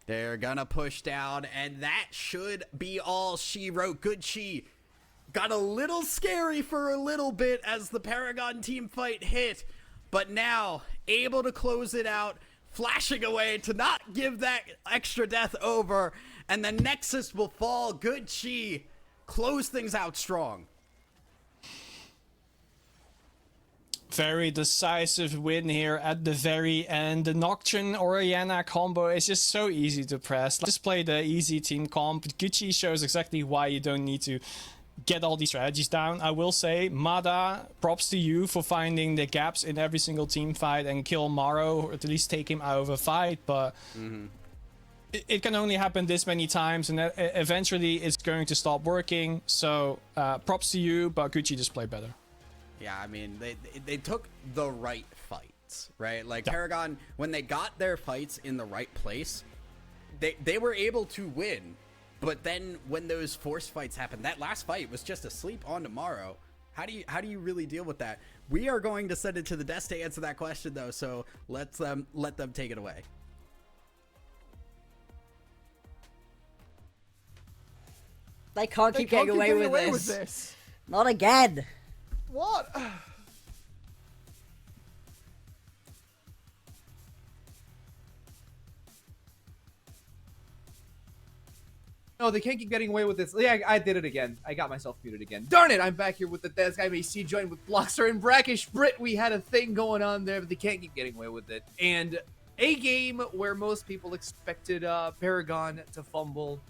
They're gonna push down, and that should be all she wrote. Gucci got a little scary for a little bit as the Paragon team fight hit, but now able to close it out, flashing away to not give that extra death over, and the Nexus will fall. Gucci close things out strong. Very decisive win here at the very end. The Nocturne Orianna combo is just so easy to press. Just play the easy team comp. Gucci shows exactly why you don't need to get all these strategies down. I will say, Mada, props to you for finding the gaps in every single team fight and kill Maro, or at least take him out of a fight, but it can only happen this many times, and eventually it's going to stop working. So props to you, but Gucci just played better. Yeah, I mean, they took the right fights, right? Like, Paragon, when they got their fights in the right place, they were able to win. But then when those forced fights happened, that last fight was just a sleep on tomorrow. How do you really deal with that? We are going to send it to the desk to answer that question, though, so let them take it away. They can't keep getting away with this. Not again. What? No, they can't keep getting away with this. Yeah, I did it again. I got myself muted again. Darn it, I'm back here with the desk. I'm AC joined with Bloxer and Brackish Brit. We had a thing going on there, but they can't keep getting away with it. And a game where most people expected Paragon to fumble.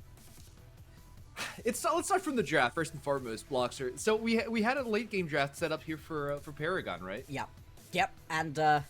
Let's start from the draft first and foremost, Bloxer. So we had a late game draft set up here for Paragon, right? Yeah. Yep. And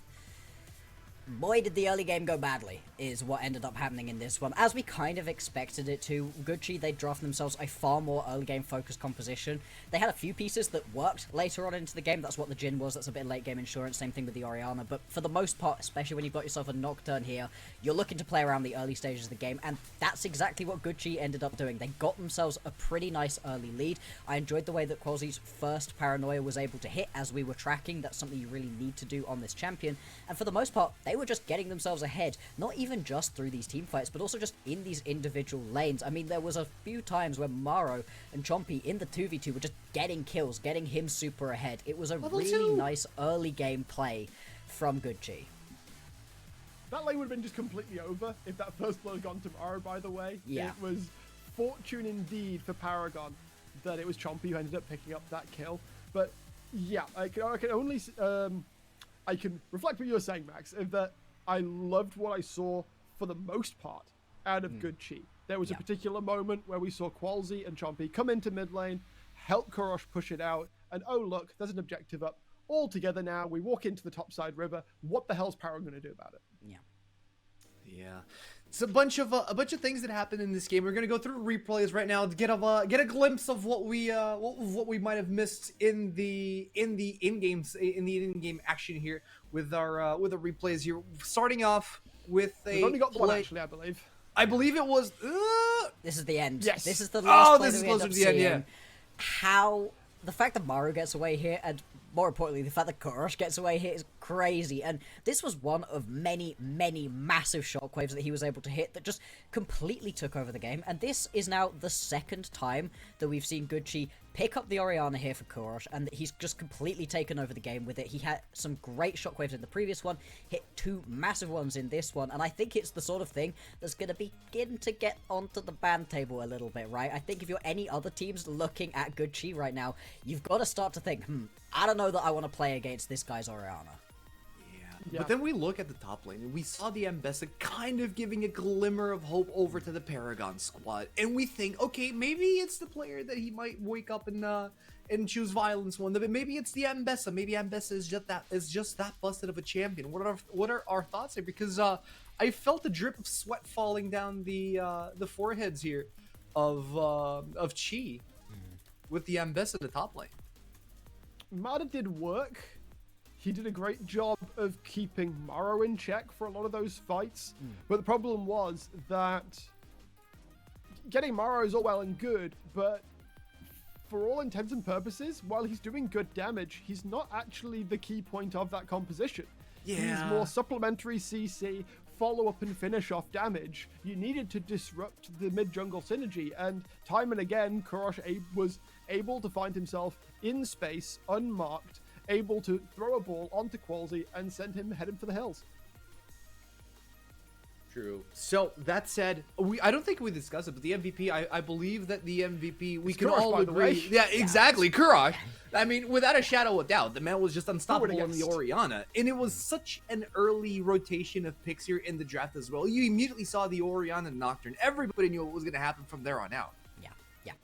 boy, did the early game go badly, is what ended up happening in this one. As we kind of expected it to. Gucci, they drafted themselves a far more early game focused composition. They had a few pieces that worked later on into the game. That's what the Jhin was. That's a bit of late game insurance. Same thing with the Orianna. But for the most part, especially when you've got yourself a Nocturne here, you're looking to play around the early stages of the game. And that's exactly what Gucci ended up doing. They got themselves a pretty nice early lead. I enjoyed the way that Quasi's first Paranoia was able to hit as we were tracking. That's something you really need to do on this champion. And for the most part, they were just getting themselves ahead, not even just through these team fights, but also just in these individual lanes. I mean, there was a few times where Maro and Chompy in the 2v2 were just getting kills, getting him super ahead. It was a really nice early game play from Gucci. That lane would have been just completely over if that first blow had gone to Maro, by the way. Yeah. It was fortune indeed for Paragon that it was Chompy who ended up picking up that kill. But yeah, I can only I can reflect what you were saying, Max, in that I loved what I saw for the most part out of Good Chi. There was a particular moment where we saw Qualzy and Chompy come into mid lane, help Kurosh push it out, and oh look, there's an objective up. All together now, we walk into the topside river. What the hell's Paragon going to do about it? Yeah, it's a bunch of things that happened in this game. We're gonna go through replays right now to get a glimpse of what we might have missed in the in-game action here with our replays here. Starting off with We've only got one actually, I believe. I believe it was. This is the end. Yes. This is the last play this that is we end closer up to the end, seeing. yeah. How the fact that Maru gets away here, and more importantly, the fact that Kurosh gets away here is crazy. And this was one of many, many massive shockwaves that he was able to hit that just completely took over the game. And this is now the second time that we've seen Good Chi pick up the Orianna here for Kurosh, and he's just completely taken over the game with it. He had some great shockwaves in the previous one, hit 2 massive ones in this one, and I think it's the sort of thing that's going to begin to get onto the ban table a little bit, right? I think if you're any other teams looking at Good Chi right now, you've got to start to think, I don't know that I want to play against this guy's Orianna. Yeah. But then we look at the top lane, and we saw the Ambessa kind of giving a glimmer of hope over to the Paragon squad, and we think, okay, maybe it's the player that he might wake up and choose violence one. But maybe it's the Ambessa. Maybe Ambessa is just that busted of a champion. What are our thoughts here? Because I felt a drip of sweat falling down the foreheads here of Chi with the Ambessa in the top lane. Mada did work. He did a great job of keeping Maro in check for a lot of those fights. But the problem was that getting Maro is all well and good, but for all intents and purposes, while he's doing good damage, he's not actually the key point of that composition. Yeah. He's more supplementary CC, follow up and finish off damage. You needed to disrupt the mid-jungle synergy, and time and again, Kurosh was able to find himself in space, unmarked, able to throw a ball onto Qualzy and send him heading for the hills. True. So that said, I don't think we discussed it, but the MVP, I believe that the MVP, we It's can Kurosh, all by the way. agree. Yeah, exactly. Kurosh. I mean, without a shadow of doubt, the man was just unstoppable in the against? Orianna. And it was such an early rotation of picks here in the draft as well. You immediately saw the Orianna Nocturne. Everybody knew what was going to happen from there on out. Yeah.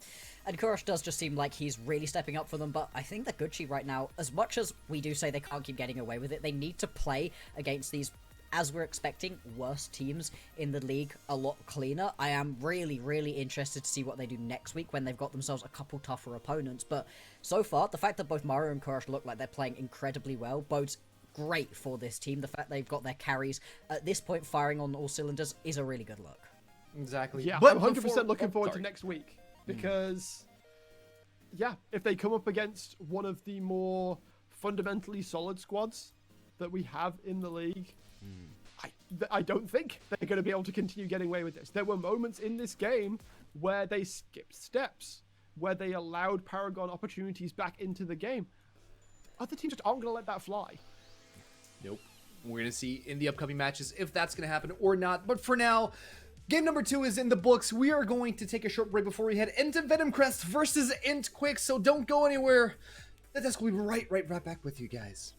And Kurosh does just seem like he's really stepping up for them, but I think that Good Chi right now, as much as we do say they can't keep getting away with it, they need to play against these, as we're expecting, worse teams in the league a lot cleaner. I am really, really interested to see what they do next week when they've got themselves a couple tougher opponents, but so far, the fact that both Maru and Kurosh look like they're playing incredibly well bodes great for this team. The fact they've got their carries at this point firing on all cylinders is a really good look. Exactly. Yeah, But I'm 100% before- looking forward to sorry. next week. Because, yeah, if they come up against one of the more fundamentally solid squads that we have in the league, I don't think they're going to be able to continue getting away with this. There were moments in this game where they skipped steps, where they allowed Paragon opportunities back into the game. Other teams just aren't going to let that fly. Nope. We're going to see in the upcoming matches if that's going to happen or not. But for now, game number 2 is in the books. We are going to take a short break before we head into Venom Crest versus Int Quick. So don't go anywhere. The desk will be right back with you guys.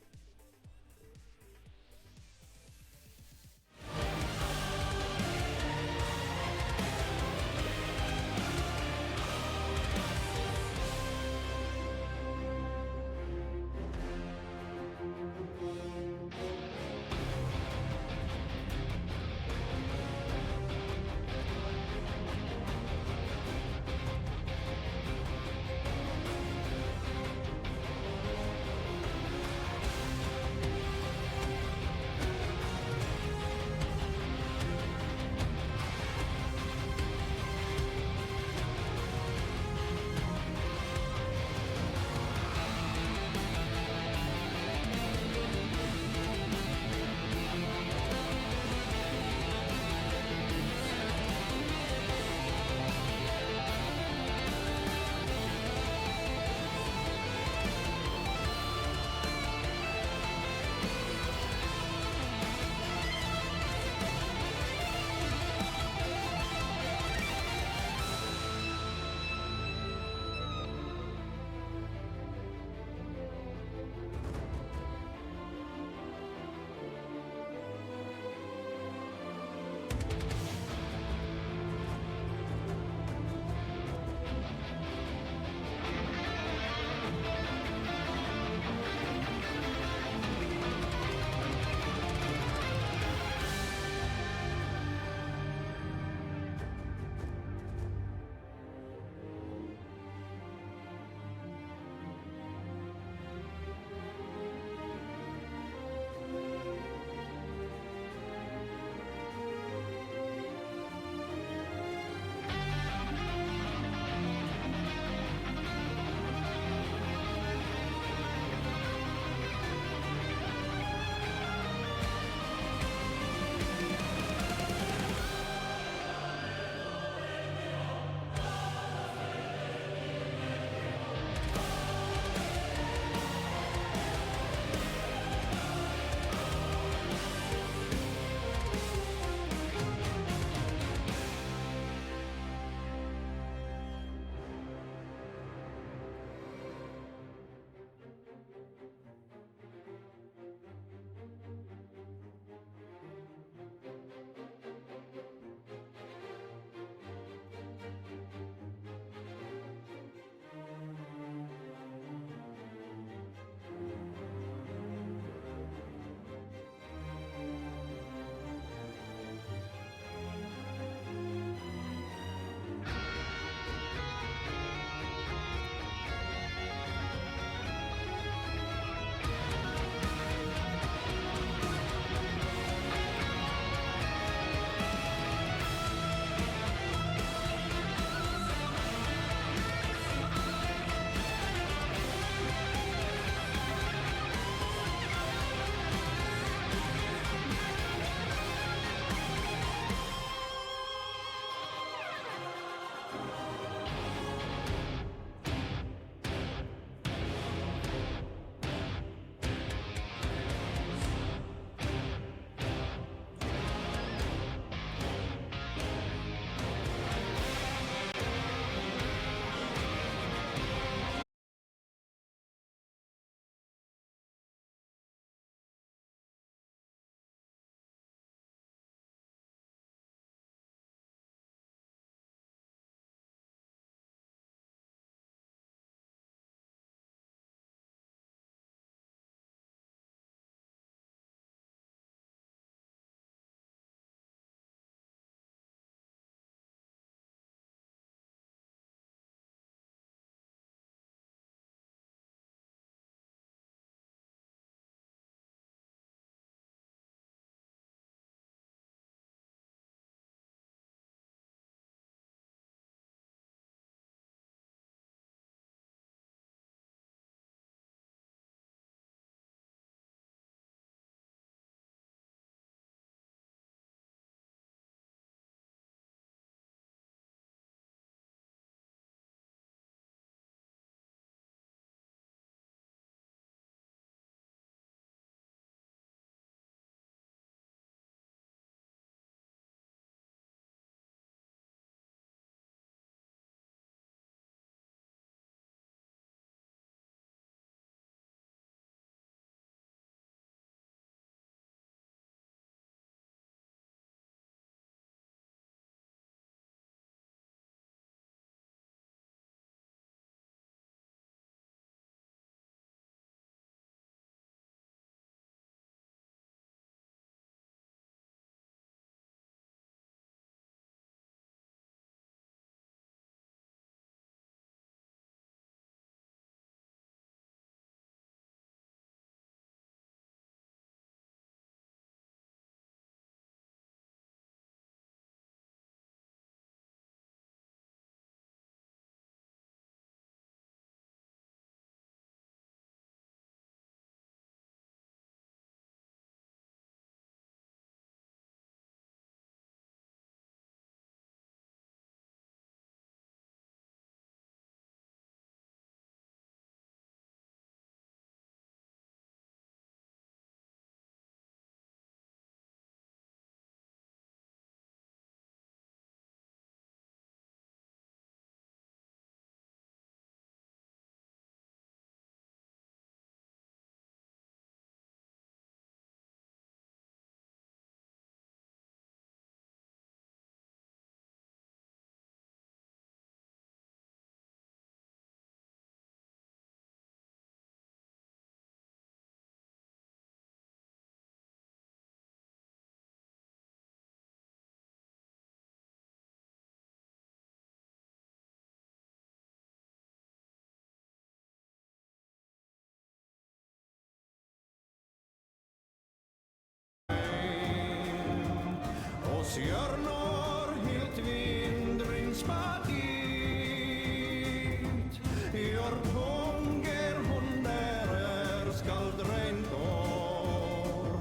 Stjärnor helt vindringspartiet. Jord hunger hon där skall dräntor.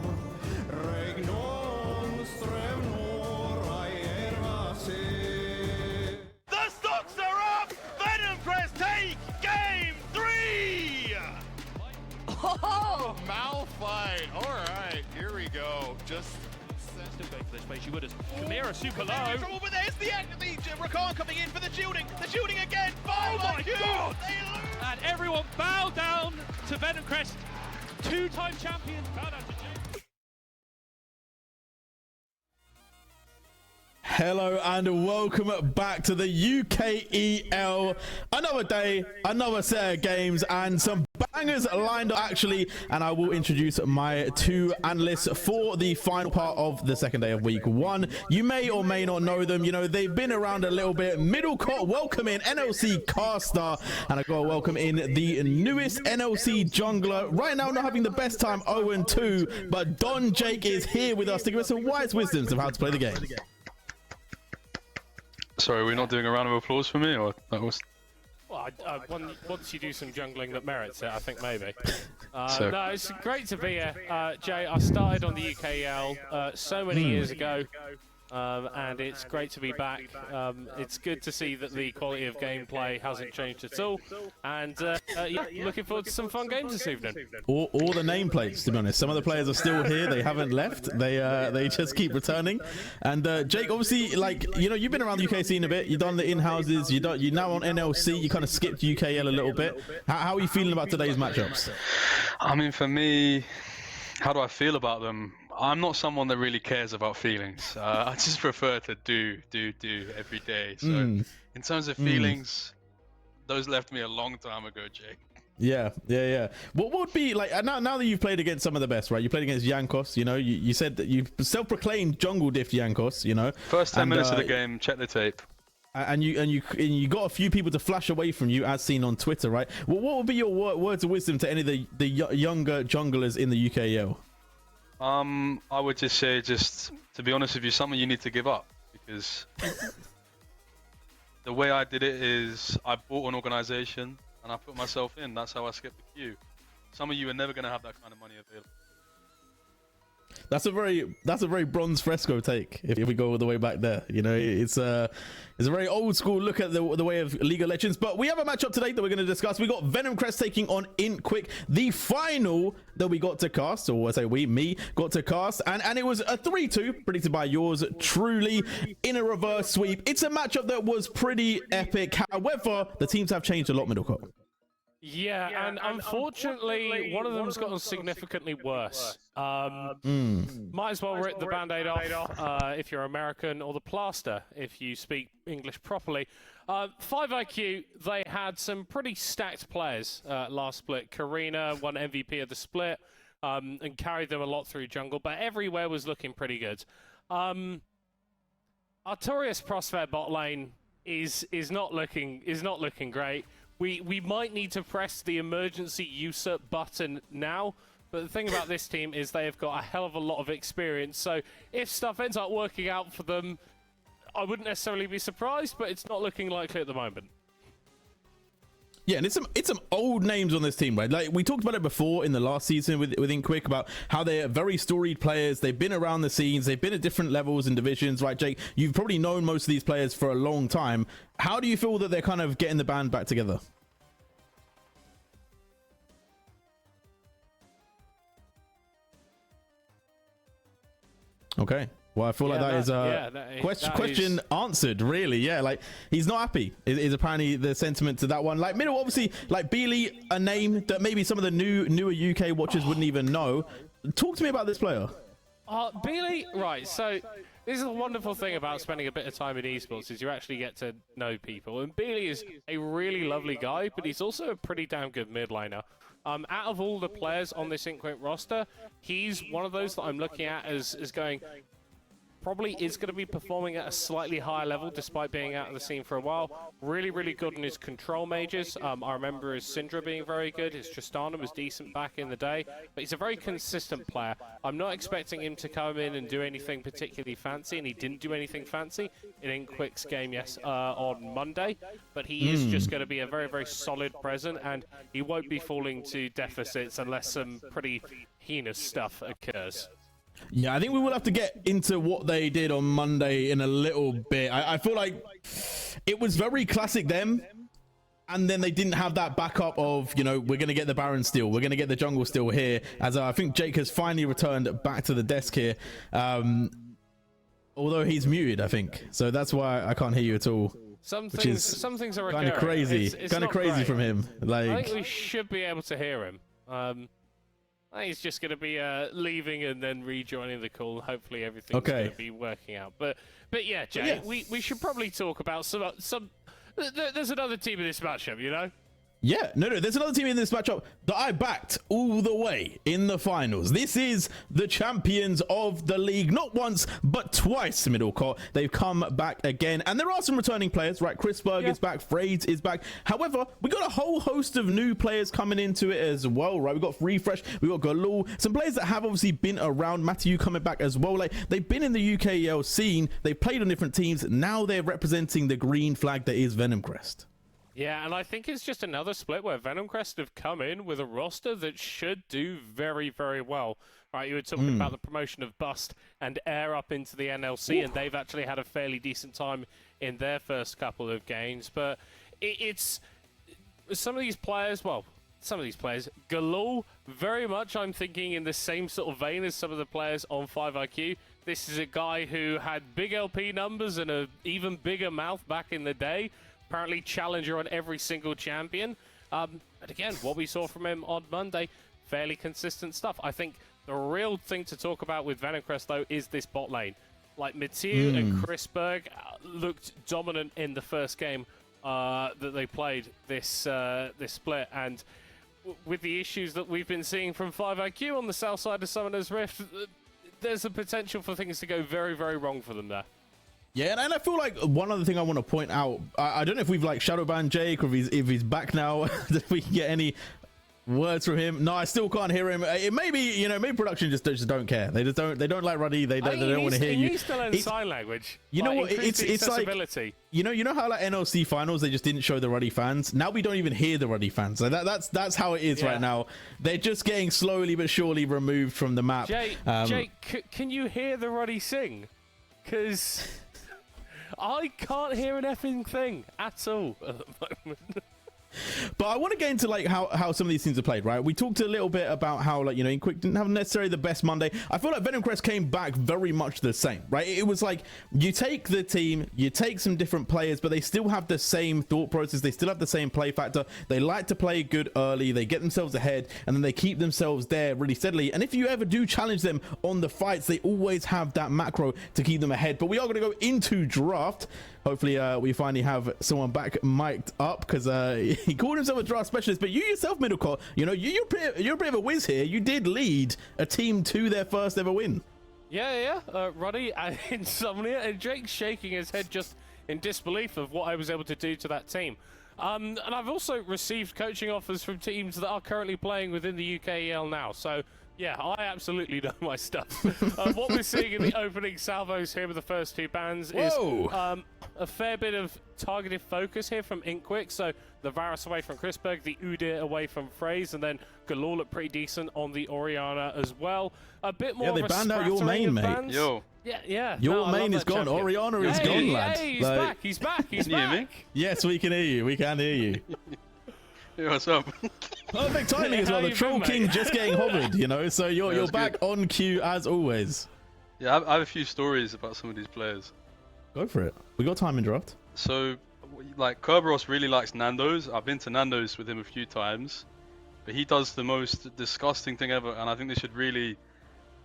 Regnon ström några er se. The stocks are up! Venom Crest take game 3! Oh, Malphite. All right, here we go. Just Still going for this place. You would as Chimera super low. Trouble, but there's the Rakan coming in for the shooting. The shooting again. Oh my God! They lose. And everyone bow down to Venom Crest. Two-time champion. Bow down to Jake. Hello and welcome back to the UKEL. Another day, another set of games, and some bangers lined up actually. And I will introduce my two analysts for the final part of the second day of week 1. You may or may not know them. You know, they've been around a little bit. Middlecott, welcome in NLC Caster, and I got to welcome in the newest NLC jungler. Right now, not having the best time, 0-2, but Don Jake is here with us to give us some wise wisdoms of how to play the game. Sorry, we're not doing a round of applause for me, or that was... Well, once you do some jungling that merits it, I think maybe. So- No, it's great to be here. Jay, I started on the UKL so many years ago, and it's great to be back. It's good to see that the quality of gameplay hasn't changed at all, and yeah, looking forward to some fun games this evening. All the nameplates, to be honest. Some of the players are still here. They haven't left. They just keep returning. And Jake, obviously, like, you know, you've been around the UK scene a bit. You've done the in-houses. You're now on NLC. You kind of skipped UKL a little bit. How are you feeling about today's matchups? I mean, for me, how do I feel about them? I'm not someone that really cares about feelings. I just prefer to do every day. So in terms of feelings, those left me a long time ago, Jake. Yeah. What would be like now that you've played against some of the best, right? You played against Jankos. You know, you said that you self-proclaimed jungle diff Jankos. You know, First 10 minutes of the game, check the tape. And you got a few people to flash away from you, as seen on Twitter, right? Well, what would be your words of wisdom to any of the younger junglers in the UKL? I would just say, just to be honest with you, something you need to give up, because the way I did it is I bought an organization and I put myself in. That's how I skipped the queue. Some of you are never going to have that kind of money available. That's a very bronze fresco take. If we go all the way back there, you know, it's a very old school look at the way of League of Legends. But we have a matchup today that we're going to discuss. We got Venom Crest taking on Quick, the final that we got to cast, or I say me got to cast, and it was a 3-2 predicted by yours truly in a reverse sweep. It's a matchup that was pretty epic. However, the teams have changed a lot, Middlecott. Yeah, and unfortunately, one of them's gotten significantly worse. Might as well rip the band-aid off if you're American, or the plaster if you speak English properly. 5 IQ, they had some pretty stacked players last split. Karina won MVP of the split and carried them a lot through jungle, but everywhere was looking pretty good. Artorias Prospect bot lane is not looking great. We might need to press the emergency usurp button now, but the thing about this team is they have got a hell of a lot of experience, so if stuff ends up working out for them, I wouldn't necessarily be surprised, but it's not looking likely at the moment. Yeah, and it's some old names on this team, right? Like, we talked about it before in the last season with Quick about how they're very storied players. They've been around the scenes. They've been at different levels and divisions, right, Jake? You've probably known most of these players for a long time. How do you feel that they're kind of getting the band back together? Okay. Well, I feel like that is question answered, really. Yeah, like, he's not happy is apparently the sentiment to that one. Like, middle, obviously, like Beely, a name that maybe some of the newer UK watchers wouldn't even know. Talk to me about this player. Beely, right, so this is a wonderful thing about spending a bit of time in esports, is you actually get to know people. And Beely is a really lovely guy, but he's also a pretty damn good mid laner. Out of all the players on this Inquint roster, he's one of those that I'm looking at as going probably is going to be performing at a slightly higher level despite being out of the scene for a while. Really, really good in his control mages. I remember his Syndra being very good. His Tristana was decent back in the day, but he's a very consistent player. I'm not expecting him to come in and do anything particularly fancy, and he didn't do anything fancy in Inquick's game on Monday, but he is just going to be a very, very solid present, and he won't be falling to deficits unless some pretty heinous stuff occurs. Yeah, I think we will have to get into what they did on Monday in a little bit. I feel like it was very classic them, and then they didn't have that backup of, you know, we're going to get the Baron steal, we're going to get the jungle steal here, as I think Jake has finally returned back to the desk here, although he's muted, I think, so that's why I can't hear you at all. Some which things, is some things are kind of crazy, kind of crazy from him. Like, I think we should be able to hear him. I think he's just going to be leaving and then rejoining the call. Hopefully everything's going to be working out. But yeah, Jay, we should probably talk about some. There's another team in this matchup, you know. Yeah, no, there's another team in this matchup that I backed all the way in the finals. This is the champions of the league, not once, but twice, Middlecourt. They've come back again, and there are some returning players, right? Chrisberg is back, Frades is back. However, we got a whole host of new players coming into it as well, right? We got Refresh, we got Galul, some players that have obviously been around. Matthew coming back as well. Like, they've been in the UKEL scene, they've played on different teams, now they're representing the green flag that is Venom Crest. Yeah, and I think it's just another split where Venom Crest have come in with a roster that should do very, very well. Right, you were talking about the promotion of Bust and Air up into the NLC, and they've actually had a fairly decent time in their first couple of games. But it's some of these players, Galul, very much I'm thinking in the same sort of vein as some of the players on 5IQ. This is a guy who had big LP numbers and an even bigger mouth back in the day. Apparently challenger on every single champion. But again, what we saw from him on Monday, fairly consistent stuff. I think the real thing to talk about with Venom Crest, though, is this bot lane. Like, Mathieu and Chrisberg looked dominant in the first game that they played this split. And with the issues that we've been seeing from 5IQ on the south side of Summoner's Rift, there's a potential for things to go very, very wrong for them there. Yeah, and I feel like one other thing I want to point out, I don't know if we've like shadow banned Jake or if he's back now, if we can get any words from him. No, I still can't hear him. It may be, you know, maybe production just don't care. They don't like Ruddy. They don't want to hear you. He needs to learn sign language. You know what? It's like, you know how like NLC finals they just didn't show the Ruddy fans. Now we don't even hear the Ruddy fans. So that's how it is right now. They're just getting slowly but surely removed from the map. Jake, can you hear the Ruddy sing? Because I can't hear an effing thing at all at the moment. But I want to get into like how some of these things are played, right? We talked a little bit about how, like, you know, Inquick didn't have necessarily the best Monday. I feel like Venom Crest came back very much the same, right? It was like you take the team, you take some different players, but they still have the same thought process. They still have the same play factor. They like to play good early. They get themselves ahead, and then they keep themselves there really steadily. And if you ever do challenge them on the fights, they always have that macro to keep them ahead. But we are going to go into draft. Hopefully we finally have someone back mic'd up, because he called himself a draft specialist, but you yourself, Middlecourt, you know, you're a bit of a whiz here. You did lead a team to their first ever win. Yeah. Ruddy and Insomnia, and Jake's shaking his head just in disbelief of what I was able to do to that team. And I've also received coaching offers from teams that are currently playing within the UKEL now, so yeah, I absolutely know my stuff. What we're seeing in the opening salvos here with the first two bans is a fair bit of targeted focus here from Inquick. So the Varus away from Chrisberg, the Udyr away from Frades, and then Galul looked pretty decent on the Orianna as well. A bit more they of a banned out your main, mate. bans. Yo. Yeah. Your main is gone. Champion. Orianna is gone, lad. He's back. He's back. Can you hear me? Yes, we can hear you. We can hear you. Hey, what's up? Perfect timing as well. The Troll King just getting hovered, you know, so you're back on cue as always. Yeah, I have a few stories about some of these players. Go for it. We got time in draft. So, like, Kerberos really likes Nando's. I've been to Nando's with him a few times, but he does the most disgusting thing ever, and I think they should really...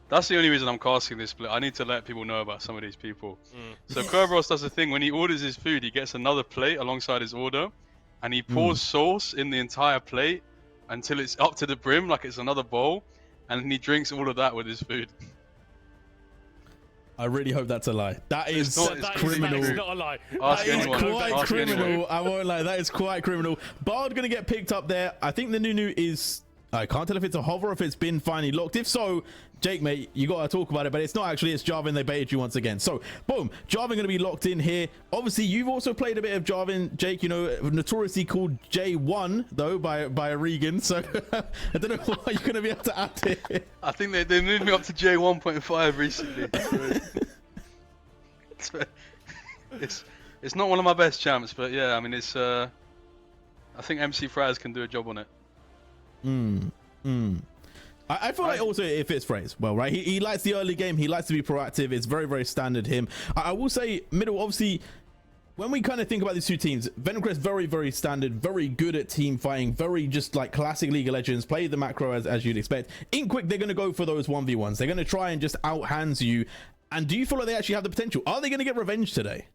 That's the only reason I'm casting this split. I need to let people know about some of these people. So Kerberos does a thing, when he orders his food, he gets another plate alongside his order, and he pours sauce in the entire plate until it's up to the brim, like it's another bowl, and then he drinks all of that with his food. I really hope that's a lie. That is criminal. criminal. That is not a lie. Ask That is anyone. quite Ask criminal. anyone. I won't lie. That is quite criminal. Bard gonna get picked up there. I think the Nunu is. I can't tell if it's a hover or if it's been finally locked. If so, Jake, mate, you gotta talk about it, but it's not actually. It's Jarvan. They baited you once again. So, boom, Jarvan gonna be locked in here. Obviously, you've also played a bit of Jarvan, Jake. You know, notoriously called J1 though by Regan. So, I don't know what you're gonna be able to add here. I think they moved me up to J1.5 recently. It's not one of my best champs, but yeah, I mean it's. I think MC Fraz can do a job on it. I feel like also it fits Phrase well, right? He likes the early game. He likes to be proactive. It's very, very standard him. I will say middle, obviously, when we kind of think about these two teams, Venomcrest very, very standard, very good at team fighting, very just like classic League of Legends, play the macro as you'd expect. Inquick, they're going to go for those 1v1s. They're going to try and just outhands you. And do you feel like they actually have the potential? Are they going to get revenge today?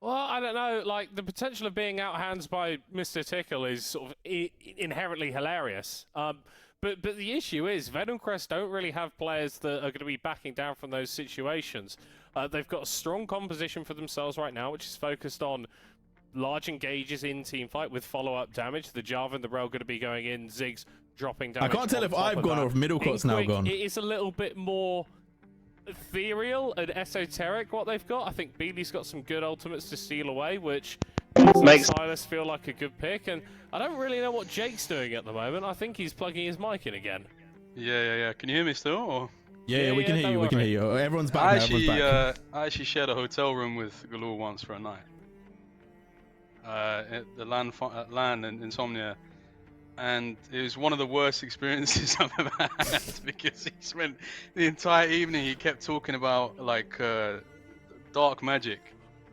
Well, I don't know. Like, the potential of being outhands by Mr. Tickle is sort of inherently hilarious. But the issue is, Venomcrest don't really have players that are going to be backing down from those situations. They've got a strong composition for themselves right now, which is focused on large engages in teamfight with follow-up damage. The Jarvan, the Rel going to be going in, Ziggs dropping damage. I can't tell if I've gone or if Middlecott's now gone. It is a little bit more ethereal and esoteric what they've got. I think Beely's got some good ultimates to steal away, which makes Silas feel like a good pick, and I don't really know what Jake's doing at the moment. I think he's plugging his mic in again. Yeah. Can you hear me still? Or? Yeah, we can hear you. We can hear you. Everyone's back. I actually shared a hotel room with Galore once for a night. At the LAN in Insomnia. And it was one of the worst experiences I've ever had because he spent the entire evening, he kept talking about like dark magic.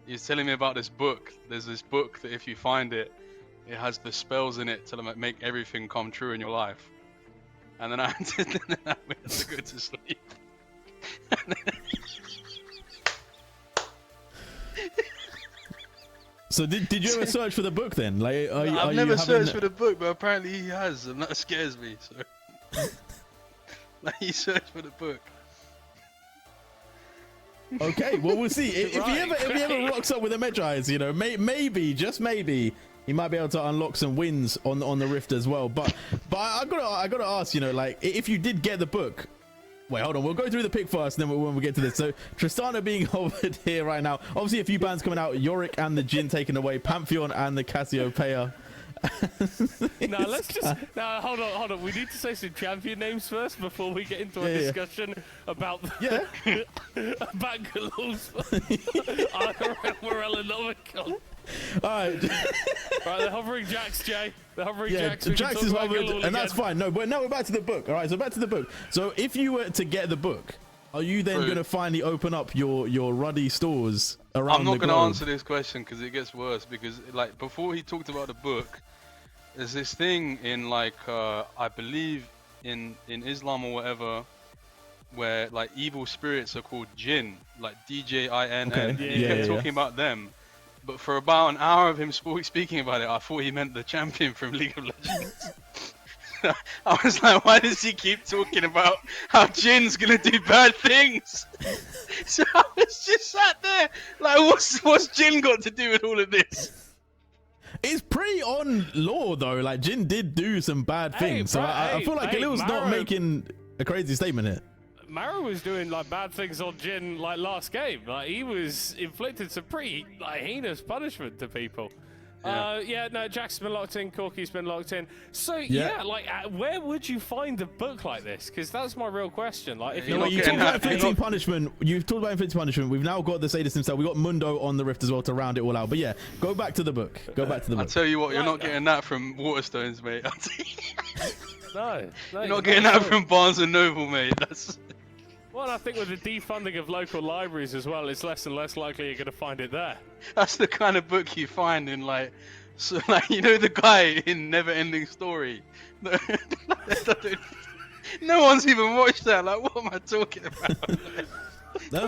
He was telling me about this book. There's this book that if you find it, it has the spells in it to make everything come true in your life. And then I had to go to sleep. So did you ever search for the book then? Like, I've never searched for the book, but apparently he has, and that scares me. So, like, he searched for the book. Okay, well we'll see. If he ever rocks up with a Medjai's, you know, maybe just maybe he might be able to unlock some wins on the Rift as well. But I gotta ask, you know, like if you did get the book. Wait, hold on. We'll go through the pick first, and then when we get to this. So, Tristana being hovered here right now. Obviously, a few bans coming out. Yorick and the Jhin taken away. Pantheon and the Cassiopeia. No, hold on. We need to say some champion names first before we get into a discussion about about Galore's Morella Novicon. Alright. Right, they're hovering Jax, Jay. They're hovering Jax. Jax is hovered, and that's fine. No, but now we're back to the book. Alright, so back to the book. So if you were to get the book, are you then going to finally open up your ruddy stores around the globe? I'm not going to answer this question because it gets worse. Because like before he talked about the book, there's this thing in like I believe in Islam or whatever, where like evil spirits are called Jinn, like DJINN. Okay. He kept talking about them. But for about an hour of him speaking about it, I thought he meant the champion from League of Legends. I was like, why does he keep talking about how Jin's gonna do bad things? So I was just sat there, like, what's Jin got to do with all of this? It's pretty on law though. Like Jhin did do some bad things, so I feel like Galil's not making a crazy statement here. Maro was doing like bad things on Jhin like last game. Like he was inflicted some pretty like heinous punishment to people. No, Jack's been locked in, Corky's been locked in. So like where would you find a book like this? Because that's my real question. Like if you talked about inflicting punishment, you've talked about inflicting punishment. We've now got the Sadist himself. We got Mundo on the Rift as well to round it all out. But yeah, go back to the book. Go back to the book. I'll tell you what, you're not getting that from Waterstones, mate. No, you're not getting that from Barnes and Noble, mate. That's. Well, I think with the defunding of local libraries as well, it's less and less likely you're going to find it there. That's the kind of book you find in like, so like you know the guy in Never Ending Story. No one's even watched that. Like, what am I talking about? No,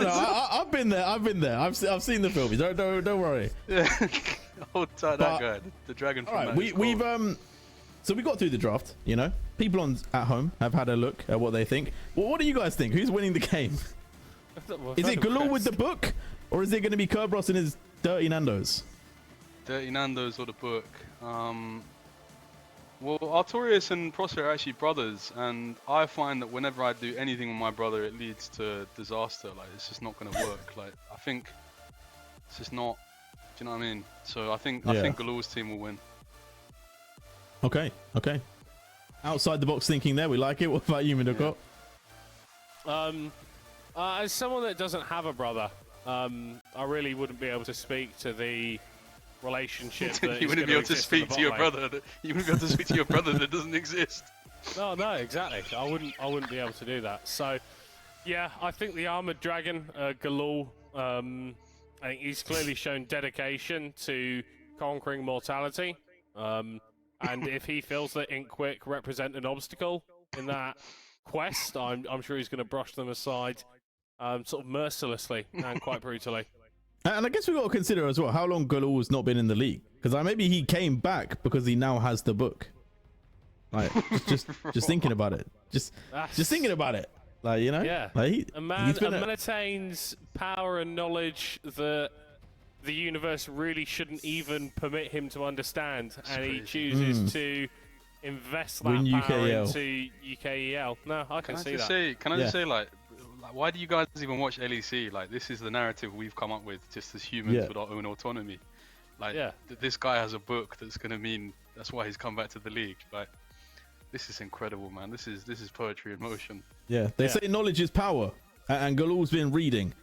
I've been there. I've seen the film. Don't worry. Yeah, hold tight, that guy, the dragon. All right, we've So we got through the draft, you know. People at home have had a look at what they think. Well, what do you guys think? Who's winning the game? Is it Galul with the book, or is it going to be Kerberos and his Dirty Nandos? Dirty Nandos or the book? Well, Artorias and Prosper are actually brothers, and I find that whenever I do anything with my brother, it leads to disaster. Like, it's just not going to work. Like, I think it's just not. Do you know what I mean? So I think Galul's team will win. Okay. Outside the box thinking there, we like it. What about you, Midoko? As someone that doesn't have a brother, I really wouldn't be able to speak to the relationship that You wouldn't be able to speak to your brother. You wouldn't be able to speak to your brother that doesn't exist. No, exactly. I wouldn't be able to do that. So, yeah, I think the Armored Dragon, Galul, I think he's clearly shown dedication to conquering mortality. And if he feels that Inkwick represent an obstacle in that quest, I'm sure he's going to brush them aside, sort of mercilessly and quite brutally. And I guess we've got to consider as well how long Galul has not been in the league, because maybe he came back because he now has the book. Like, just thinking about it, just thinking about it, like, you know, yeah. Like a man attains power and knowledge that the universe really shouldn't even permit him to understand, and he chooses to invest that Win power UKEL. into UKEL. No, I can see that. Can I just say, like, why do you guys even watch LEC? Like, this is the narrative we've come up with, just as humans with our own autonomy. Like, this guy has a book that's gonna mean that's why he's come back to the league. Like, this is incredible, man. This is poetry in motion. Yeah, they say knowledge is power, and Galul's been reading.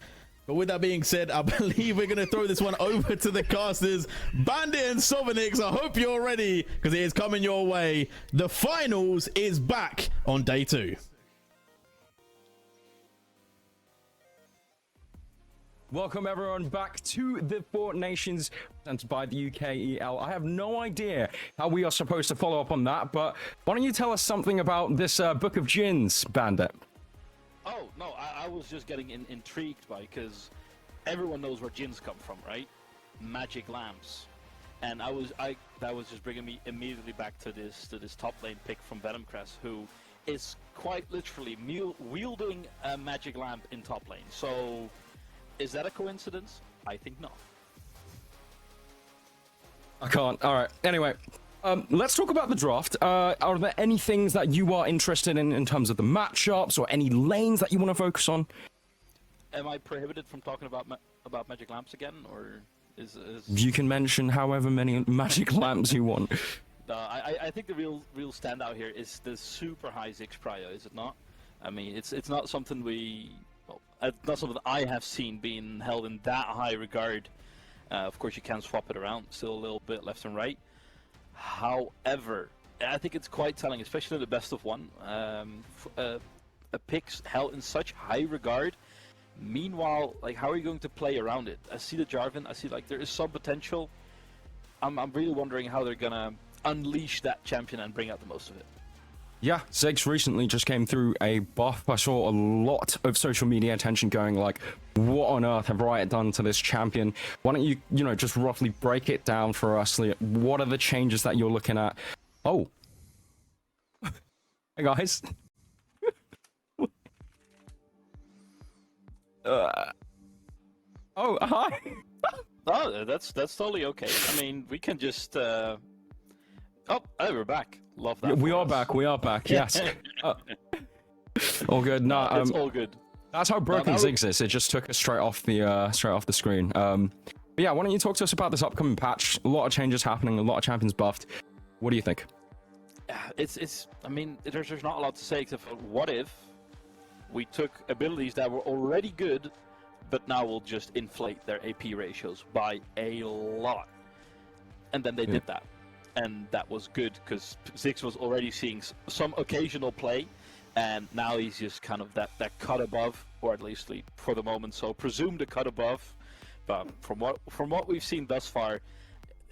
But with that being said, I believe we're going to throw this one over to the casters. Bandit and Sovinix, I hope you're ready, because it is coming your way. The finals is back on day 2. Welcome everyone back to the Four Nations presented by the UKEL. I have no idea how we are supposed to follow up on that, but why don't you tell us something about this Book of Djinns, Bandit? Oh, no, I was just getting intrigued by, because everyone knows where djinns come from, right? Magic lamps. And that was just bringing me immediately back to this top lane pick from Venomcrest, who is quite literally wielding a magic lamp in top lane. So, is that a coincidence? I think not. I can't. All right. Anyway, let's talk about the draft. Are there any things that you are interested in terms of the matchups, or any lanes that you want to focus on? Am I prohibited from talking about magic lamps again, or is... You can mention however many magic lamps you want. I think the real standout here is the super high Ziggs prio, is it not? I mean, it's not something not something that I have seen being held in that high regard. Of course, you can swap it around, still a little bit left and right. However, I think it's quite telling, especially the best of one. A pick's held in such high regard. Meanwhile, like, how are you going to play around it? I see the Jarvan. I see, like, there is some potential. I'm really wondering how they're gonna unleash that champion and bring out the most of it. Yeah, Ziggs recently just came through a buff. I saw a lot of social media attention going like, what on earth have Riot done to this champion? Why don't you, just roughly break it down for us? Like, what are the changes that you're looking at? Oh. Hey, guys. Oh, hi. Oh, that's totally okay. I mean, we can just... Oh, we're back. Love that. We are back, yes. All good. No, it's all good. That's how broken Ziggs is. It just took us straight off the screen. But yeah, why don't you talk to us about this upcoming patch? A lot of changes happening, a lot of champions buffed. What do you think? I mean, there's not a lot to say except for what if we took abilities that were already good, but now will just inflate their AP ratios by a lot. And then they did that. And that was good, because Ziggs was already seeing some occasional play, and now he's just kind of that cut above, or at least for the moment, so presumed a cut above. But from what we've seen thus far,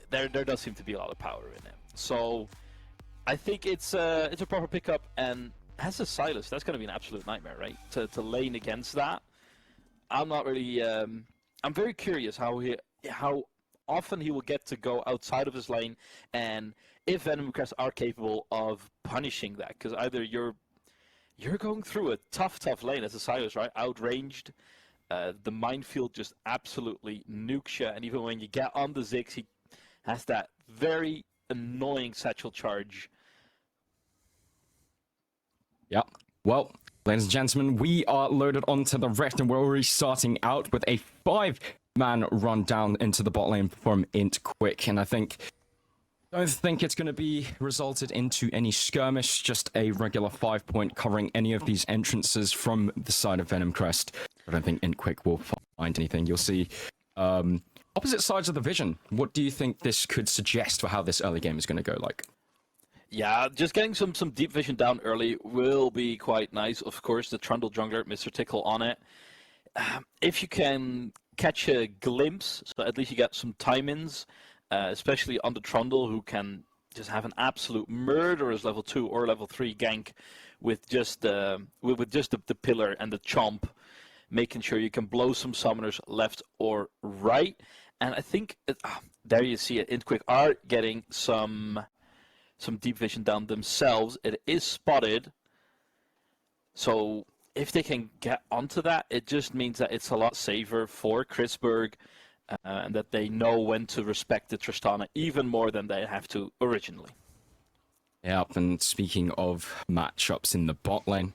there does seem to be a lot of power in him. So I think it's a proper pickup, and as a Silas, that's going to be an absolute nightmare, right? To lane against that. I'm not really. I'm very curious how often he will get to go outside of his lane, and if Venomcrest are capable of punishing that, because either you're going through a tough lane as a Silas, right? Outranged, The minefield just absolutely nukes you, and even when you get on the Ziggs, he has that very annoying satchel charge. Yep. Well, ladies and gentlemen, we are loaded onto the rest, and we're already starting out with a 5-man run down into the bot lane from Int Quick, and I don't think it's going to be resulted into any skirmish, just a regular 5-point covering any of these entrances from the side of Venom Crest. I don't think Int Quick will find anything. You'll see opposite sides of the vision. What do you think this could suggest for how this early game is going to go like? Yeah, just getting some deep vision down early will be quite nice. Of course, the Trundle jungler, Mr. Tickle on it. If you can catch a glimpse, so at least you get some time-ins, especially on the Trundle, who can just have an absolute murderous level 2 or level 3 gank with just the pillar and the chomp, making sure you can blow some summoners left or right. And I think there you see it. Int Quick are getting some deep vision down themselves. It is spotted, so if they can get onto that, it just means that it's a lot safer for Chrisberg, and that they know when to respect the Tristana even more than they have to originally. Yep, and speaking of matchups in the bot lane,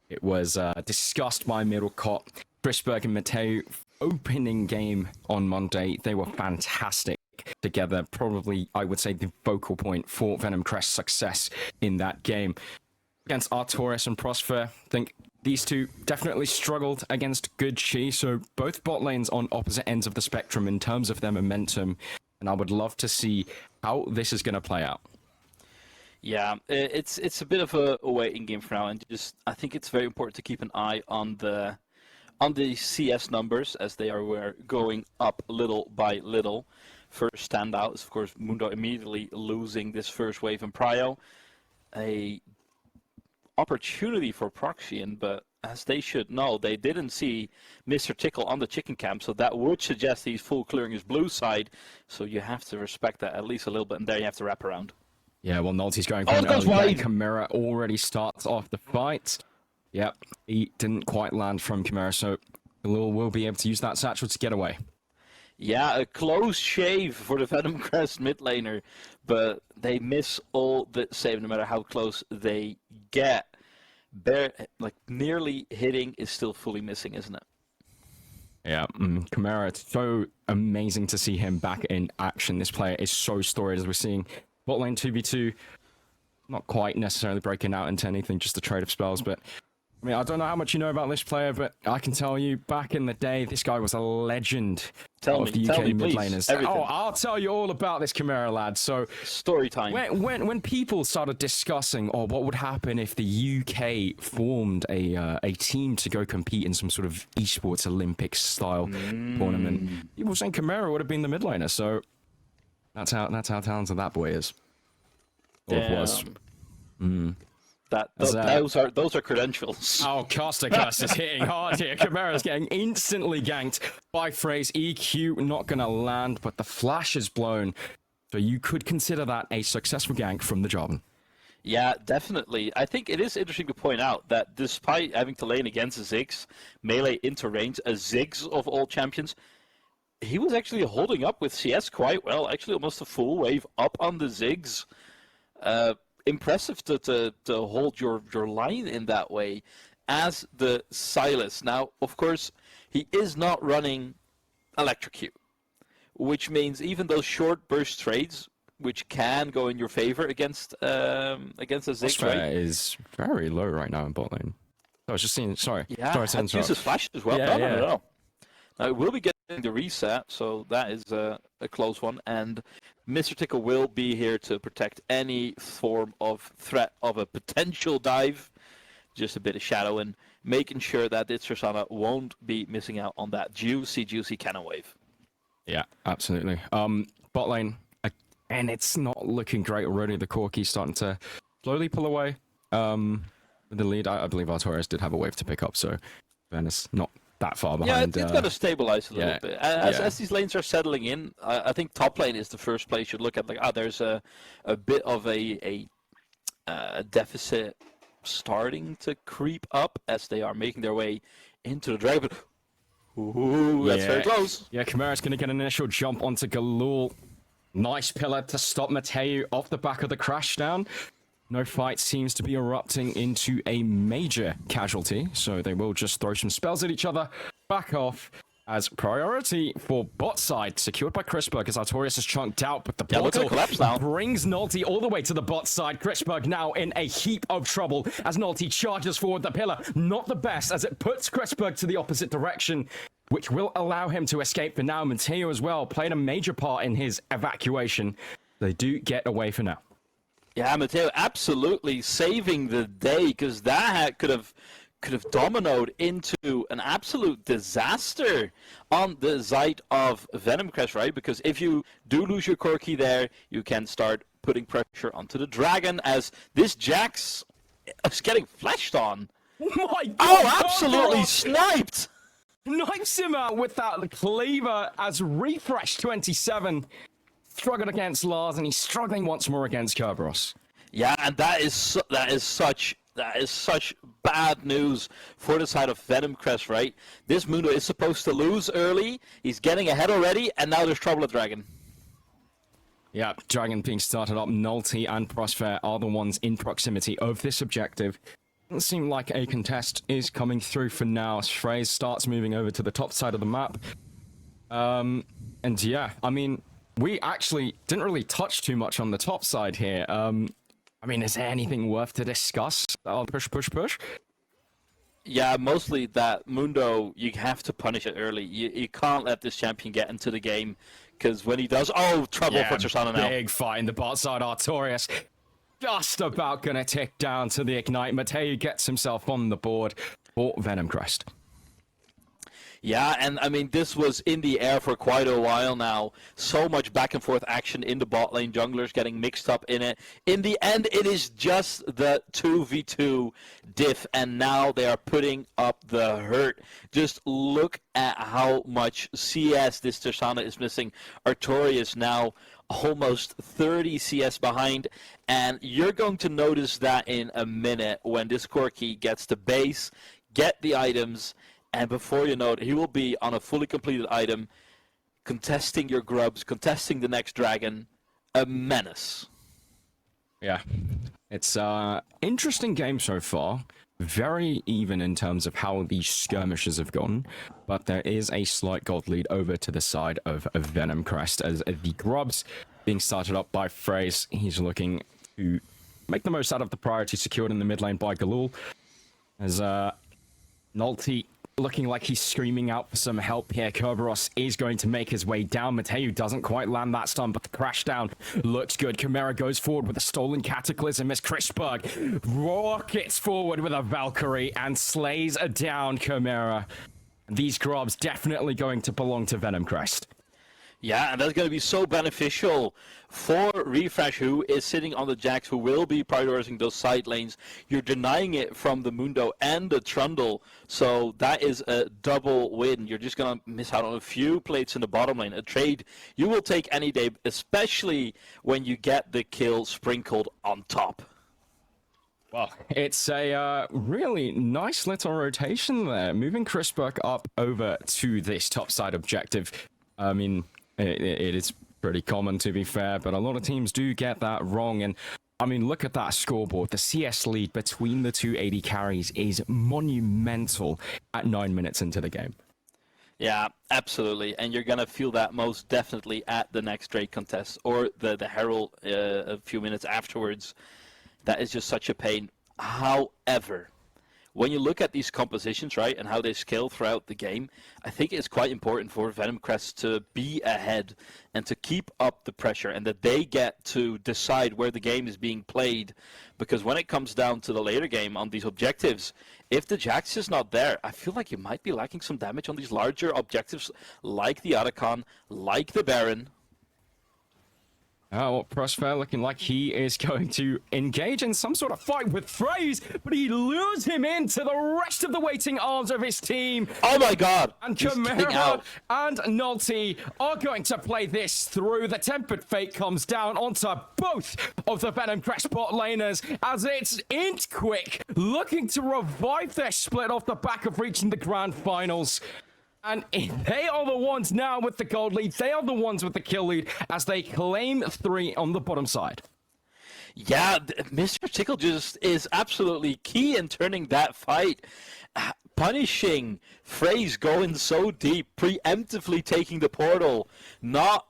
it was discussed by Middlecott. Chrisberg and Mateo opening game on Monday, they were fantastic together. Probably, I would say, the focal point for Venom Crest's success in that game. Against Artorias and Prosper, I think these two definitely struggled against Good Chi, so both bot lanes on opposite ends of the spectrum in terms of their momentum, and I would love to see how this is going to play out. Yeah, it's a bit of a waiting game for now, and just I think it's very important to keep an eye on the CS numbers as they are going up little by little. First standout is, of course, Mundo immediately losing this first wave in Prio. A opportunity for Proxian, but as they should know, they didn't see Mr. Tickle on the chicken camp, so that would suggest he's full clearing his blue side, so you have to respect that at least a little bit, and there you have to wrap around. Yeah, well, Nolty's going for an early play. Chimera already starts off the fight. Yep, he didn't quite land from Chimera, so Khalil will be able to use that satchel to get away. Yeah, a close shave for the Venom Crest mid laner, but they miss all the save no matter how close they get. Nearly hitting is still fully missing, isn't it? Yeah, Chimera, it's so amazing to see him back in action. This player is so storied, as we're seeing bot lane 2v2, not quite necessarily breaking out into anything, just a trade of spells, but I mean, I don't know how much you know about this player, but I can tell you, back in the day, this guy was a legend of the UK mid laners. Oh, I'll tell you all about this Chimera lad. So, story time. When people started discussing, what would happen if the UK formed a team to go compete in some sort of esports Olympics style tournament, people were saying Chimera would have been the mid laner. So that's how talented that boy is. Or it was. Those are credentials. Oh, Caster is hitting hard here. Chimera's getting instantly ganked by Phrase. EQ not going to land, but the flash is blown. So you could consider that a successful gank from the Jarvan. Yeah, definitely. I think it is interesting to point out that despite having to lane against a Ziggs, melee into range, a Ziggs of all champions, he was actually holding up with CS quite well. Actually, almost a full wave up on the Ziggs. Impressive to hold your line in that way as the Silas. Now, of course, he is not running Electrocute, which means even those short burst trades, which can go in your favor against a Ziggs, right? Is very low right now in bot lane. I was just seeing. Sorry. Yeah, uses flash as well. Yeah, No. Now, it will be getting the reset, so that is a close one. And Mr. Tickle will be here to protect any form of threat of a potential dive. Just a bit of shadow and making sure that this Tristana won't be missing out on that juicy cannon wave. Yeah, absolutely. Bot lane, and it's not looking great already. The Corki's starting to slowly pull away. With the lead, I believe Artorias did have a wave to pick up, so Venice not that far behind. Yeah, it's got to stabilize a little bit. As these lanes are settling in, I think top lane is the first place you should look at. There's a bit of a deficit starting to creep up as they are making their way into the dragon. Ooh, that's very close. Yeah, Chimera's going to get an initial jump onto Galul. Nice pillar to stop Mateu off the back of the crash down. No fight seems to be erupting into a major casualty, so they will just throw some spells at each other. Back off. As priority for bot side, secured by Chrisberg as Artorias is chunked out, but the portal brings Nulty all the way to the bot side. Chrisberg now in a heap of trouble as Nulty charges forward the pillar. Not the best, as it puts Chrisberg to the opposite direction, which will allow him to escape for now. Mateo as well played a major part in his evacuation. They do get away for now. Yeah, Mateo absolutely saving the day, because that could have dominoed into an absolute disaster on the side of Venom Crest, right? Because if you do lose your core key there, you can start putting pressure onto the dragon, as this Jax is getting fleshed on. Oh my god! Oh, absolutely sniped! Knifes him out with that cleaver as Refresh 27 struggled against Lars, and he's struggling once more against Kerberos. Yeah, and that is such bad news for the side of Venom Crest, right? This Mundo is supposed to lose early. He's getting ahead already, and now there's trouble at Dragon. Yeah, Dragon being started up. Nulty and Prosper are the ones in proximity of this objective. Doesn't seem like a contest is coming through for now. Phrase starts moving over to the top side of the map. And yeah, I mean, we actually didn't really touch too much on the top side here. I mean, is there anything worth to discuss? I'll push. Yeah, mostly that Mundo, you have to punish it early. You can't let this champion get into the game, because when he does, trouble for Tristana now. Big fight in the bot side. Artorias just about gonna tick down to the Ignite. Mateo gets himself on the board for Venom Crest. Yeah, and I mean, this was in the air for quite a while now. So much back and forth action in the bot lane. Junglers getting mixed up in it. In the end, it is just the 2v2 diff, and now they are putting up the hurt. Just look at how much CS this Tristana is missing. Artorias now almost 30 CS behind, and you're going to notice that in a minute when this core key gets to base, get the items, and before you know it, he will be on a fully completed item, contesting your grubs, contesting the next dragon. A menace. Yeah. It's an interesting game so far. Very even in terms of how these skirmishes have gone. But there is a slight gold lead over to the side of Venom Crest, as the grubs being started up by Phrase. He's looking to make the most out of the priority secured in the mid lane by Galul. As Nulty looking like he's screaming out for some help here. Kerberos is going to make his way down. Mateu doesn't quite land that stun, but the crash down looks good. Chimera goes forward with a stolen Cataclysm as Chrisberg rockets forward with a Valkyrie and slays down Chimera. These grubs definitely going to belong to Venom Crest. Yeah, and that's going to be so beneficial for Refresh, who is sitting on the Jax, who will be prioritizing those side lanes. You're denying it from the Mundo and the Trundle, so that is a double win. You're just going to miss out on a few plates in the bottom lane. A trade you will take any day, especially when you get the kill sprinkled on top. Well, it's a really nice little rotation there, moving Chrisberg up over to this top side objective. I mean, it is pretty common, to be fair, but a lot of teams do get that wrong. And I mean, look at that scoreboard. The CS lead between the two AD carries is monumental at 9 minutes into the game. Yeah, absolutely. And you're going to feel that most definitely at the next Drake contest or the Herald a few minutes afterwards. That is just such a pain. However, when you look at these compositions, right, and how they scale throughout the game, I think it's quite important for Venom Crest to be ahead and to keep up the pressure, and that they get to decide where the game is being played. Because when it comes down to the later game on these objectives, if the Jax is not there, I feel like you might be lacking some damage on these larger objectives, like the Archon, like the Baron. Well, Prosper looking like he is going to engage in some sort of fight with Phrase, but he lures him into the rest of the waiting arms of his team. Oh my god! And Chimera and Nulty are going to play this through. The Tempered Fate comes down onto both of the Venom Crest bot laners, as it's Int Quick looking to revive their split off the back of reaching the grand finals. And they are the ones now with the gold lead. They are the ones with the kill lead as they claim 3 on the bottom side. Yeah, Mr. Tickle just is absolutely key in turning that fight. Punishing FaZe going so deep, preemptively taking the portal, not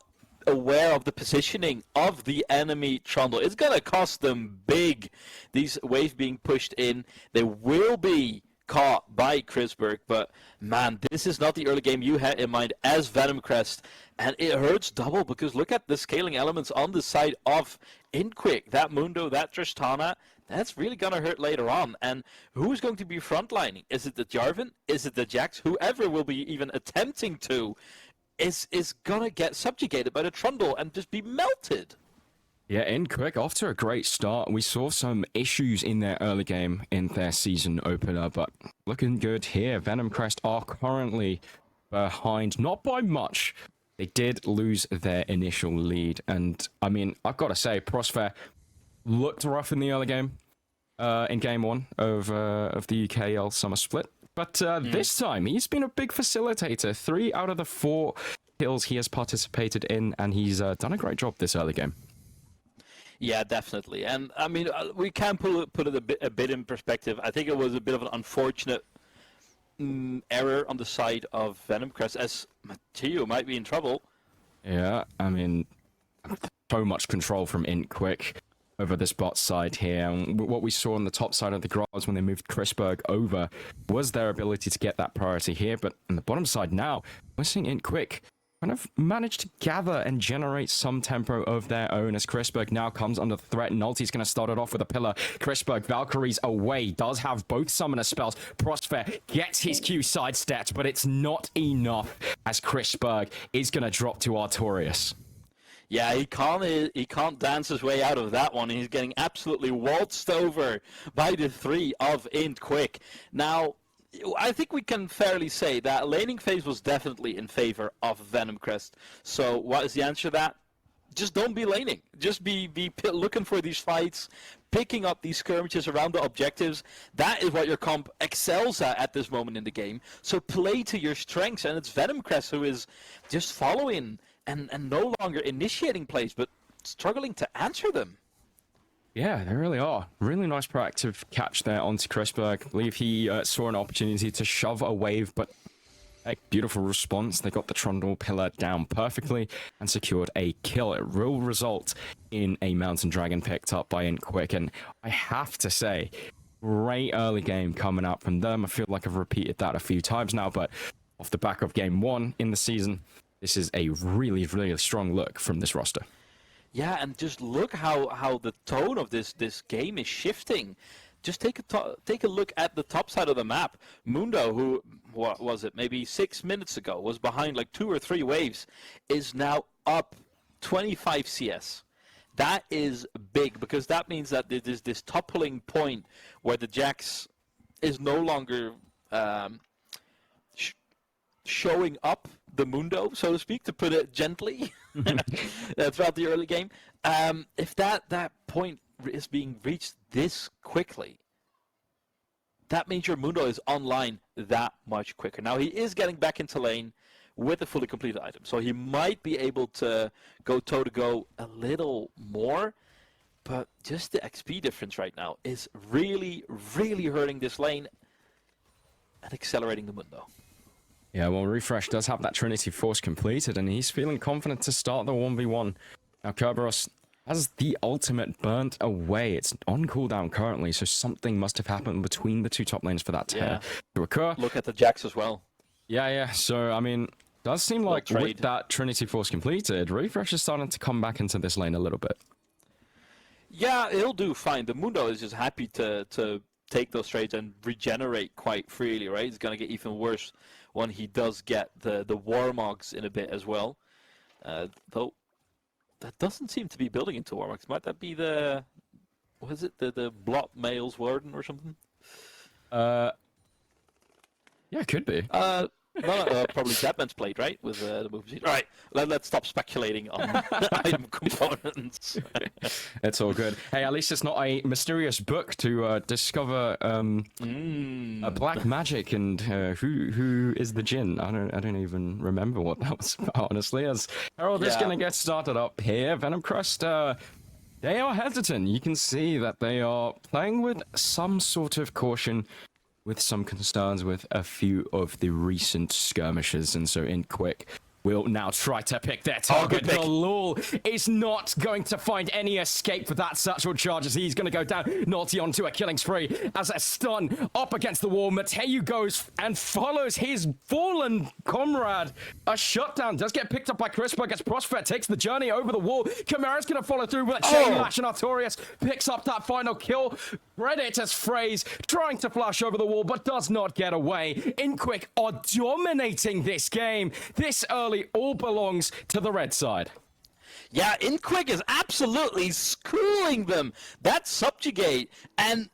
aware of the positioning of the enemy Trundle. It's going to cost them big, these waves being pushed in. They will be caught by Chrisberg, but man, this is not the early game you had in mind as Venom Crest, and it hurts double because look at the scaling elements on the side of Inquick. That Mundo, that Tristana, that's really going to hurt later on. And who's going to be frontlining? Is it the Jarvan? Is it the Jax? Whoever will be even attempting to is going to get subjugated by the Trundle and just be melted. Yeah, Inquick off to a great start. We saw some issues in their early game in their season opener, but looking good here. Venom Crest are currently behind, not by much. They did lose their initial lead, and I mean, I've got to say, Prosper looked rough in the early game, in game 1 of the UKL Summer Split. But this time, he's been a big facilitator. 3 out of the 4 kills he has participated in, and he's done a great job this early game. Yeah, definitely. And I mean, we can put it a bit in perspective. I think it was a bit of an unfortunate error on the side of Venom Crest, as Matteo might be in trouble. Yeah, I mean, so much control from Inquick over this bot side here. And what we saw on the top side of the grass when they moved Chrisberg over was their ability to get that priority here. But on the bottom side now, we're seeing Inquick kind of manage to gather and generate some tempo of their own as Chrisberg now comes under threat. Nulty's going to start it off with a pillar. Chrisberg, Valkyrie's away, does have both summoner spells. Prosper gets his Q sidestepped, but it's not enough as Chrisberg is going to drop to Artorias. Yeah, he can't dance his way out of that one. He's getting absolutely waltzed over by the 3 of Inquick. Now, I think we can fairly say that laning phase was definitely in favor of Venom Crest. So what is the answer to that? Just don't be laning. Just be looking for these fights, picking up these skirmishes around the objectives. That is what your comp excels at this moment in the game. So play to your strengths, and it's Venom Crest who is just following and no longer initiating plays, but struggling to answer them. Yeah, they really are. Really nice proactive catch there onto Chrisberg. I believe he saw an opportunity to shove a wave, but a beautiful response. They got the Trundle pillar down perfectly and secured a kill. It will result in a Mountain Dragon picked up by Inquick, and I have to say, great early game coming out from them. I feel like I've repeated that a few times now, but off the back of game 1 in the season, this is a really, really strong look from this roster. Yeah, and just look how the tone of this game is shifting. Just take a look at the top side of the map. Mundo, who, what was it, maybe 6 minutes ago, was behind like 2 or 3 waves, is now up 25 CS. That is big, because that means that there's this toppling point where the Jax is no longer showing up the Mundo, so to speak, to put it gently, throughout the early game. If that point is being reached this quickly, that means your Mundo is online that much quicker. Now, he is getting back into lane with a fully completed item, so he might be able to go toe-to-go a little more, but just the XP difference right now is really, really hurting this lane and accelerating the Mundo. Yeah, well, Refresh does have that Trinity Force completed, and he's feeling confident to start the 1v1. Now, Kerberos has the ultimate burnt away. It's on cooldown currently, so something must have happened between the 2 top lanes for that to occur. Look at the Jax as well. Yeah, so, I mean, does seem like with that Trinity Force completed, Refresh is starting to come back into this lane a little bit. Yeah, he'll do fine. The Mundo is just happy to take those trades and regenerate quite freely, right? It's going to get even worse when he does get the Warmogs in a bit as well. Though, that doesn't seem to be building into Warmogs. Might that be the... What is it? The Blot Males Warden or something? Yeah, it could be. No, probably Deadman's played, right? With the movie scene. All right, let's stop speculating on item components. It's all good. Hey, at least it's not a mysterious book to discover a black magic and who is the Jinn. I don't even remember what that was about, honestly. As Harold is gonna get started up here, Venom Crest. They are hesitant. You can see that they are playing with some sort of caution, with some concerns with a few of the recent skirmishes, and so in quick will now try to pick their target. Galul is not going to find any escape for that satchel charge as he's going to go down. Naughty onto a killing spree as a stun up against the wall. Mateu goes and follows his fallen comrade. A shutdown does get picked up by Crispberg as Prospect takes the journey over the wall. Chimera's going to follow through with a chain lash, and Artorias picks up that final kill. Credit as Phrase trying to flash over the wall but does not get away. Inquick are dominating this game. This early all belongs to the red side. Yeah, Inquick is absolutely schooling them. That subjugate and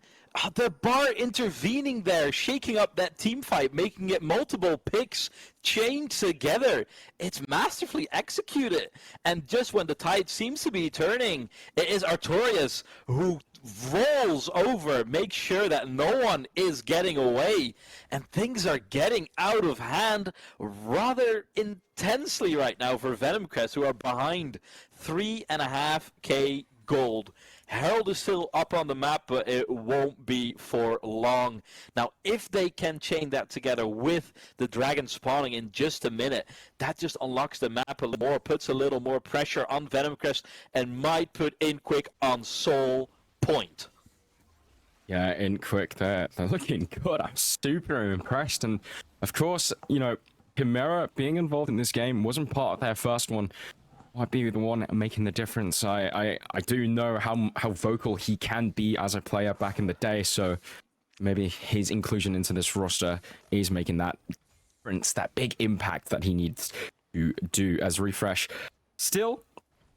the bar intervening there, shaking up that team fight, making it multiple picks chained together. It's masterfully executed. And just when the tide seems to be turning, it is Artorias who rolls over, makes sure that no one is getting away, and things are getting out of hand rather intensely right now for Venom Crest, who are behind 3.5k gold. Herald is still up on the map, but it won't be for long. Now, if they can chain that together with the dragon spawning in just a minute, that just unlocks the map a little more, puts a little more pressure on Venom Crest, and might put Inquick on sole point. Yeah, Inquick, they're looking good. I'm super impressed. And of course, you know, Chimera being involved in this game wasn't part of their first one. Might be the one making the difference. I do know how vocal he can be as a player back in the day, so maybe his inclusion into this roster is making that difference, that big impact that he needs to do as Refresh. Still,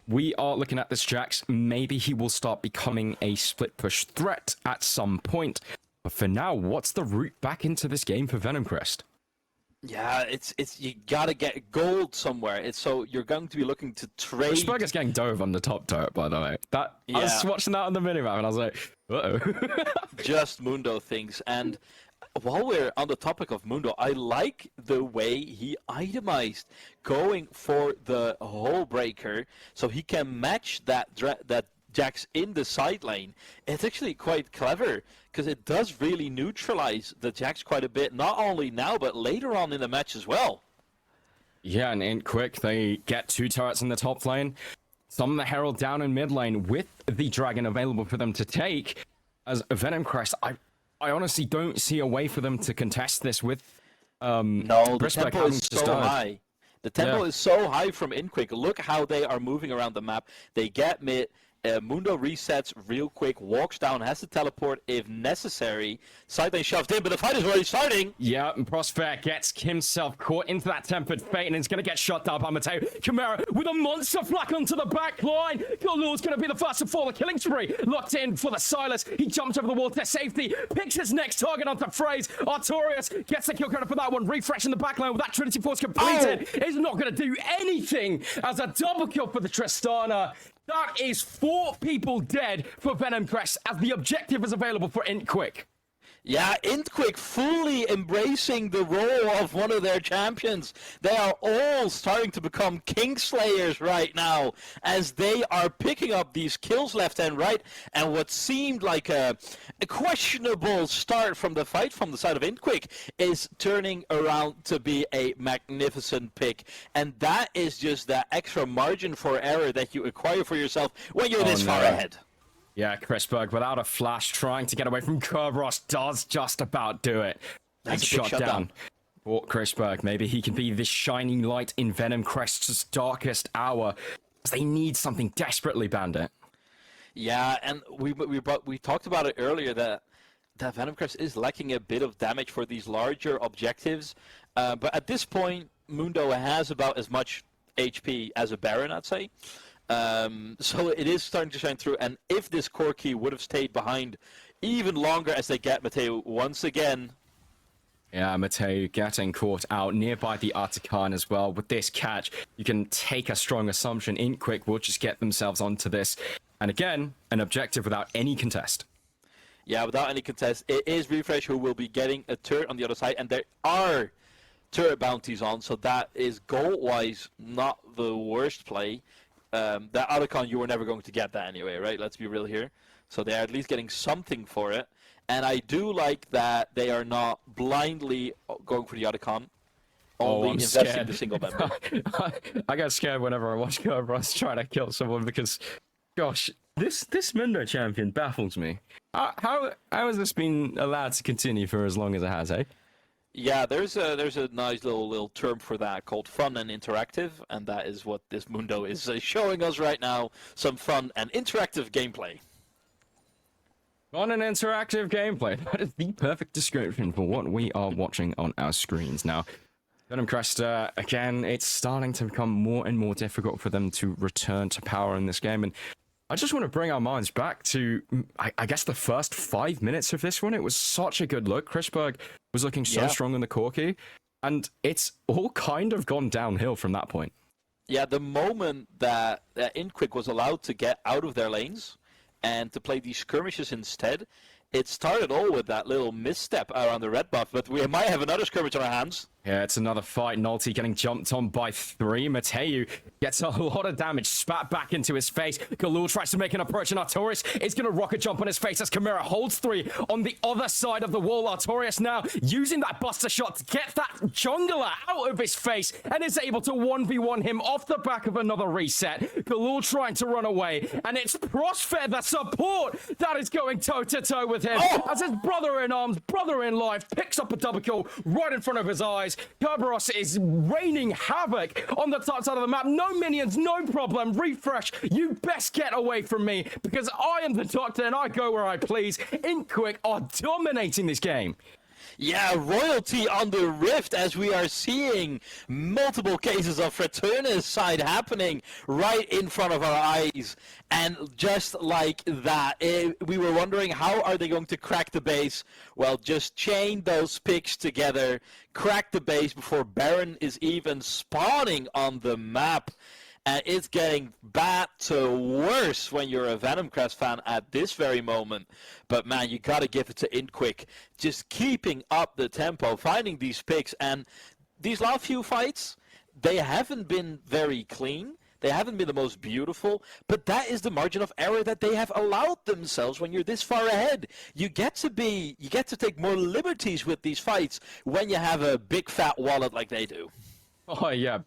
we are looking at this Jax. Maybe he will start becoming a split push threat at some point. But for now, what's the route back into this game for Venom Crest? Yeah, it's you gotta get gold somewhere. So you're going to be looking to trade. Spurg is getting dove on the top turret, by the way. I was watching that on the minimap and I was like, uh-oh. Just Mundo things. And while we're on the topic of Mundo, I like the way he itemized going for the hole breaker so he can match that Jax in the side lane. It's actually quite clever because it does really neutralize the Jax quite a bit, not only now but later on in the match as well. Yeah, and in quick they get 2 turrets in the top lane, summon the Herald down in mid lane with the dragon available for them to take. As Venom Crest, I honestly don't see a way for them to contest this with no, the tempo is so high. The tempo is so high from Inquick. Look how they are moving around the map. They get mid. Mundo resets real quick, walks down, has to teleport if necessary. Side lane shoved in, but the fight is already starting. Yeah, and Prospect gets himself caught into that tempered fate, and it's going to get shot down by Mateu. Chimera with a monster flak onto the back line. Galul's going to be the first to fall. The killing spree locked in for the Silas. He jumps over the wall to safety, picks his next target onto Phrase. Artorias gets the kill credit for that one. Refresh in the back line with that Trinity Force completed. Is not going to do anything as a double kill for the Tristana. That is 4 people dead for Venom Crest as the objective is available for Inquick. Yeah, Inquick fully embracing the role of one of their champions. They are all starting to become Kingslayers right now as they are picking up these kills left and right. And what seemed like a questionable start from the fight from the side of Inquick is turning around to be a magnificent pick. And that is just that extra margin for error that you acquire for yourself when you're this far ahead. Yeah, Crispberg without a flash trying to get away from Kerberos does just about do it. That's a big shot down. For Crispberg, maybe he can be this shining light in Venom Crest's darkest hour. They need something desperately, Bandit. Yeah, and we talked about it earlier that Venom Crest is lacking a bit of damage for these larger objectives. But at this point, Mundo has about as much HP as a Baron, I'd say. So it is starting to shine through, and if this core key would have stayed behind even longer as they get Mateu once again, Yeah, Mateo getting caught out nearby the Artican as well. With this catch, you can take a strong assumption Quick will just get themselves onto this. And again, an objective without any contest. Yeah, without any contest. It is Refresh who will be getting a turret on the other side, and there are turret bounties on, so that is goal-wise not the worst play. That Artican, you were never going to get that anyway, right? Let's be real here. So they're at least getting something for it. And I do like that they are not blindly going for the Artican, only investing scared. the single member. I get scared whenever I watch Kerberos try to kill someone because, gosh, this Mundo champion baffles me. How has this been allowed to continue for as long as it has, eh? Yeah, there's a nice little term for that called fun and interactive, and that is what this Mundo is showing us right now. Some fun and interactive gameplay. On an interactive gameplay. That is the perfect description for what we are watching on our screens. Now, Venom Crest, again, it's starting to become more and more difficult for them to return to power in this game. And I just want to bring our minds back to, I guess, the first 5 minutes of this one. It was such a good look. Chrisberg was looking so strong in the Corki. And it's all kind of gone downhill from that point. Yeah, the moment that Inquick was allowed to get out of their lanes and to play these skirmishes instead, it started all with that little misstep around the red buff, but we might have another skirmish on our hands. Yeah, it's another fight. Nulty getting jumped on by 3. Mateu gets a lot of damage spat back into his face. Galul tries to make an approach, and Artorias is going to rocket jump on his face as Chimera holds 3 on the other side of the wall. Artorias now using that buster shot to get that jungler out of his face and is able to 1v1 him off the back of another reset. Galul trying to run away, and it's Prosper, the support, that is going toe-to-toe with him as his brother-in-arms, brother-in-life, picks up a double kill right in front of his eyes. Kerberos is raining havoc on the top side of the map. No minions, no problem. Refresh, you best get away from me because I am the doctor and I go where I please. Inquick are dominating this game. Yeah, royalty on the Rift as we are seeing multiple cases of Fraterna's side happening right in front of our eyes. And just like that, we were wondering how are they going to crack the base? Well, just chain those picks together, crack the base before Baron is even spawning on the map. And it's getting bad to worse when you're a Venom Crest fan at this very moment. But man, you gotta give it to Inquick. Just keeping up the tempo, finding these picks. And these last few fights, they haven't been very clean. They haven't been the most beautiful. But that is the margin of error that they have allowed themselves when you're this far ahead. You get to take more liberties with these fights when you have a big fat wallet like they do. Oh, yeah.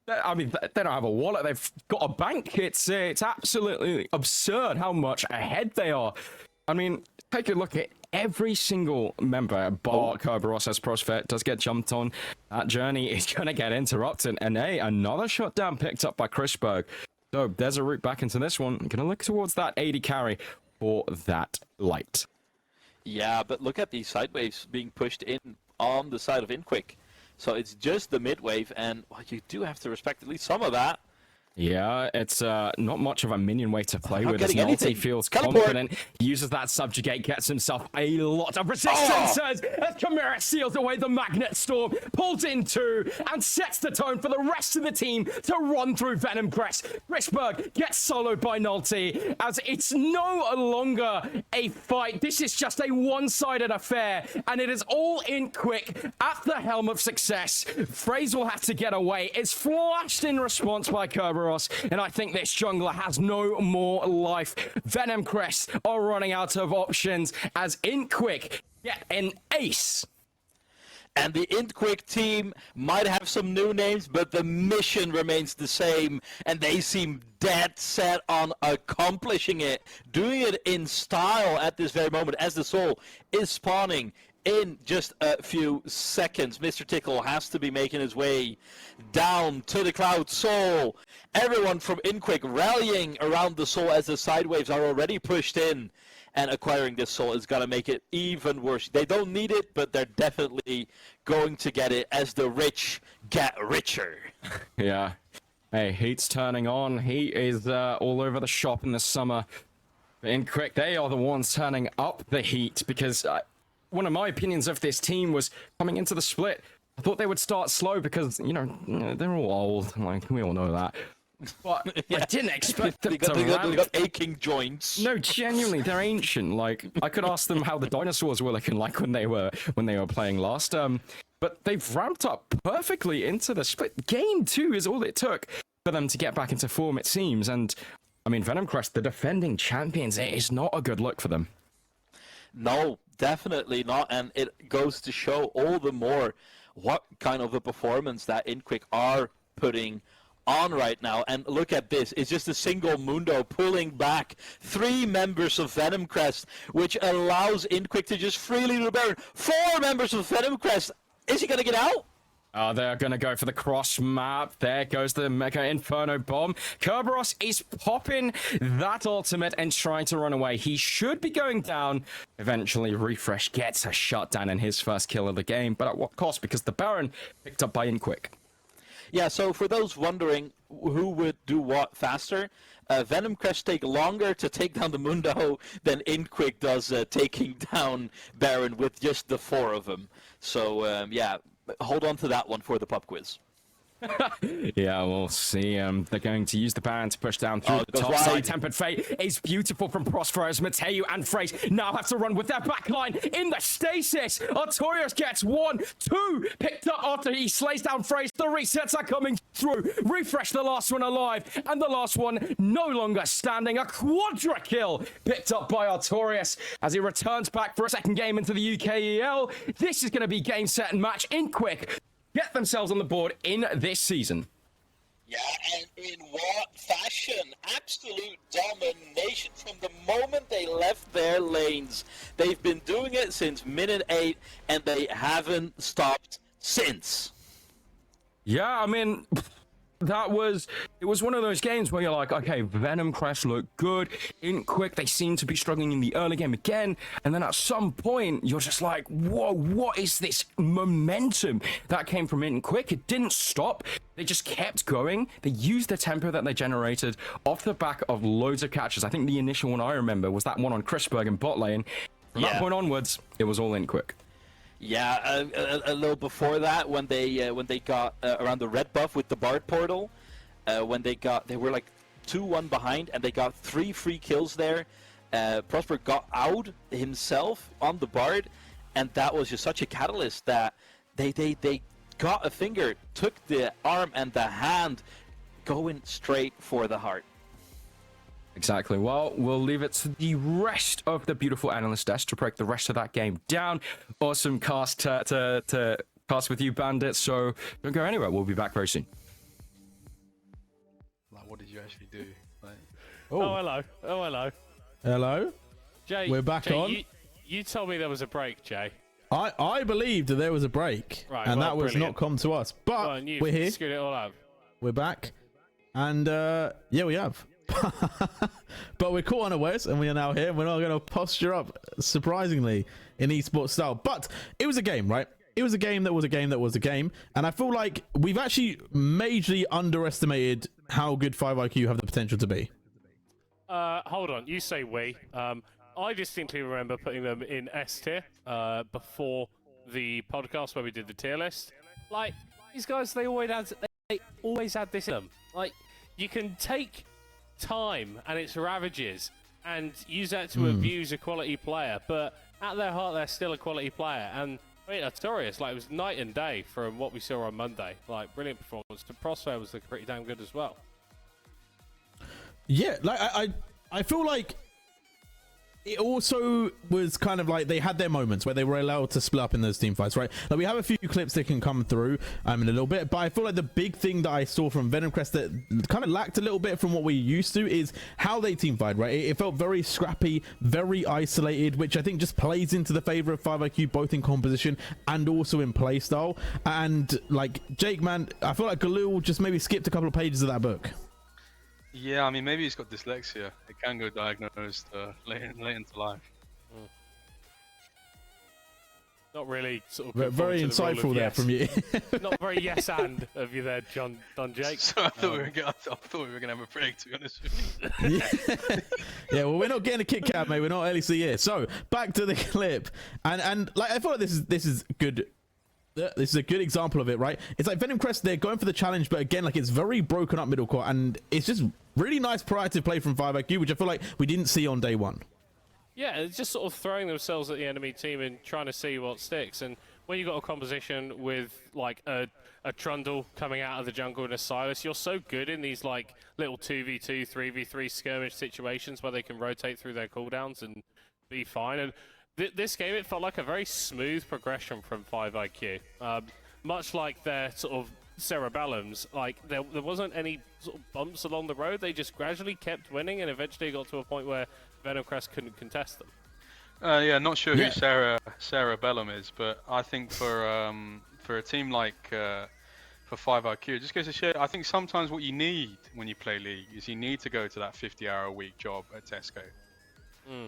I mean, they don't have a wallet. They've got a bank. It's absolutely absurd how much ahead they are. I mean, take a look at every single member. Bar Kerberos as Prosper does get jumped on. That journey is going to get interrupted. And another shutdown picked up by Chrisberg. So there's a route back into this one. Going to look towards that 80 carry for that light. Yeah, but look at these side waves being pushed in on the side of Inquick. So it's just the mid wave, and you do have to respect at least some of that. Yeah, it's not much of a minion way to play with. As Nulty feels confident, he uses that subjugate, gets himself a lot of resistance as Chimera seals away the Magnet Storm, pulls in 2, and sets the tone for the rest of the team to run through Venom Crest. Chrisberg gets soloed by Nulty, as it's no longer a fight. This is just a one-sided affair, and it is all Inquick at the helm of success. Fraze will have to get away. It's flashed in response by Kerberos. And I think this jungler has no more life. Venom Crest are running out of options as Inquick get an ace. And the Inquick team might have some new names, but the mission remains the same. And they seem dead set on accomplishing it, doing it in style at this very moment as the soul is spawning in just a few seconds. Mr. Tickle has to be making his way down to the Cloud Soul. Everyone from Inquick rallying around the Soul as the side waves are already pushed in. And acquiring this Soul is going to make it even worse. They don't need it, but they're definitely going to get it as the rich get richer. Yeah. Hey, heat's turning on. Heat is all over the shop in the summer. Inquick, they are the ones turning up the heat because one of my opinions of this team was coming into the split. I thought they would start slow because, you know, they're all old. Like, we all know that. But I didn't expect them to they got aching joints. No, genuinely, they're ancient. Like, I could ask them how the dinosaurs were looking like when they were playing last. But they've ramped up perfectly into the split. Game 2 is all it took for them to get back into form, it seems. And I mean, Venom Crest, the defending champions, it is not a good look for them. No, definitely not. And it goes to show all the more what kind of a performance that InQuick are putting on right now. And look at this. It's just a single Mundo pulling back 3 members of Venom Crest, which allows InQuick to just freely do the Baron. 4 members of Venom Crest. Is he going to get out? They're going to go for the cross map. There goes the Mega Inferno Bomb. Kerberos is popping that ultimate and trying to run away. He should be going down. Eventually, Refresh gets a shutdown and his first kill of the game. But at what cost? Because the Baron picked up by InQuick. Yeah, so for those wondering who would do what faster, Venom Crest take longer to take down the Mundo than InQuick does taking down Baron with just the 4 of them. So, yeah. Hold on to that one for the pub quiz. Yeah, we'll see. They're going to use the Baron to push down through the top side. Tempered Fate is beautiful from Prosperos. Mateo and Frace now have to run with their backline in the stasis. Artorias gets 1, 2 picked up after he slays down Frace. The resets are coming through. Refresh, the last one alive, and the last one no longer standing. A quadra kill picked up by Artorias as he returns back for a second game into the UKEL. This is going to be game, set, and match. InQuick get themselves on the board in this season. Yeah, and in what fashion? Absolute domination from the moment they left their lanes. They've been doing it since minute 8, and they haven't stopped since. Yeah, I mean, it was one of those games where you're like, okay, Venom Crest look good. InQuick, they seem to be struggling in the early game again. And then at some point, you're just like, whoa, what is this momentum that came from InQuick? It didn't stop. They just kept going. They used the tempo that they generated off the back of loads of catches. I think the initial one I remember was that one on Chrisberg in bot lane. From that point onwards, it was all InQuick. Yeah, a little before that, when they got around the red buff with the Bard portal, they were like 2-1 behind, and they got 3 free kills there. Prosper got out himself on the Bard, and that was just such a catalyst that they got a finger, took the arm and the hand, going straight for the heart. Exactly. Well, we'll leave it to the rest of the beautiful analyst desk to break the rest of that game down. Awesome cast to cast with you, Bandits. So don't go anywhere. We'll be back very soon. Like, what did you actually do? Like... Oh, hello. Oh, hello. Hello. Jay, we're back on. You told me there was a break, Jay. I believed that there was a break, right, and well, that was brilliant. not come to us. But we're here. Screwed it all up. We're back, and yeah, we have. But we're caught unawares, and we are now here, and we're not going to posture up, surprisingly, in esports style. But it was a game, right? It was a game that was a game that was a game, and I feel like we've actually majorly underestimated how good 5IQ have the potential to be. Hold on, you say we. I distinctly remember putting them in S tier before the podcast where we did the tier list. Like, these guys, they always had this in them. Like, you can take time and its ravages and use that to abuse a quality player, but at their heart, they're still a quality player. And I mean, Artorias, like, it was night and day from what we saw on Monday. Like, brilliant performance. The Prospero was looking pretty damn good as well. Yeah, like I feel like it also was kind of like they had their moments where they were allowed to split up in those team fights, right? Like, we have a few clips that can come through in a little bit, but I feel like the big thing that I saw from Venom Crest that kind of lacked a little bit from what we used to is how they team fight, right? It felt very scrappy, very isolated, which I think just plays into the favor of 5IQ, both in composition and also in playstyle. And like, Jake, man, I feel like Galil just maybe skipped a couple of pages of that book. Yeah, I mean, maybe he's got dyslexia. It can go diagnosed late into life. Not really sort of Very conform to the rule insightful of there yes. from you. Not very yes and of you there, Don Jake. So I thought we were gonna have a break, to be honest with you. Yeah, well, we're not getting a Kit Kat, mate. We're not LEC here. So back to the clip, and like I feel like this is good. This is a good example of it, right? It's like Venom Crest, they're going for the challenge, but again, like it's very broken up middle court, and it's just really nice proactive play from 5IQ, which I feel like we didn't see on day one. Yeah, it's just sort of throwing themselves at the enemy team and trying to see what sticks. And when you've got a composition with like a Trundle coming out of the jungle and a Silas, you're so good in these like little 2v2, 3v3 skirmish situations where they can rotate through their cooldowns and be fine. And this game, it felt like a very smooth progression from 5IQ. Much like their sort of cerebellums, like there wasn't any sort of bumps along the road. They just gradually kept winning and eventually got to a point where Venom Crest couldn't contest them. Yeah, not sure who Sarah Bellum is, but I think for a team like for 5IQ, it just goes to show. I think sometimes what you need when you play League is you need to go to that 50-hour-a-week job at Tesco,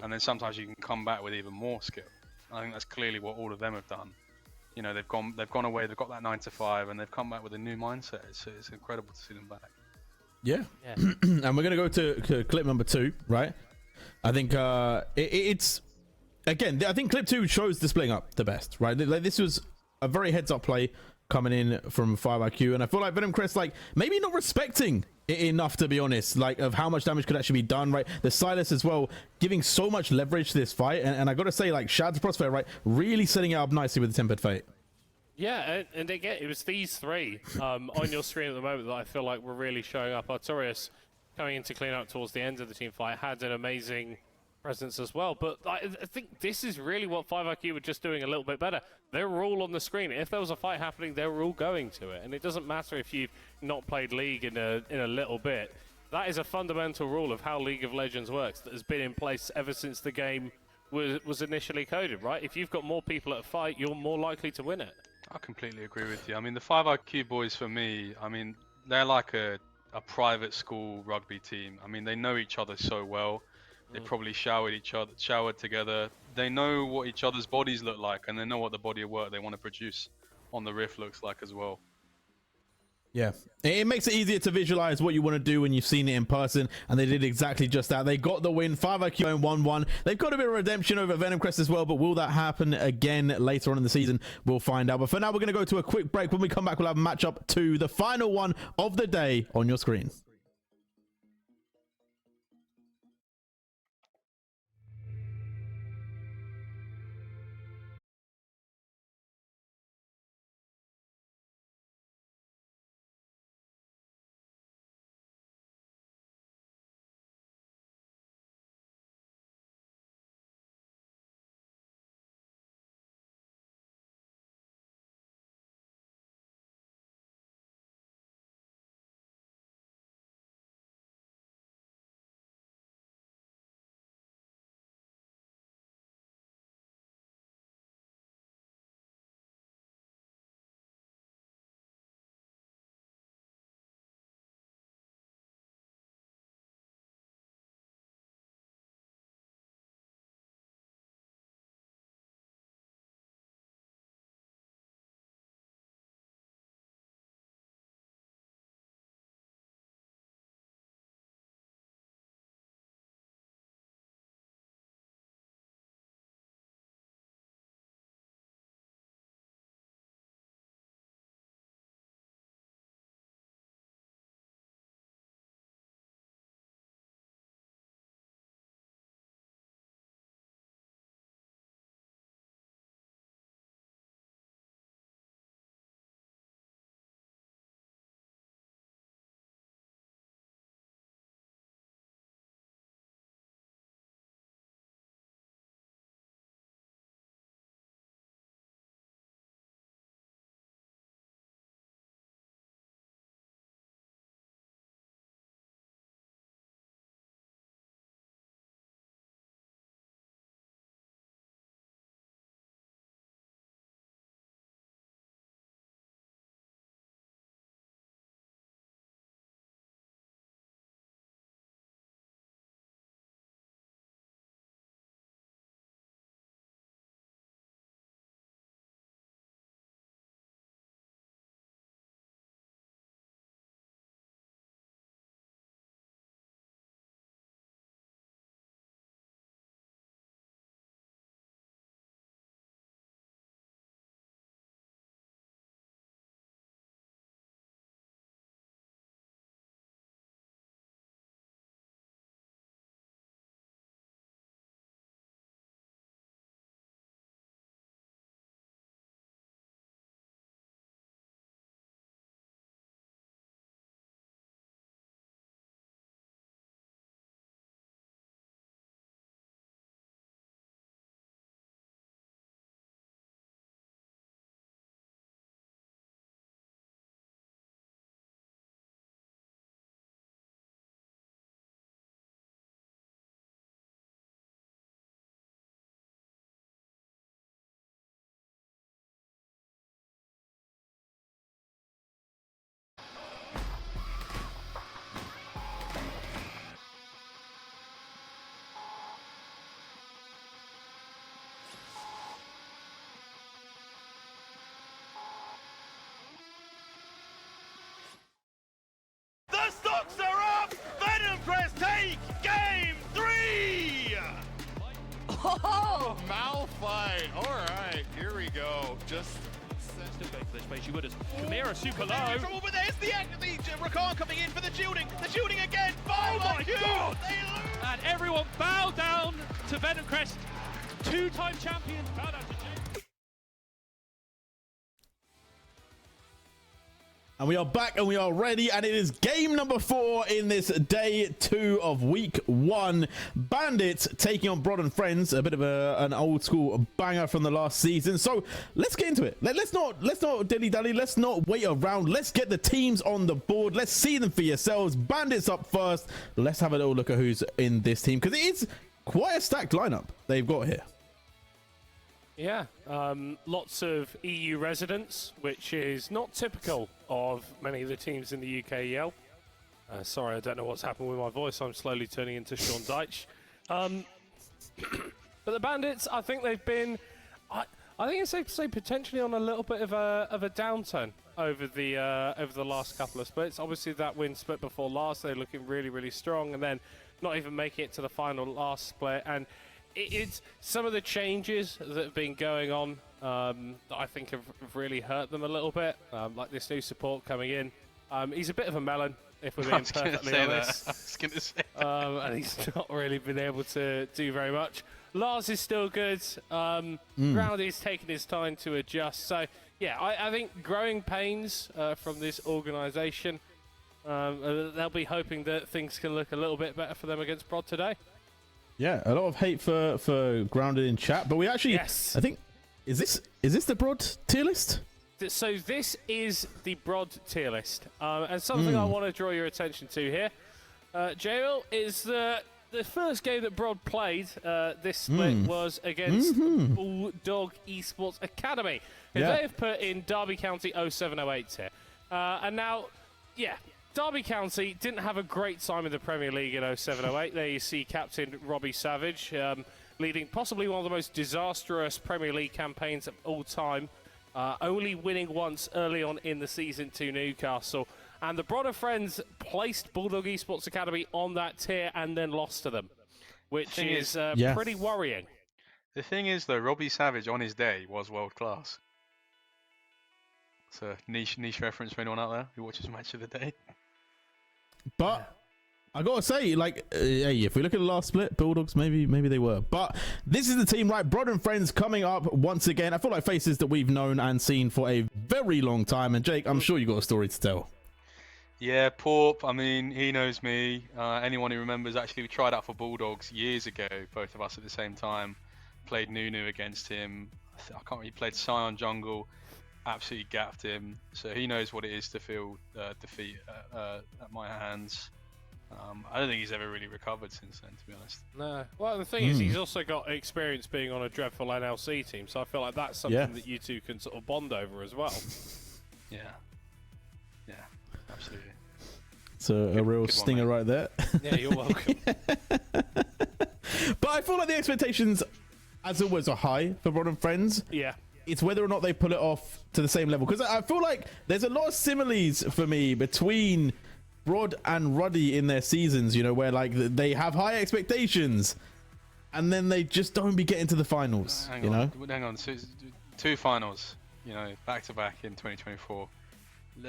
and then sometimes you can come back with even more skill. I think that's clearly what all of them have done. You know, they've gone away, they've got that 9 to 5, and they've come back with a new mindset. It's incredible to see them back. Yeah. And we're gonna go to clip number 2, right? I think it's again. I think clip 2 shows the splitting up the best, right? Like this was a very heads-up play coming in from 5IQ, and I feel like Venom Crest like maybe not respecting it enough, to be honest, like of how much damage could actually be done, right? The Silas as well giving so much leverage to this fight, and I gotta say, like, shout out to Prospect, right? Really setting it up nicely with the Tempered Fate. Yeah, and again, it was these three on your screen at the moment that I feel like were really showing up. Artorias coming in to clean up towards the end of the team fight had an amazing presence as well. But I think this is really what 5IQ were just doing a little bit better. They were all on the screen. If there was a fight happening, they were all going to it. And it doesn't matter if you've not played League in a little bit. That is a fundamental rule of how League of Legends works that has been in place ever since the game was initially coded, right? If you've got more people at a fight, you're more likely to win it. I completely agree with you. I mean, the 5IQ boys, for me, I mean, they're like a private school rugby team. I mean, they know each other so well. They probably showered together. They know what each other's bodies look like, and they know what the body of work they want to produce on the Rift looks like as well. Yeah, it makes it easier to visualize what you want to do when you've seen it in person, and they did exactly just that. They got the win, 5IQ and 1-1. They've got a bit of redemption over Venom Crest as well, but will that happen again later on in the season? We'll find out. But for now, we're going to go to a quick break. When we come back, we'll have a matchup 2, the final one of the day on your screen. still going for this space. You would as Chimera super low. Trouble, but there's the Rakan coming in for the shielding. The shielding again. Oh my Q. God! They lose. And everyone bow down to Venom Crest. Two-time champion. Bow down to Jake. And we are back and we are ready, and it is game number 4 in this day 2 of week 1. Bandits taking on Broad and Friends, a bit of an old school banger from the last season. So let's get into it. Let's not dilly dally. Let's not wait around. Let's get the teams on the board. Let's see them for yourselves. Bandits up first. Let's have a little look at who's in this team, because it is quite a stacked lineup they've got here. Yeah, lots of EU residents, which is not typical of many of the teams in the UKEL. Sorry, I don't know what's happened with my voice. I'm slowly turning into Sean Deitch. But the Bandits, I think they've been, I think it's safe to say, potentially on a little bit of a downturn over the last couple of splits. Obviously, that win split before last, they're looking really, really strong, and then not even making it to the final last split. And it's some of the changes that have been going on that I think have really hurt them a little bit, like this new support coming in. He's a bit of a melon, if we're being perfectly honest. I was going to say and he's not really been able to do very much. Lars is still good. Groundy's taking his time to adjust. So, yeah, I think growing pains from this organisation. They'll be hoping that things can look a little bit better for them against Prod today. Yeah, a lot of hate for Grounded in chat, but we actually, yes. I think, is this the Broad tier list? So this is the Broad tier list, and something I want to draw your attention to here, JL, is the first game that Broad played this split was against Bulldog Esports Academy. They have put in Derby County 0708 here, and now, yeah. Derby County didn't have a great time in the Premier League in 0708. There you see Captain Robbie Savage leading possibly one of the most disastrous Premier League campaigns of all time, only winning once early on in the season to Newcastle. And the Broad Friends placed Bulldog Esports Academy on that tier and then lost to them, which is pretty worrying. The thing is, though, Robbie Savage on his day was world class. It's a niche reference for anyone out there who watches Match of the Day. But I gotta say, like, hey, if we look at the last split, Bulldogs, maybe they were. But this is the team, right? Broad and Friends coming up once again. I feel like faces that we've known and seen for a very long time. And Jake, I'm sure you got a story to tell. Yeah, Porp, I mean, he knows me. Anyone who remembers, actually, we tried out for Bulldogs years ago, both of us at the same time. Played Nunu against him. I can't remember, he played Scion Jungle. Absolutely gaffed him, so he knows what it is to feel defeat at my hands. I don't think he's ever really recovered since then, to be honest. No. Well, the thing is, he's also got experience being on a dreadful NLC team, so I feel like that's something that you two can sort of bond over as well. Yeah, absolutely. It's a real stinger right there. Yeah, you're welcome. But I feel like the expectations, as always, are high for Broad and Friends. Yeah. It's whether or not they pull it off to the same level, because I feel like there's a lot of similes for me between Broad and Ruddy in their seasons, you know, where like they have high expectations and then they just don't be getting to the finals. Hang on, so, two finals, you know, back to back in 2024.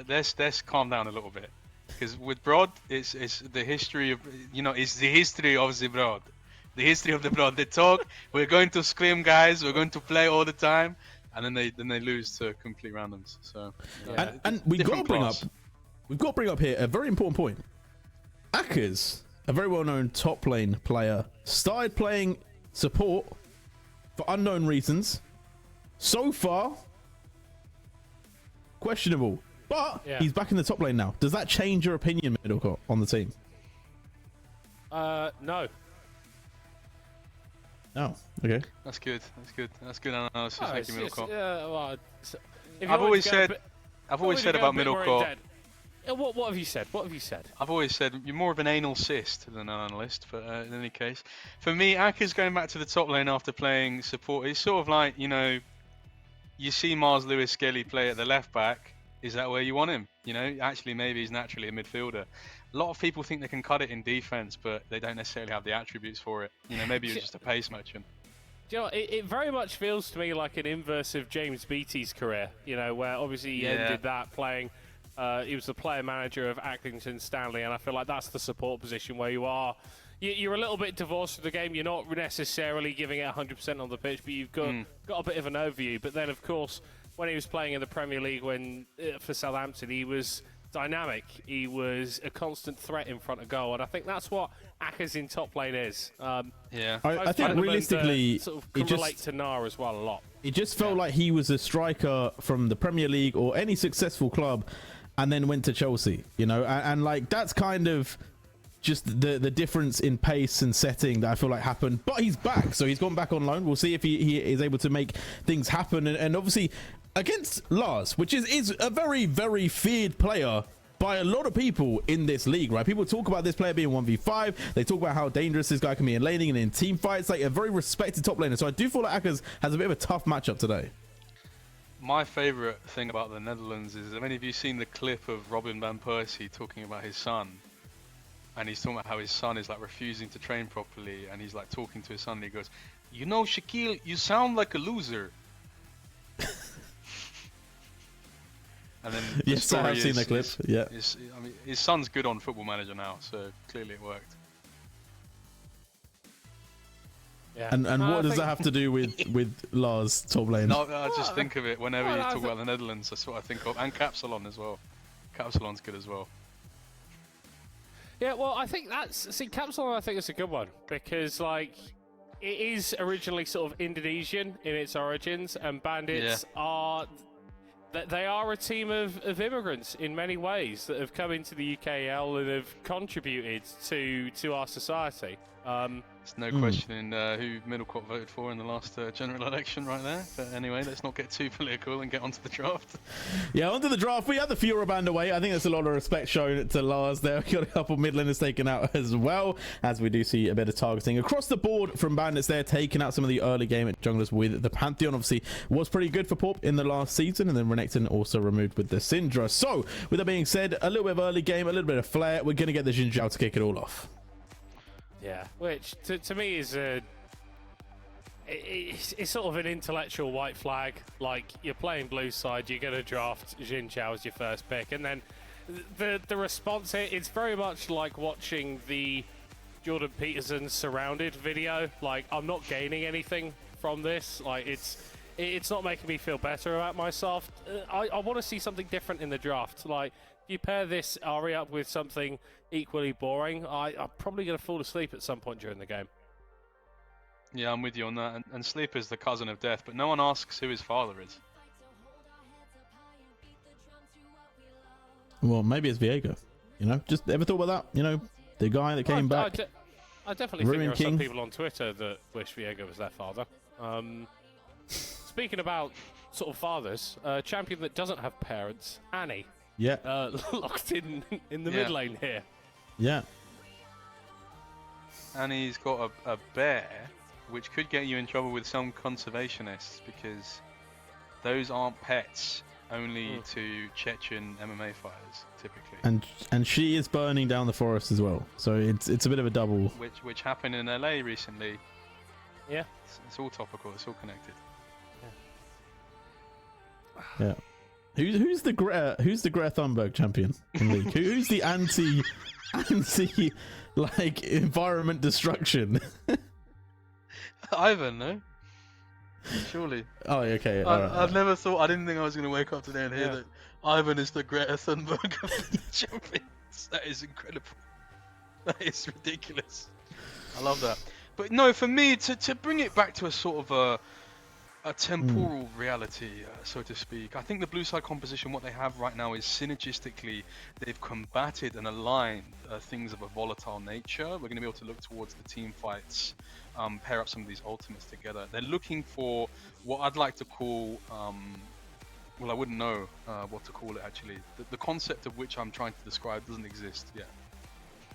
Let's calm down a little bit, because with Broad, it's the history of, you know, it's the history of the Broad. The history of the Broad. They talk, we're going to scream, guys, we're going to play all the time. And then they lose to complete randoms. So and we've got to bring up here a very important point. Akers, a very well-known top lane player, started playing support for unknown reasons. So far, questionable, but he's back in the top lane now. Does that change your opinion, Middlecourt, on the team? No. Oh, okay. That's good analysis. Thank you, Middlecourt. I've always said about Middlecourt. What have you said? I've always said you're more of an anal cyst than an analyst, but in any case, for me, Akers going back to the top lane after playing support is sort of like, you know, you see Mars Lewis Skelly play at the left back. Is that where you want him? You know, actually, maybe he's naturally a midfielder. A lot of people think they can cut it in defense, but they don't necessarily have the attributes for it. You know, maybe you're just a pace merchant. you know, it very much feels to me like an inverse of James Beattie's career, you know, where obviously he ended that playing, he was the player manager of Accrington Stanley, and I feel like that's the support position where you're a little bit divorced from the game. You're not necessarily giving it 100% on the pitch, but you've got a bit of an overview. But then, of course, when he was playing in the Premier League for Southampton, he was dynamic. He was a constant threat in front of goal, and I think that's what Aka's in top lane is. I think realistically, sort of can relate to Nar as well a lot. It just felt like he was a striker from the Premier League or any successful club, and then went to Chelsea. You know, and like that's kind of just the difference in pace and setting that I feel like happened. But he's back, so he's gone back on loan. We'll see if he is able to make things happen. And obviously against Lars, which is a very, very feared player by a lot of people in this league, right? People talk about this player being 1v5. They talk about how dangerous this guy can be in laning and in team fights. Like a very respected top laner. So I do feel like Aka's has a bit of a tough matchup today. My favourite thing about the Netherlands is, have any of you seen the clip of Robin van Persie talking about his son? And he's talking about how his son is like refusing to train properly, and he's like talking to his son and he goes, "You know, Shaquille, you sound like a loser." And then yes, I have seen the clip. Yeah, I mean, his son's good on Football Manager now, so clearly it worked. Yeah. And what does that have to do with Lars top lane? No, I just think of it whenever you talk about the Netherlands. That's what I think of, and Capsalon as well. Capsalon's good as well. Yeah, well, I think Capsalon, I think is a good one because like it is originally sort of Indonesian in its origins, and Bandits are. They are a team of immigrants in many ways that have come into the UKL and have contributed to our society. There's no questioning who Middlecourt voted for in the last general election right there. But anyway, let's not get too political and get onto the draft. Yeah, onto the draft. We had the Fiora band away. I think there's a lot of respect shown to Lars there. We got a couple mid laners taken out as well, as we do see a bit of targeting across the board from Bandits there, taking out some of the early game at junglers with the Pantheon. Obviously, was pretty good for Porp in the last season, and then Renekton also removed with the Syndra. So, with that being said, a little bit of early game, a little bit of flair. We're going to get the Xin Zhao to kick it all off. Yeah, which to me is it's sort of an intellectual white flag. Like, you're playing blue side, you're going to draft Xin Zhao as your first pick, and then the response here, it's very much like watching the Jordan Peterson Surrounded video. Like, I'm not gaining anything from this. Like, it's not making me feel better about myself. I want to see something different in the draft. Like, you pair this Ari up with something equally boring, I'm probably going to fall asleep at some point during the game. Yeah, I'm with you on that. And sleep is the cousin of death, but no one asks who his father is. Well, maybe it's Viego. You know, just ever thought about that? You know, the guy that came back. I definitely think there are some people on Twitter that wish Viego was their father. Speaking about sort of fathers, a champion that doesn't have parents, Annie. Yeah. Locked in the mid lane here. Yeah. And he's got a bear, which could get you in trouble with some conservationists, because those aren't pets, only to Chechen MMA fighters, typically. And she is burning down the forest as well, so it's a bit of a double. Which happened in LA recently. Yeah. It's all topical, it's all connected. Yeah. Who's the Greta Thunberg champion in league? Who's the anti like environment destruction? Ivan, no? Surely. Oh, okay. I've never thought. I didn't think I was going to wake up today and hear that Ivan is the Greta Thunberg of the champions. That is incredible. That is ridiculous. I love that. But no, for me, to bring it back to a sort of a temporal reality, so to speak. I think the blue side composition, what they have right now is synergistically, they've combated and aligned things of a volatile nature. We're going to be able to look towards the team fights, pair up some of these ultimates together. They're looking for what I'd like to call, well, I wouldn't know what to call it actually. The concept of which I'm trying to describe doesn't exist yet.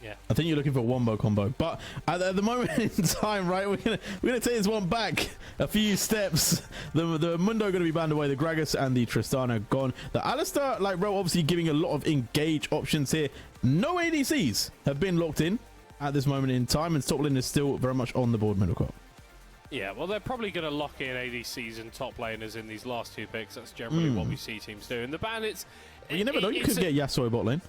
Yeah. I think you're looking for a wombo combo, but at the moment in time, right, we're gonna take this one back a few steps. The Mundo going to be banned away, the Gragas and the Tristana gone. The Alistar, like Ro, obviously giving a lot of engage options here. No ADCs have been locked in at this moment in time, and top lane is still very much on the board, Middlecourt. Yeah, well, they're probably going to lock in ADCs and top laners in these last 2 picks. That's generally what we see teams do. And the Bandits... Well, you never know. You could get Yasuo bot lane.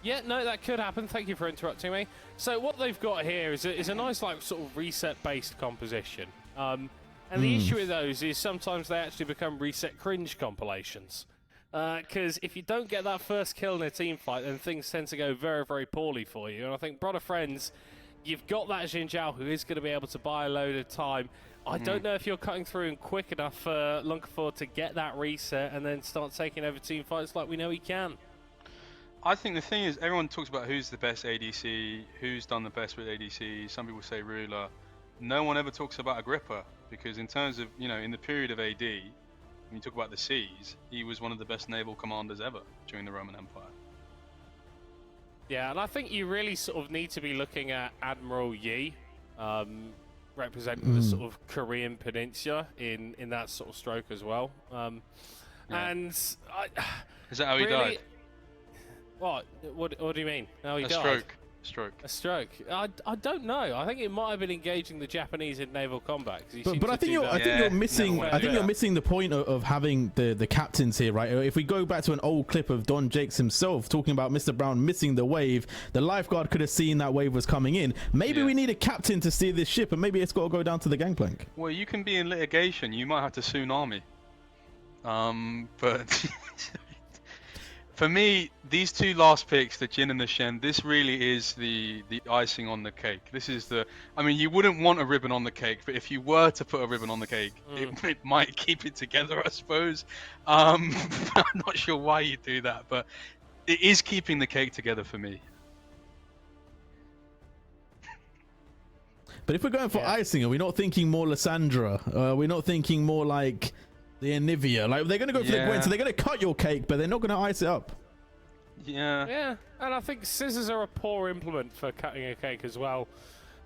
Yeah, no, that could happen. Thank you for interrupting me. So what they've got here is a nice, like, sort of reset-based composition. And the issue with those is sometimes they actually become reset cringe compilations. Because if you don't get that first kill in a team fight, then things tend to go very, very poorly for you. And I think, brother friends, you've got that Xin Zhao who is going to be able to buy a load of time. I don't know if you're cutting through and quick enough for Lunkerford to get that reset and then start taking over team fights like we know he can. I think the thing is, everyone talks about who's the best ADC, who's done the best with ADC. Some people say Ruler. No one ever talks about Agrippa, because in terms of, you know, in the period of AD, when you talk about the seas, he was one of the best naval commanders ever during the Roman Empire. Yeah, and I think you really sort of need to be looking at Admiral Yi, representing the sort of Korean peninsula in that sort of stroke as well. And Is that how he died? What do you mean? How he died? Stroke. A stroke. I don't know. I think it might have been engaging the Japanese in naval combat. But I think you're missing. I think you're missing the point of having the captains here, right? If we go back to an old clip of Don Jakes himself talking about Mr. Brown missing the wave, the lifeguard could have seen that wave was coming in. Maybe we need a captain to steer this ship, and maybe it's got to go down to the gangplank. Well, you can be in litigation. You might have to tsunami. But for me, these 2 last picks, the Jin and the Shen, this really is the icing on the cake. This is the... I mean, you wouldn't want a ribbon on the cake, but if you were to put a ribbon on the cake, it might keep it together, I suppose. I'm not sure why you do that, but it is keeping the cake together for me. But if we're going for icing, are we not thinking more Lysandra? We're not thinking more like the Anivia? Like, they're going to go for the Gwen, so they're going to cut your cake, but they're not going to ice it up. Yeah, and I think scissors are a poor implement for cutting a cake as well,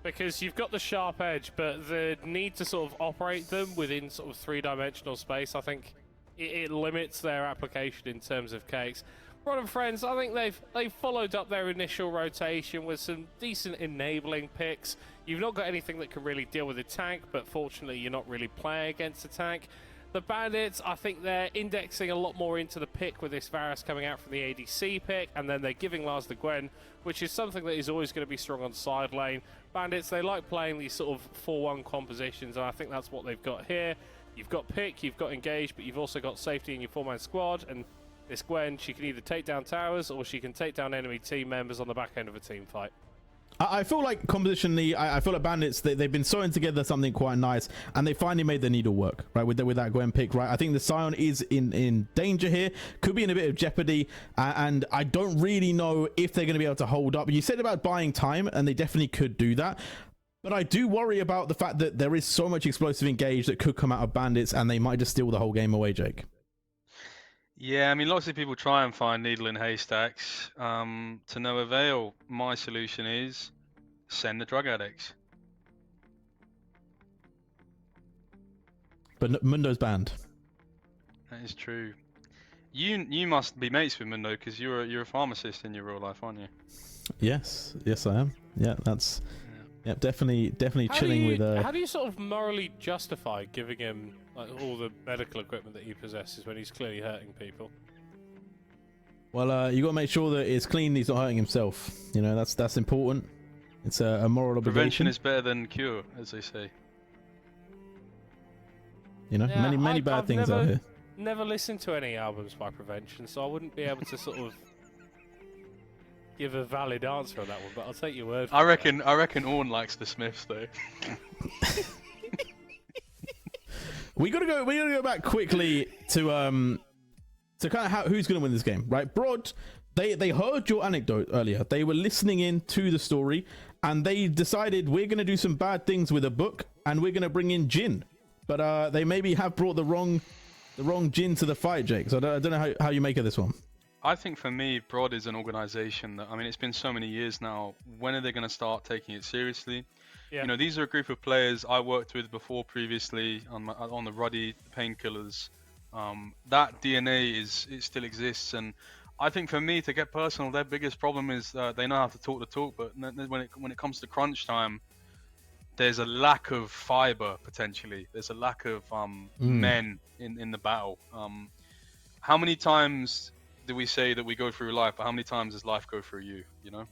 because you've got the sharp edge, but the need to sort of operate them within sort of 3-dimensional space, I think it limits their application in terms of cakes. Rod and friends, I think they've followed up their initial rotation with some decent enabling picks. You've not got anything that can really deal with a tank, but fortunately you're not really playing against a tank. The Bandits, I think they're indexing a lot more into the pick with this Varus coming out from the ADC pick, and then they're giving Lars the Gwen, which is something that is always going to be strong on side lane. Bandits, they like playing these sort of 4-1 compositions, and I think that's what they've got here. You've got pick, you've got engage, but you've also got safety in your 4-man squad, and this Gwen, she can either take down towers, or she can take down enemy team members on the back end of a team fight. I feel like compositionally, I feel like Bandits, they've been sewing together something quite nice, and they finally made the needle work, right, with that Gwen pick, right? I think the Scion is in danger here, could be in a bit of jeopardy, and I don't really know if they're going to be able to hold up. You said about buying time, and they definitely could do that, but I do worry about the fact that there is so much explosive engage that could come out of Bandits, and they might just steal the whole game away, Jake. Yeah, I mean, lots of people try and find needle in haystacks, to no avail. My solution is send the drug addicts. But Mundo's banned. That is true. You must be mates with Mundo, because you're a pharmacist in your real life, aren't you? Yes, I am. Yeah, that's definitely chilling with. How do you sort of morally justify giving him like all the medical equipment that he possesses when he's clearly hurting people? Well, you got to make sure that it's clean. He's not hurting himself. You know, that's important. It's a moral obligation. Prevention is better than cure, as they say. You know, many bad things out here. Never listened to any albums by Prevention, so I wouldn't be able to sort of give a valid answer on that one. But I'll take your word for it. I reckon Orn likes the Smiths though. We gotta go back quickly to kind of who's gonna win this game, right? Broad, they heard your anecdote earlier. They were listening in to the story, and they decided we're gonna do some bad things with a book, and we're gonna bring in Jin. But they maybe have brought the wrong Jin to the fight, Jake. So I don't know how you make of this one. I think for me, Broad is an organization that, I mean, it's been so many years now. When are they going to start taking it seriously? Yeah. You know, these are a group of players I worked with before previously on the Ruddy Painkillers. That DNA it still exists, and I think for me, to get personal, their biggest problem is they know how to talk the talk, but when it comes to crunch time, there's a lack of fiber potentially. There's a lack of men in the battle. How many times do we say that we go through life, but how many times does life go through you? You know?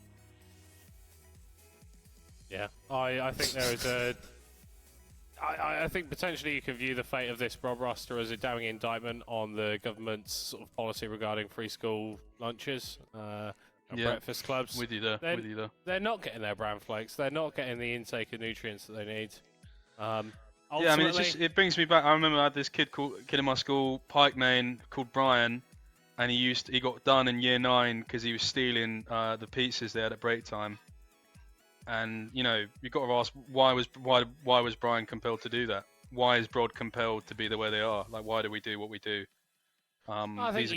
Yeah, I think there is a. I think potentially you can view the fate of this Rob roster as a damning indictment on the government's sort of policy regarding free school lunches, breakfast clubs. With you there. They're not getting their bran flakes. They're not getting the intake of nutrients that they need. Yeah, I mean, it brings me back. I remember I had this kid in my school, Pike Main, called Brian, and he got done in year 9 because he was stealing the pizzas they had at break time. And you know, you've got to ask why was Brian compelled to do that? Why is Brod compelled to be the way they are? Like, why do we do what we do? I think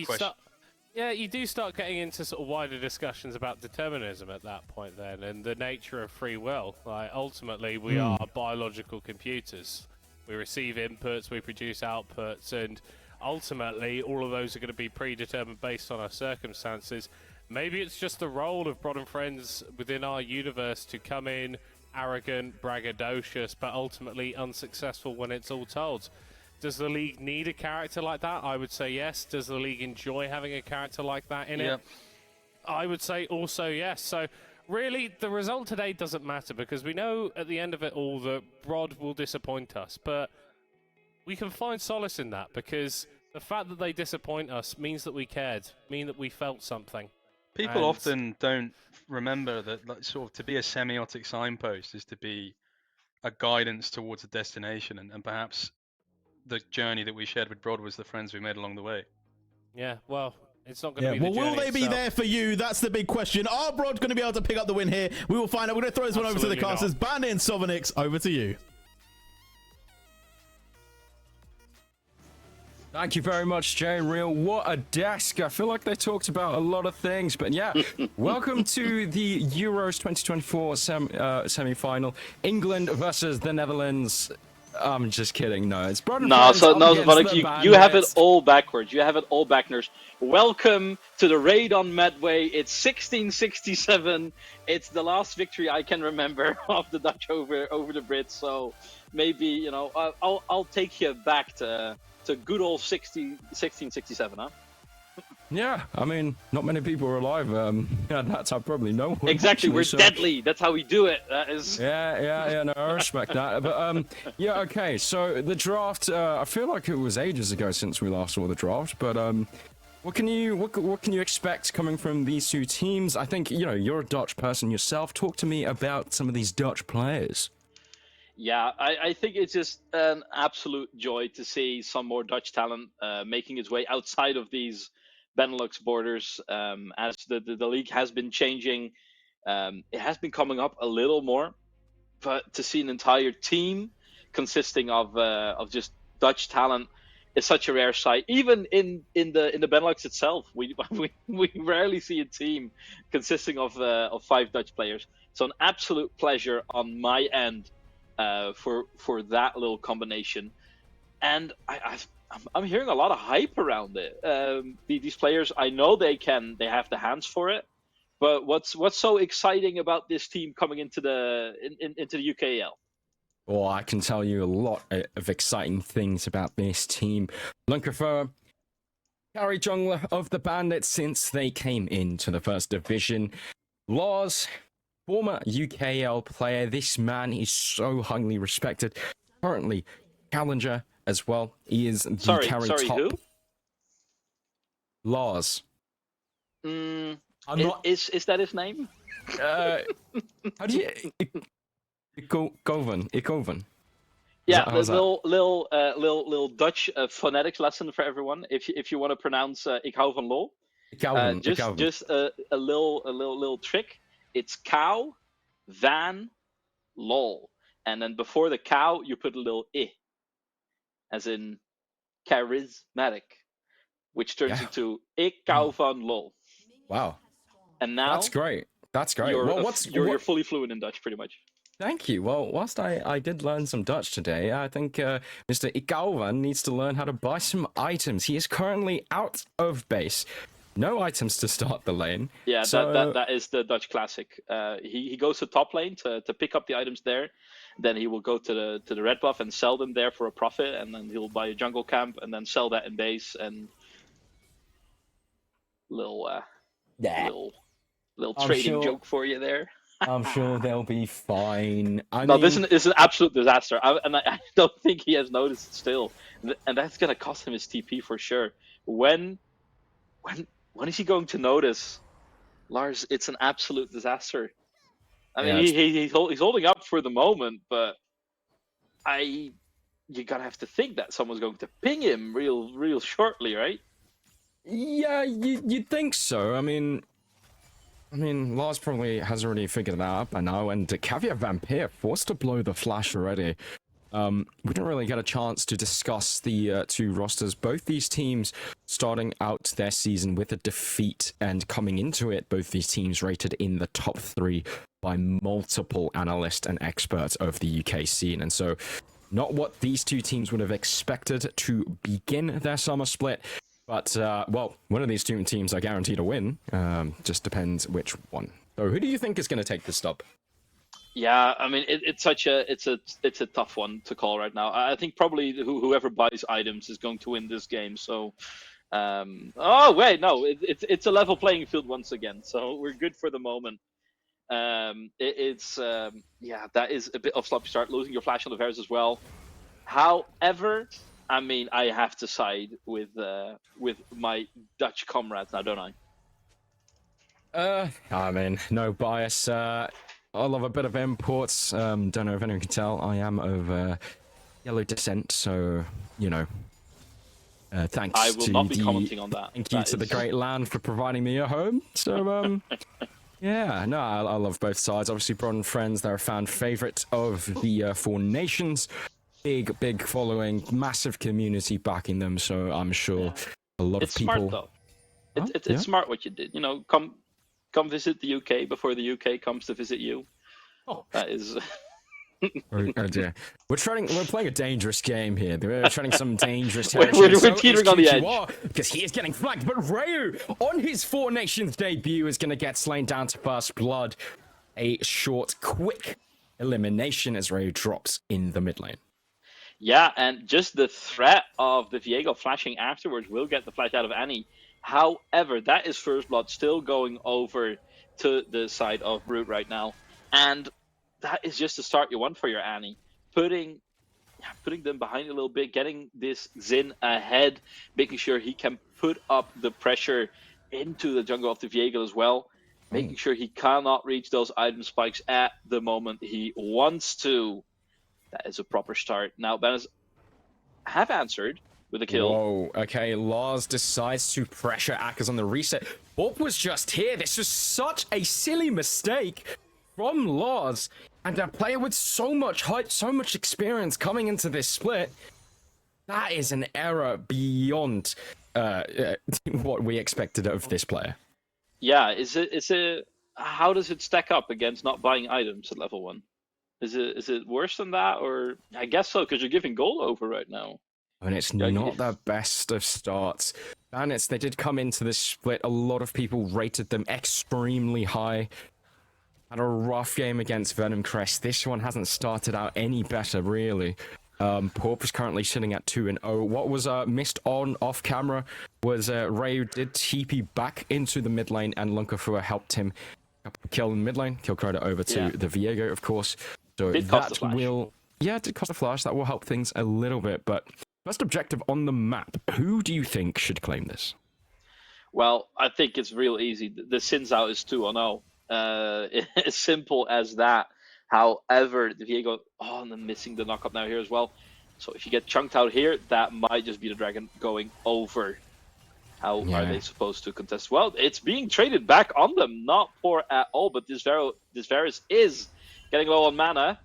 you do start getting into sort of wider discussions about determinism at that point then, and the nature of free will. Like, ultimately, we are biological computers. We receive inputs, we produce outputs, and ultimately, all of those are going to be predetermined based on our circumstances. Maybe it's just the role of Brod and Friends within our universe to come in arrogant, braggadocious, but ultimately unsuccessful when it's all told. Does the league need a character like that? I would say yes. Does the league enjoy having a character like that in it? I would say also yes. So really, the result today doesn't matter because we know at the end of it all that Brod will disappoint us. But we can find solace in that because the fact that they disappoint us means that we cared, mean that we felt something. People often don't remember that, like, sort of to be a semiotic signpost is to be a guidance towards a destination, and perhaps the journey that we shared with Brod was the friends we made along the way. Yeah, well, it's not going to be the well, journey will they be itself. there for you? That's the big question. Are Brod going to be able to pick up the win here? We will find out. We're going to throw this one over to the casters. Bandit and Sovanix, over to you. Thank you very much, Jay and Real. What a desk. I feel like they talked about a lot of things, but yeah. Welcome to the Euros 2024 semi-final. England versus the Netherlands. I'm just kidding. No, it's Brod and Friends. Sovanik, you have it all backwards. You have it all backwards. Welcome to the raid on Medway. It's 1667. It's the last victory I can remember of the Dutch over the Brits. So maybe, you know, I'll take you back to good old 1667, huh? Yeah, I mean, not many people are alive. That's I probably know. Exactly, we're deadly. That's how we do it. That is. Yeah. No, I respect that. But yeah, okay. So the draft. I feel like it was ages ago since we last saw the draft. But what can you expect coming from these two teams? I think you're a Dutch person yourself. Talk to me about some of these Dutch players. Yeah, I think it's just an absolute joy to see some more Dutch talent making its way outside of these Benelux borders. As the league has been changing, it has been coming up a little more. But to see an entire team consisting of just Dutch talent is such a rare sight. Even in the Benelux itself, we rarely see a team consisting of 5 Dutch players. So an absolute pleasure on my end. For that little combination, and I'm hearing a lot of hype around it. These players, I know they have the hands for it, but what's so exciting about this team coming into the UKL? Well, I can tell you a lot of exciting things about this team. Lunkerfer, carry jungler of the Bandits since they came into the first division. Lars, former UKL player. This man is so highly respected. Currently, challenger as well. He is the carry top. Who? Lars. Is that his name? How do you? Ikoven. Yeah, the little Dutch phonetics lesson for everyone. If you want to pronounce ik hou van lol, just a little trick. It's cow, van, lol. And then before the cow, you put a little I, as in charismatic, which turns into ik hou van lol. Wow. And now... That's great. You're fully fluent in Dutch, pretty much. Thank you. Well, whilst I did learn some Dutch today, I think Mr. Ikauvan needs to learn how to buy some items. He is currently out of base. no items to start the lane. Yeah, so... that is the Dutch classic. He goes to top lane to pick up the items there. Then he will go to the red buff and sell them there for a profit, and then he'll buy a jungle camp and then sell that in base and little trading joke for you there. I'm sure they'll be fine. This is an absolute disaster, and I don't think he has noticed still, and that's gonna cost him his TP for sure. When is he going to notice, Lars? It's an absolute disaster. I mean, he's holding up for the moment, but you gotta have to think that someone's going to ping him real shortly, right? Yeah, you'd think so. I mean, Lars probably has already figured that out by now, and Caveat Vampire forced to blow the flash already. We didn't really get a chance to discuss the two rosters. Both these teams starting out their season with a defeat, and coming into it, both these teams rated in the top 3 by multiple analysts and experts of the UK scene. And so, not what these two teams would have expected to begin their summer split. But, well, one of these two teams are guaranteed to win. Just depends which one. So who do you think is going to take this stop? Yeah, I mean, it's a tough one to call right now. I think probably whoever buys items is going to win this game. So, oh wait, no, it's a level playing field once again. So we're good for the moment. Yeah, that is a bit of sloppy start, losing your flash on the Varus as well. However, I mean, I have to side with my Dutch comrades now, don't I? I mean, no bias. I love a bit of imports. Don't know if anyone can tell. I am of yellow descent, so you know. Thanks. I will not be commenting on that. Thank you to the Great Land for providing me a home. So yeah, no, I love both sides. Obviously, Broad and Friends, they're a fan favorite of the Four Nations. Big following, massive community backing them. So I'm sure a lot of people. It's smart though. It's smart what you did. You know, come visit the UK before the UK comes to visit you. Oh, that is. Oh dear. We're playing a dangerous game here. We're treading some dangerous we're teetering on the edge. Because he is getting flanked, but Ryu, on his Four Nations debut, is going to get slain down to first blood. A short, quick elimination as Ryu drops in the mid lane. Yeah, and just the threat of the Viego flashing afterwards will get the flash out of Annie. However, that is first blood still going over to the side of Brute right now. And that is just the start you want for your Annie. Putting them behind a little bit, getting this Xin ahead, making sure he can put up the pressure into the jungle of the Viego as well. Making sure he cannot reach those item spikes at the moment he wants to. That is a proper start. Now, Banners have answered with a kill. Whoa, okay, Lars decides to pressure Akers on the reset. Bob was just here. This was such a silly mistake from Lars. And a player with so much hype, so much experience coming into this split. That is an error beyond what we expected of this player. Yeah, how does it stack up against not buying items at level 1? Is it worse than that, or I guess so, because you're giving gold over right now. And it's not the best of starts. Bandits, they did come into this split. A lot of people rated them extremely high. Had a rough game against Venom Crest. This one hasn't started out any better, really. Porp is currently sitting at 2-0. What was missed off camera was Rayu did TP back into the mid lane, and Lunkafua helped him kill in mid lane. Kill credit over to the Viego, of course. So it did cost a flash. That will help things a little bit. But first objective on the map. Who do you think should claim this? Well, I think it's real easy. The Sin's out is 2-0. As simple as that. However, the Viego, and then missing the knockup now here as well. So if you get chunked out here, that might just be the Dragon going over. How are they supposed to contest? Well, it's being traded back on them. Not poor at all, but this Varus is getting low on mana.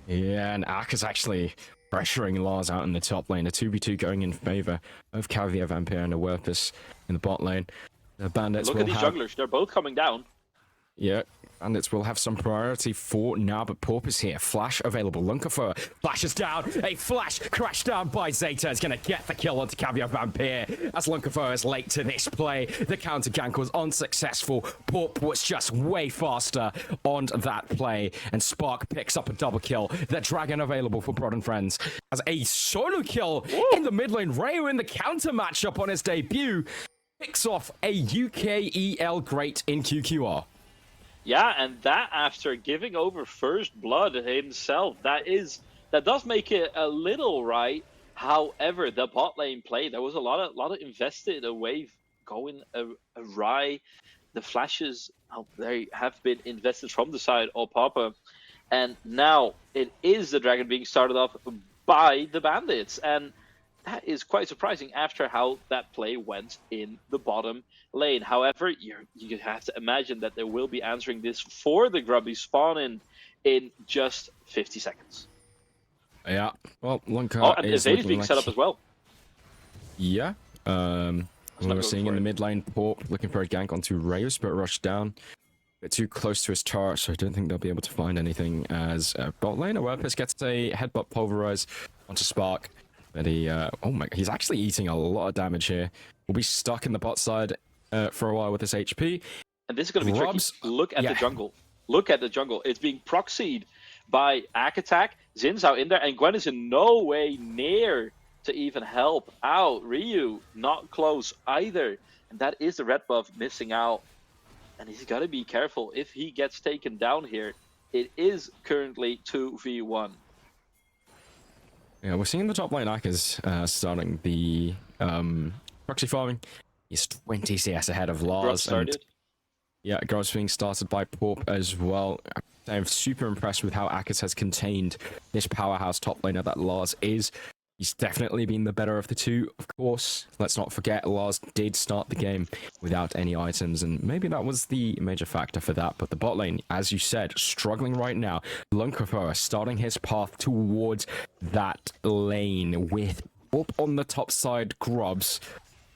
Yeah, and Ak is actually pressuring Lars out in the top lane. A 2v2 going in favor of Caveat Vampire and a Werpus in the bot lane. The Bandits Look at these junglers. They're both coming down. Yeah. Bandits will have some priority for now, but Porp is here. Flash available. Lunkerfer flashes down. A flash crash down by Zeta is going to get the kill onto Caviar Vampire. As Lunkerfer is late to this play, the counter gank was unsuccessful. Porp was just way faster on that play, and Spark picks up a double kill. The Dragon available for Brod and Friends as a solo kill in the mid lane. Rayo in the counter matchup on his debut picks off a UKEL great in QQR. Yeah, and that after giving over first blood himself, that does make it a little right. However, the bot lane play, there was a lot of invested, a wave going awry. The flashes, they have been invested from the side of Papa, and now it is the Dragon being started off by the Bandits, and that is quite surprising after how that play went in the bottom lane. However, you have to imagine that they will be answering this for the Grubby spawn in just 50 seconds. Yeah, well, Lunker and is Zeta's being set up as well. Yeah, we're seeing in the mid lane, Porp looking for a gank onto Rayo, but rushed down. A bit too close to his turret, so I don't think they'll be able to find anything as bot lane. Awareness gets a headbutt pulverize onto Spark. But he's actually eating a lot of damage here. We'll be stuck in the bot side for a while with this HP. And this is going to be tricky. Look at the jungle. Look at the jungle. It's being proxied by Akatak. Zin's out in there, and Gwen is in no way near to even help out. Ryu, not close either. And that is the red buff missing out. And he's got to be careful. If he gets taken down here, it is currently 2v1. Yeah, we're seeing the top lane Akers starting the proxy farming. He's 20 CS ahead of Lars. Started. Yeah, Grub's being started by Porp as well. I'm super impressed with how Akers has contained this powerhouse top laner that Lars is. He's definitely been the better of the two, of course. Let's not forget, Lars did start the game without any items, and maybe that was the major factor for that. But the bot lane, as you said, struggling right now. Lunkerfer starting his path towards that lane with up on the top side Grubs.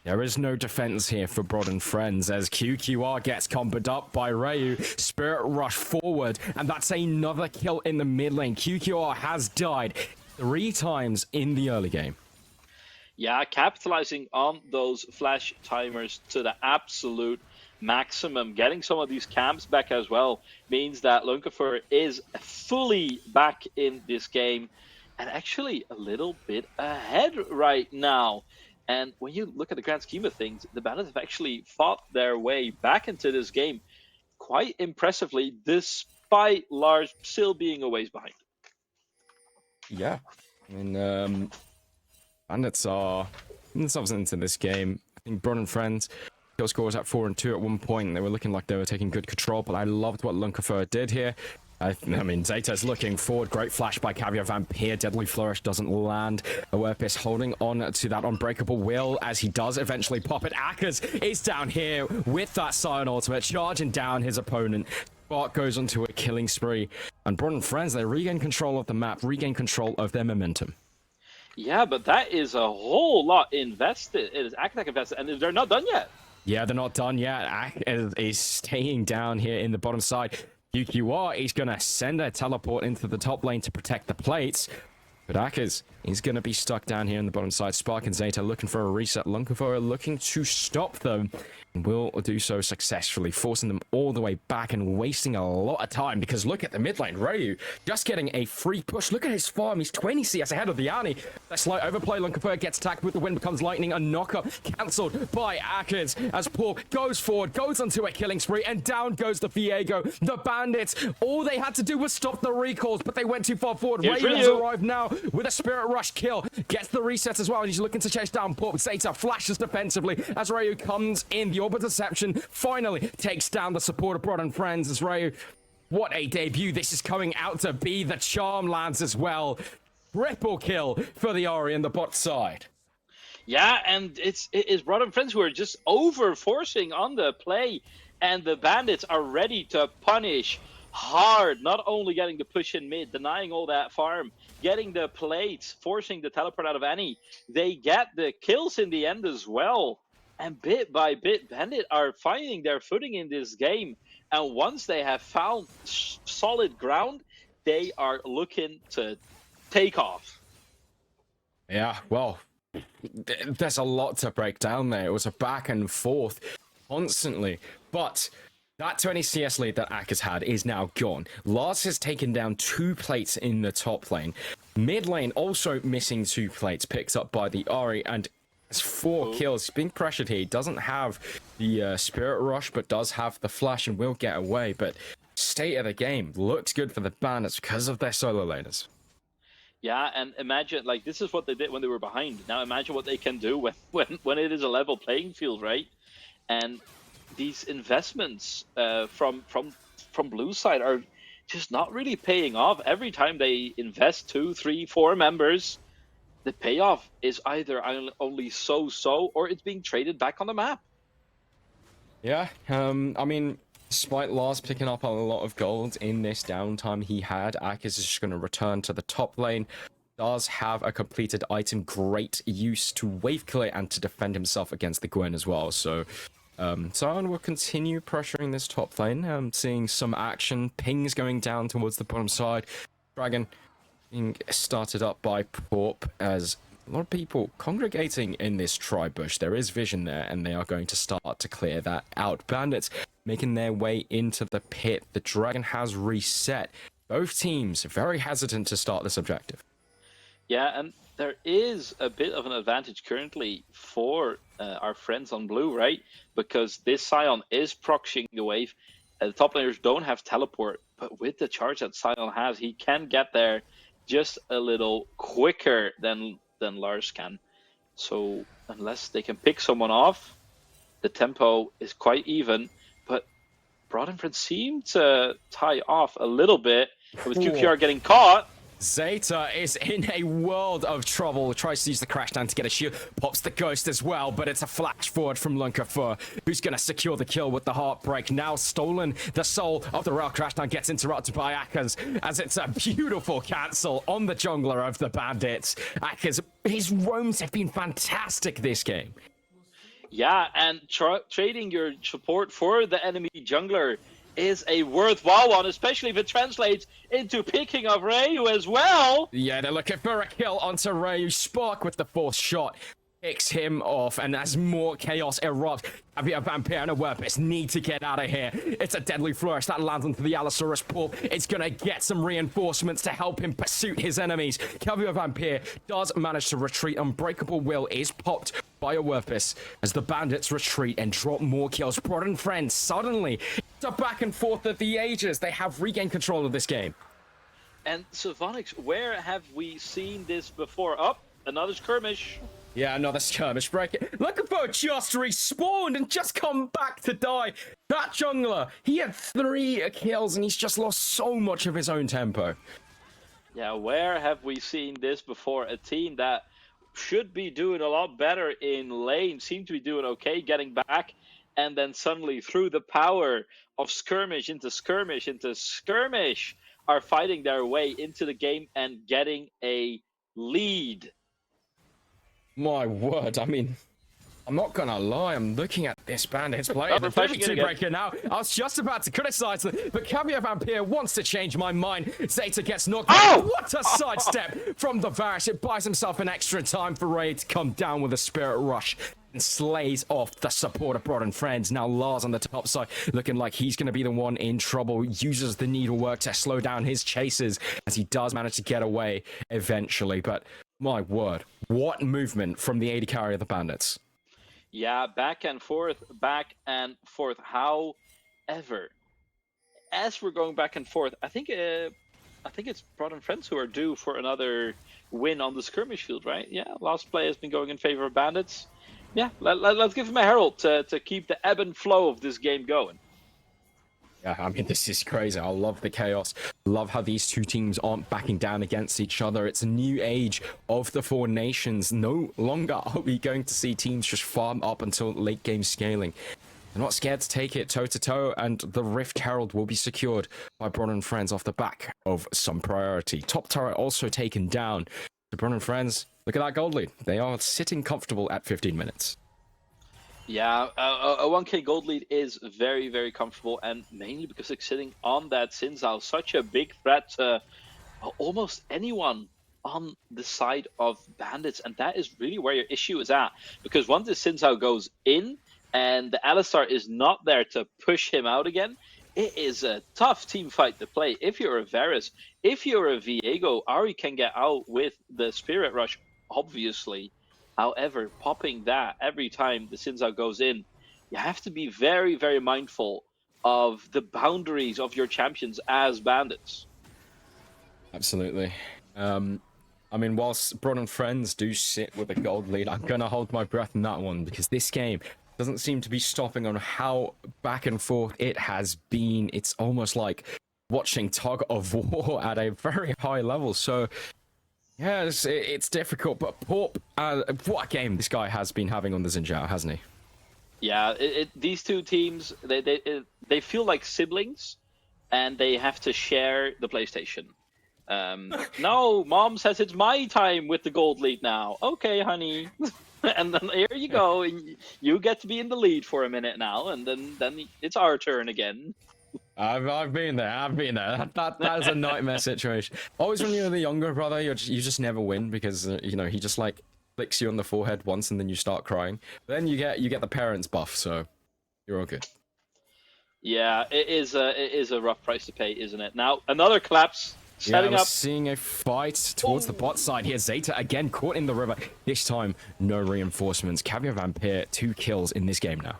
There is no defense here for Brod and Friends as QQR gets comboed up by Rayu. Spirit rush forward, and that's another kill in the mid lane. QQR has died 3 times in the early game. Yeah, capitalizing on those flash timers to the absolute maximum. Getting some of these camps back as well means that Lunkerfer is fully back in this game and actually a little bit ahead right now. And when you look at the grand scheme of things, the Bandits have actually fought their way back into this game quite impressively, despite Lars still being a ways behind. Yeah, I mean, Bandits are themselves into this game. I think Brod and Friends kill score was at 4 and 2 at one point. They were looking like they were taking good control, but I loved what Lunkerfer did here. I mean, Zeta's looking forward. Great flash by Caviar Vampire. Deadly Flourish doesn't land. Awerpis holding on to that unbreakable will as he does eventually pop it. Akers is down here with that Scion ultimate, charging down his opponent. Spark goes onto a killing spree. And Brod and Friends, they regain control of the map, regain control of their momentum. Yeah, but that is a whole lot invested. It is Akatak invested, and they're not done yet. Yeah, they're not done yet. Akers is staying down here in the bottom side. QQR is going to send a teleport into the top lane to protect the plates. But Akers is going to be stuck down here in the bottom side. Spark and Zeta looking for a reset. Lunkerfer looking to stop them. And will do so successfully, forcing them all the way back and wasting a lot of time. Because look at the mid lane. Rayu just getting a free push. Look at his farm. He's 20 CS ahead of the Annie. That slight overplay. Lunkerfer gets attacked with the wind becomes lightning. A knocker cancelled by Akers as Paul goes forward, goes onto a killing spree, and down goes the Viego. The Bandits, all they had to do was stop the recalls, but they went too far forward. Rayu has arrived now with a Spirit Rush kill. Gets the reset as well, and he's looking to chase down Paul. Zeta flashes defensively as Rayu comes in. The Orb of Deception finally takes down the support of Brod and Friends as Rayu. What a debut this is coming out to be. The charm lands as well. Triple kill for the Ori in the bot side. Yeah, and it is Brod and Friends who are just over-forcing on the play, and the Bandits are ready to punish hard. Not only getting the push in mid, denying all that farm, getting the plates, forcing the teleport out of Annie. They get the kills in the end as well. And bit by bit, Bandit are finding their footing in this game And once they have found solid ground, they are looking to take off. Yeah, well, there's a lot to break down there. It was a back and forth constantly, but that 20 CS lead that Ak has had is now gone. Lars has taken down 2 plates in the top lane. Mid lane also missing 2 plates, picked up by the Ahri, and has 4 kills. He's being pressured here. He doesn't have the Spirit Rush, but does have the Flash and will get away. But state of the game looks good for the Bandits because of their solo laners. Yeah, and imagine, like, this is what they did when they were behind. Now imagine what they can do when it is a level playing field, right? And these investments from Blue side are just not really paying off. Every time they invest 2, 3, 4 members, the payoff is either only so-so or it's being traded back on the map. Yeah, I mean, despite Lars picking up a lot of gold in this downtime he had, Ak is just going to return to the top lane. Does have a completed item, great use to wave clear and to defend himself against the Gwen as well. So Sion will continue pressuring this top lane, seeing some action, pings going down towards the bottom side. Dragon being started up by Porp as a lot of people congregating in this tri-bush. There is vision there, and they are going to start to clear that out. Bandits making their way into the pit. The Dragon has reset. Both teams very hesitant to start this objective. Yeah, and there is a bit of an advantage currently for our friends on blue, right? Because this Sion is proxying the wave. The top laners don't have teleport, but with the charge that Sion has, he can get there just a little quicker than Lars can. So unless they can pick someone off, the tempo is quite even. But Broad Friends seem to tie off a little bit with QPR getting caught. Zeta is in a world of trouble. Tries to use the crash down to get a shield. Pops the ghost as well, but it's a flash forward from Lunkafur, who's going to secure the kill with the heartbreak. Now stolen. The soul of the rail crash down gets interrupted by Akaz, as it's a beautiful cancel on the jungler of the Bandits. Akaz, his roams have been fantastic this game. Yeah, and trading your support for the enemy jungler is a worthwhile one, especially if it translates into picking of Rayu as well. Yeah, they're looking for a kill onto Rayu. Spark with the 4th shot picks him off, and as more chaos erupts, Javier Vampire and Awerpis need to get out of here. It's a deadly flourish that lands onto the Allosaurus pool. It's gonna get some reinforcements to help him pursue his enemies. Javier Vampire does manage to retreat. Unbreakable Will is popped by Awerpis as the Bandits retreat and drop more kills. Broad Friends suddenly, it's a back and forth of the ages. They have regained control of this game. And Sylvanix, where have we seen this before? Up, another skirmish. Yeah, another skirmish break. Lunkafur just respawned and just come back to die. That jungler, he had 3 kills and he's just lost so much of his own tempo. Yeah, where have we seen this before? A team that should be doing a lot better in lane, seem to be doing okay, getting back, and then suddenly through the power of skirmish into skirmish into skirmish, are fighting their way into the game and getting a lead. My word, I mean, I'm not gonna lie, I'm looking at this Bandits play. The 32 breaker now. I was just about to criticize them, but Javier Vampire wants to change my mind. Zeta gets knocked out. What a sidestep from the Varus. It buys himself an extra time for Ray to come down with a Spirit Rush and slays off the support of Broad Friends. Now Lars on the top side, looking like he's going to be the one in trouble. Uses the needlework to slow down his chases as he does manage to get away eventually. But my word, what movement from the AD carry of the Bandits. Yeah, back and forth, back and forth. However, as we're going back and forth, I think it's Broad Friends who are due for another win on the skirmish field, right? Yeah, last play has been going in favor of Bandits. Yeah, let's give him a herald to keep the ebb and flow of this game going. Yeah, I mean, this is crazy. I love the chaos. Love how these two teams aren't backing down against each other. It's a new age of the 4 nations. No longer are we going to see teams just farm up until late game scaling. They're not scared to take it toe-to-toe, and the Rift Herald will be secured by Broad Friends off the back of some priority. Top turret also taken down. So Broad Friends, look at that gold lead. They are sitting comfortable at 15 minutes. Yeah, a 1K gold lead is very, very comfortable, and mainly because it's sitting on that Sinzao, such a big threat to almost anyone on the side of Bandits, and that is really where your issue is at. Because once the Sinzao goes in, and the Alistar is not there to push him out again, it is a tough team fight to play. If you're a Varus, if you're a Viego, Ari can get out with the Spirit Rush, obviously. However, popping that every time the Sinzao goes in, you have to be very, very mindful of the boundaries of your champions as Bandits. Absolutely. I mean, whilst Broad and Friends do sit with a gold lead, I'm gonna hold my breath in that one, because this game doesn't seem to be stopping on how back and forth it has been. It's almost like watching tug of war at a very high level. So yeah, it's difficult, but Porp, what a game this guy has been having on the Xin Zhao, hasn't he? Yeah, these two teams, they feel like siblings, and they have to share the PlayStation. No, Mom says it's my time with the gold lead now. Okay, honey. And then here you go, and you get to be in the lead for a minute now, and then it's our turn again. I've been there. That is a nightmare situation. Always when you're the younger brother, you just never win, because you know, he just like flicks you on the forehead once and then you start crying. But then you get the parents buff, so you're all good. Yeah, it is a rough price to pay, isn't it? Now another collapse. Setting up. Seeing a fight towards the bot side here. Zeta again caught in the river. This time, no reinforcements. Caviar Vampire, 2 kills in this game now.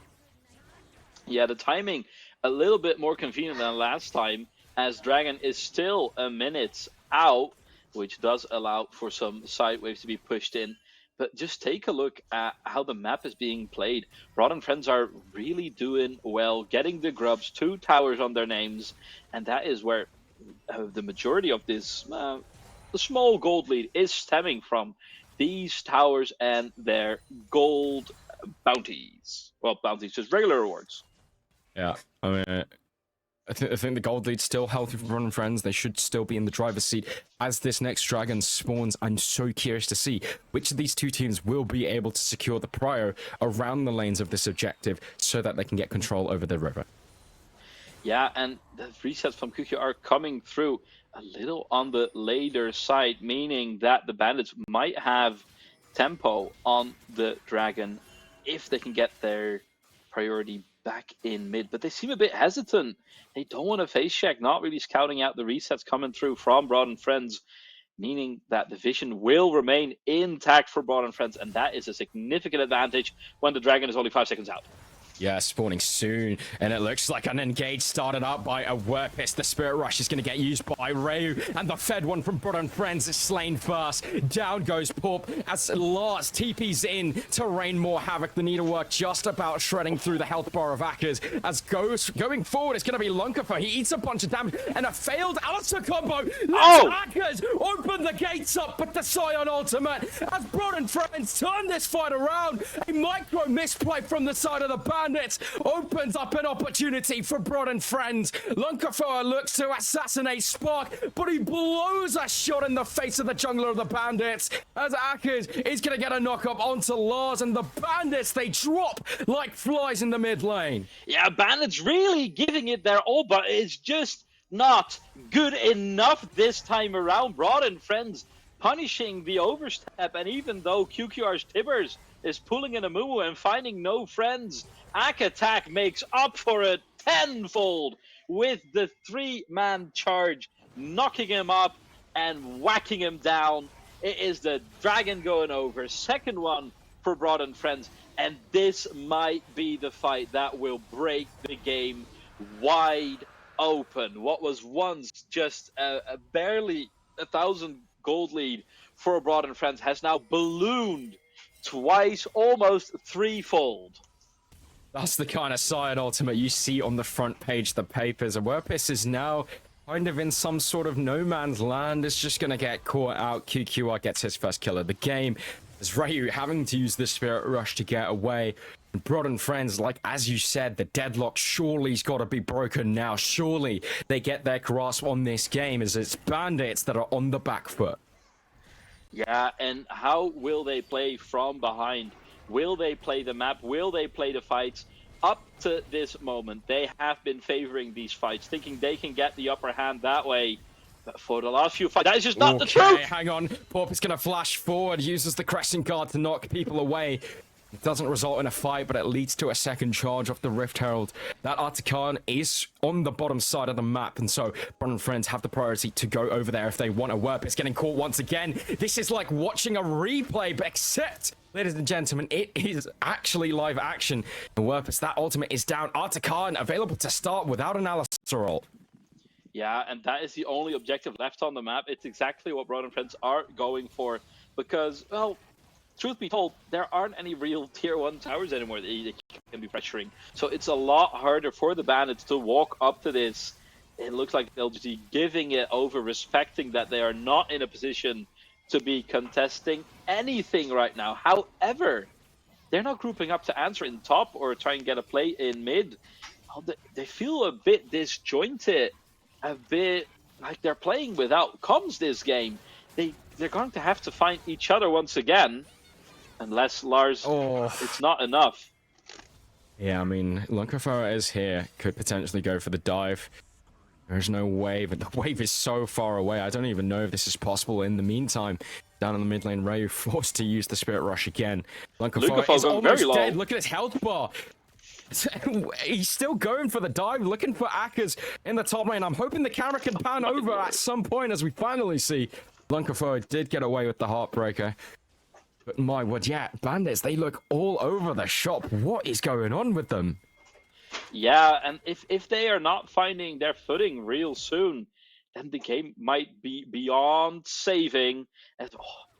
Yeah, the timing a little bit more convenient than last time, as Dragon is still a minute out, which does allow for some side waves to be pushed in. But just take a look at how the map is being played. Rod and Friends are really doing well, getting the grubs, 2 towers on their names, and that is where the majority of this the small gold lead is stemming from these towers and their gold bounties. Well, bounties, just regular rewards. Yeah, I mean, I think the gold lead's still healthy for Run and Friends. They should still be in the driver's seat as this next dragon spawns. I'm so curious to see which of these two teams will be able to secure the prio around the lanes of this objective so that they can get control over the river. Yeah, and the resets from QQ are coming through a little on the later side, meaning that the Bandits might have tempo on the Dragon if they can get their priority back in mid. But they seem a bit hesitant. They don't want to face check, not really scouting out the resets coming through from Broad and Friends, meaning that the vision will remain intact for Broad and Friends, and that is a significant advantage when the Dragon is only 5 seconds out. Yeah, spawning soon, and it looks like an engage started up by a Werpis. The Spirit Rush is going to get used by Ryu, and the fed one from Brother and Friends is slain first. Down goes Porp as Lars TP's in to rain more havoc. The needlework just about shredding through the health bar of Akkers. As going forward, it's going to be Lunkerfer. He eats a bunch of damage, and a failed Alistair combo. Let's Akkers open the gates up, but the Scion ultimate as Brother and Friends turn this fight around. A micro misplay from the side of the Bandits opens up an opportunity for Broad and Friends. Lunkerfer looks to assassinate Spark, but he blows a shot in the face of the jungler of the Bandits as Akkers is going to get a knock up onto Lars, and the Bandits, they drop like flies in the mid lane. Yeah, Bandits really giving it their all, but it's just not good enough this time around. Broad and Friends punishing the overstep, and even though QQR's Tibbers is pulling in a moo and finding no friends, Attack makes up for it tenfold with the 3-man charge, knocking him up and whacking him down. It is the Dragon going over, second one for Broad and Friends, and this might be the fight that will break the game wide open. What was once just a barely 1,000 gold lead for Broad and Friends has now ballooned twice, almost threefold. That's the kind of side ultimate you see on the front page of the papers. Werpis is now kind of in some sort of no man's land. It's just going to get caught out. QQR gets his first kill of the game. As Ryu having to use the Spirit Rush to get away. And Broad and Friends, like as you said, the deadlock surely's got to be broken now. Surely they get their grasp on this game as it's Bandits that are on the back foot. Yeah, and how will they play from behind Will they play the map? Will they play the fights? Up to this moment, they have been favoring these fights, thinking they can get the upper hand that way. But for the last few fights, that is just not the truth! Hang on. Porp is going to flash forward, uses the Crescent Guard to knock people away. It doesn't result in a fight, but it leads to a second charge off the Rift Herald. That Artican is on the bottom side of the map, and so Bron and friends have the priority to go over there if they want a warp. It's getting caught once again. This is like watching a replay, but except, ladies and gentlemen, it is actually live action. The Werpus, that ultimate is down. Artican available to start without an Alistar ult. Yeah, and that is the only objective left on the map. It's exactly what Bron and friends are going for, because, well, truth be told, there aren't any real tier 1 towers anymore that you can be pressuring. So it's a lot harder for the Bandits to walk up to this. It looks like they'll just be giving it over, respecting that they are not in a position to be contesting anything right now. However, they're not grouping up to answer in top or try and get a play in mid. They feel a bit disjointed, a bit like they're playing without comms this game. They're going to have to find each other once again. Unless Lars, it's not enough. Yeah, I mean, Lunkafara is here. Could potentially go for the dive. There's no wave, and the wave is so far away. I don't even know if this is possible. In the meantime, down in the mid lane, Rayu forced to use the Spirit Rush again. Lunkafara is almost dead. Look at his health bar. He's still going for the dive, looking for Akkers in the top lane. I'm hoping the camera can pan over at some point as we finally see Lunkafara did get away with the Heartbreaker. But my word, yeah, Bandits, they look all over the shop. What is going on with them? Yeah, and if they are not finding their footing real soon, then the game might be beyond saving. And,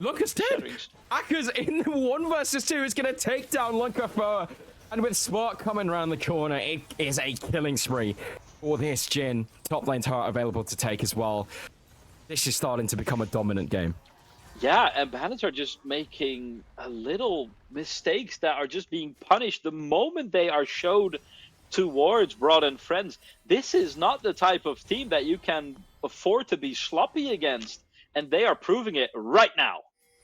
look, it's dead! Akkers in 1 versus 2 is going to take down Lunkafara. And with Spark coming around the corner, it is a killing spree for this Jhin. Top lane turret available to take as well. This is starting to become a dominant game. Yeah, and Bandits are just making a little mistakes that are just being punished the moment they are showed towards Bron and friends. This is not the type of team that you can afford to be sloppy against, and they are proving it right now.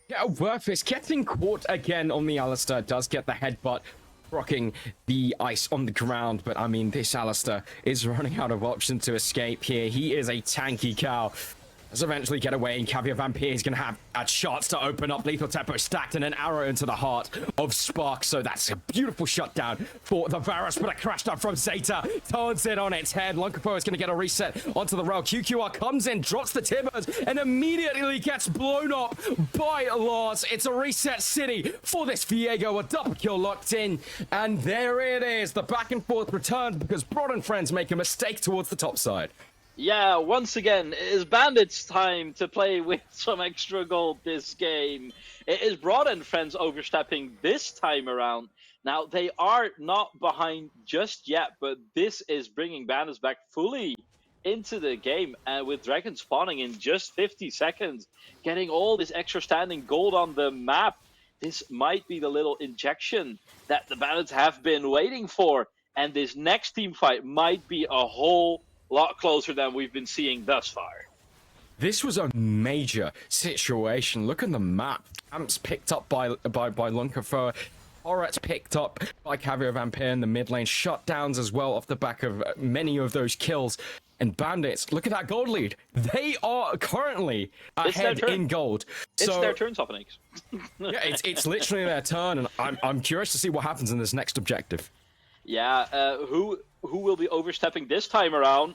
Yeah, Werpus getting caught again on the Alistar, does get the headbutt, rocking the ice on the ground, but I mean, this Alistar is running out of options to escape here. He is a tanky cow. Let's eventually get away, and Caviar Vampire is going to have a chance to open up. Lethal Tempo stacked and an arrow into the heart of Spark. So that's a beautiful shutdown for the Varus, but a crash down from Zeta turns it on its head. Lunkafo is going to get a reset onto the rail. QQR comes in, drops the timbers, and immediately gets blown up by Lars. It's a reset city for this Viego. A double kill locked in, and there it is. The back and forth return because Bron and friends make a mistake towards the top side. Yeah, once again, it is Bandits' time to play with some extra gold this game. It is Bron and friends overstepping this time around. Now, they are not behind just yet, but this is bringing Bandits back fully into the game. And with Dragon spawning in just 50 seconds, getting all this extra standing gold on the map, this might be the little injection that the Bandits have been waiting for. And this next team fight might be a whole lot closer than we've been seeing thus far. This was a major situation. Look at the map. Camps picked up by Lunkafo. Horret's picked up by Caviar Vampire in the mid lane. Shutdowns as well off the back of many of those kills. And Bandits, look at that gold lead. They are currently ahead in gold. It's their turn, Sophoenix. Yeah, it's literally their turn, and I'm curious to see what happens in this next objective. Yeah, who will be overstepping this time around?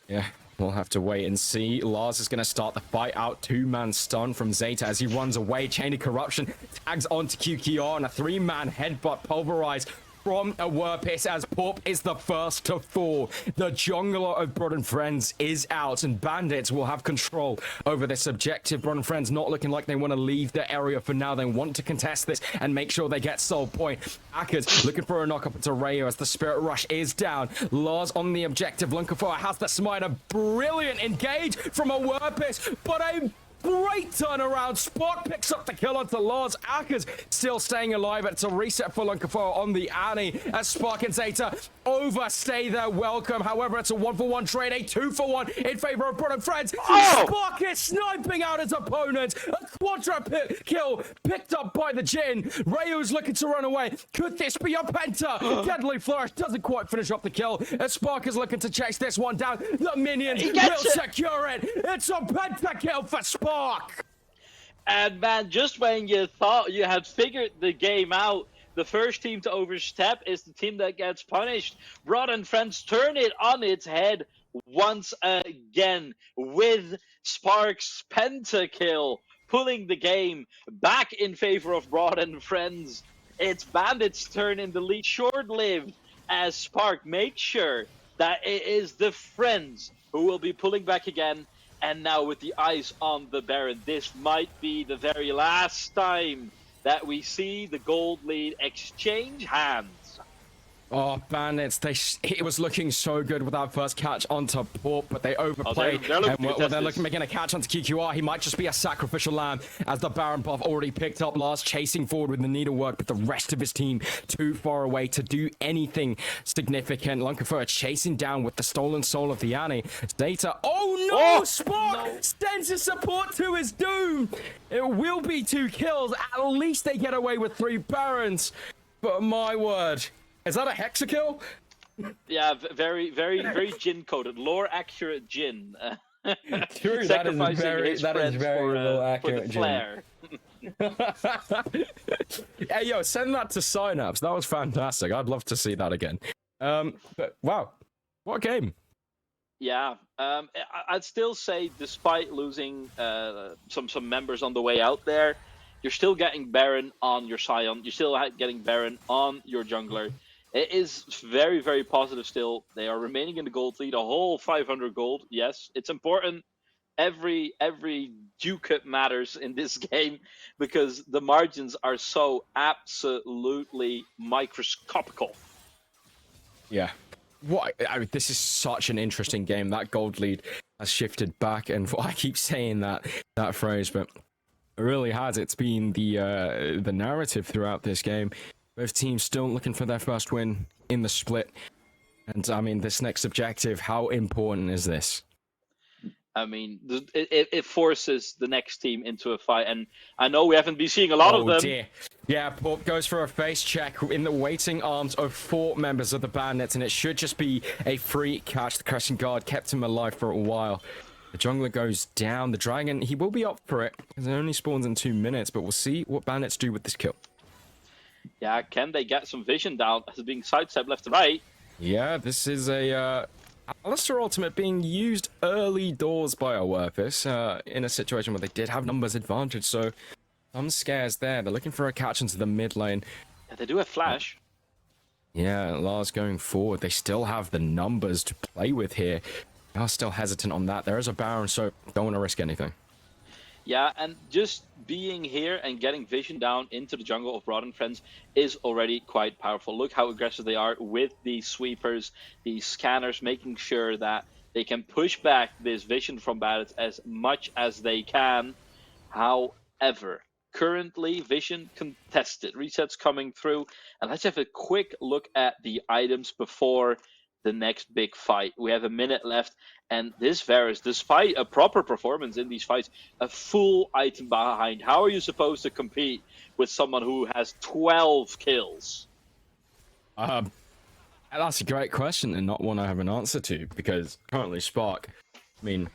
Yeah, we'll have to wait and see. Lars is going to start the fight out. 2-man stun from Zeta as he runs away. Chain of Corruption tags onto QQR and a 3-man headbutt pulverize from a Werpus as Porp is the first to fall. The jungler of Bron and Friends is out, and Bandits will have control over this objective. Bron and Friends not looking like they want to leave the area for now. They want to contest this and make sure they get soul point. Akkers looking for a knock up into Rayo as the Spirit Rush is down. Lars on the objective. Lunkafora has the smite. A brilliant engage from a Werpus, but a Great turnaround. Spark picks up the kill onto Lars. Akers still staying alive. It's a reset for Lunkafora on the Annie as Spark and Zeta overstay their welcome. However, it's a 1-for-1 trade, a 2-for-1 in favor of Brother Friends. Oh! Spark is sniping out his opponent. A quadra kill picked up by the Jin. Rayu's looking to run away. Could this be a penta? Deadly Flourish doesn't quite finish off the kill. As Spark is looking to chase this one down. The minions will secure it. It's a penta kill for Spark. And man, just when you thought you had figured the game out, the first team to overstep is the team that gets punished. Rod and Friends turn it on its head once again with Spark's pentakill, pulling the game back in favor of Rod and Friends. It's Bandit's turn in the lead, short-lived, as Spark makes sure that it is the Friends who will be pulling back again. And now with the eyes on the Baron, this might be the very last time that we see the gold lead exchange hands. Oh, Bandits, it was looking so good with that first catch onto Port, but they overplayed. They're making a catch onto QQR. He might just be a sacrificial lamb, as the Baron buff already picked up Lars, chasing forward with the needlework, but the rest of his team too far away to do anything significant. Lunkafura chasing down with the stolen soul of the Annie. Zeta, oh no! Oh, Spark sends his support to his doom! It will be 2 kills. At least they get away with 3 Barons. But my word. Is that a hexakill? Yeah, very Jin coded, lore accurate Jin. True, that is very low accurate Jin. Hey yo, send that to Synapse. That was fantastic. I'd love to see that again. But wow, what a game. Yeah, I'd still say, despite losing some members on the way out there, you're still getting Baron on your Scion. You're still getting Baron on your jungler. It is very, very positive still. They are remaining in the gold lead, a whole 500 gold. Yes, it's important. Every ducat matters in this game because the margins are so absolutely microscopical. Yeah. This is such an interesting game. That gold lead has shifted back, and I keep saying that phrase, but it really has. It's been the narrative throughout this game. Both teams still looking for their first win in the split. And I mean, this next objective, how important is this? I mean, it forces the next team into a fight, and I know we haven't been seeing a lot of them. Dear. Yeah, Pop goes for a face check in the waiting arms of 4 members of the Bandits, and it should just be a free catch. The Crescent Guard kept him alive for a while. The jungler goes down. The Dragon, he will be up for it, because it only spawns in 2 minutes, but we'll see what Bandits do with this kill. Yeah, can they get some vision down as being sidestepped left and right? Yeah, this is a Alistair ultimate being used early doors by Owerpis in a situation where they did have numbers advantage, so some scares there. They're looking for a catch into the mid lane. Yeah, they do have flash. Yeah, Lars going forward. They still have the numbers to play with here. They are still hesitant on that. There is a Baron, so don't want to risk anything. Yeah, and just being here and getting vision down into the jungle of Rod and Friends is already quite powerful. Look how aggressive they are with these sweepers, these scanners, making sure that they can push back this vision from Bandits as much as they can. However, currently vision contested. Resets coming through. And let's have a quick look at the items before the next big fight. We have a minute left, and this Varus, despite a proper performance in these fights, a full item behind. How are you supposed to compete with someone who has 12 kills? That's a great question, and not one I have an answer to, because currently Spark, I mean,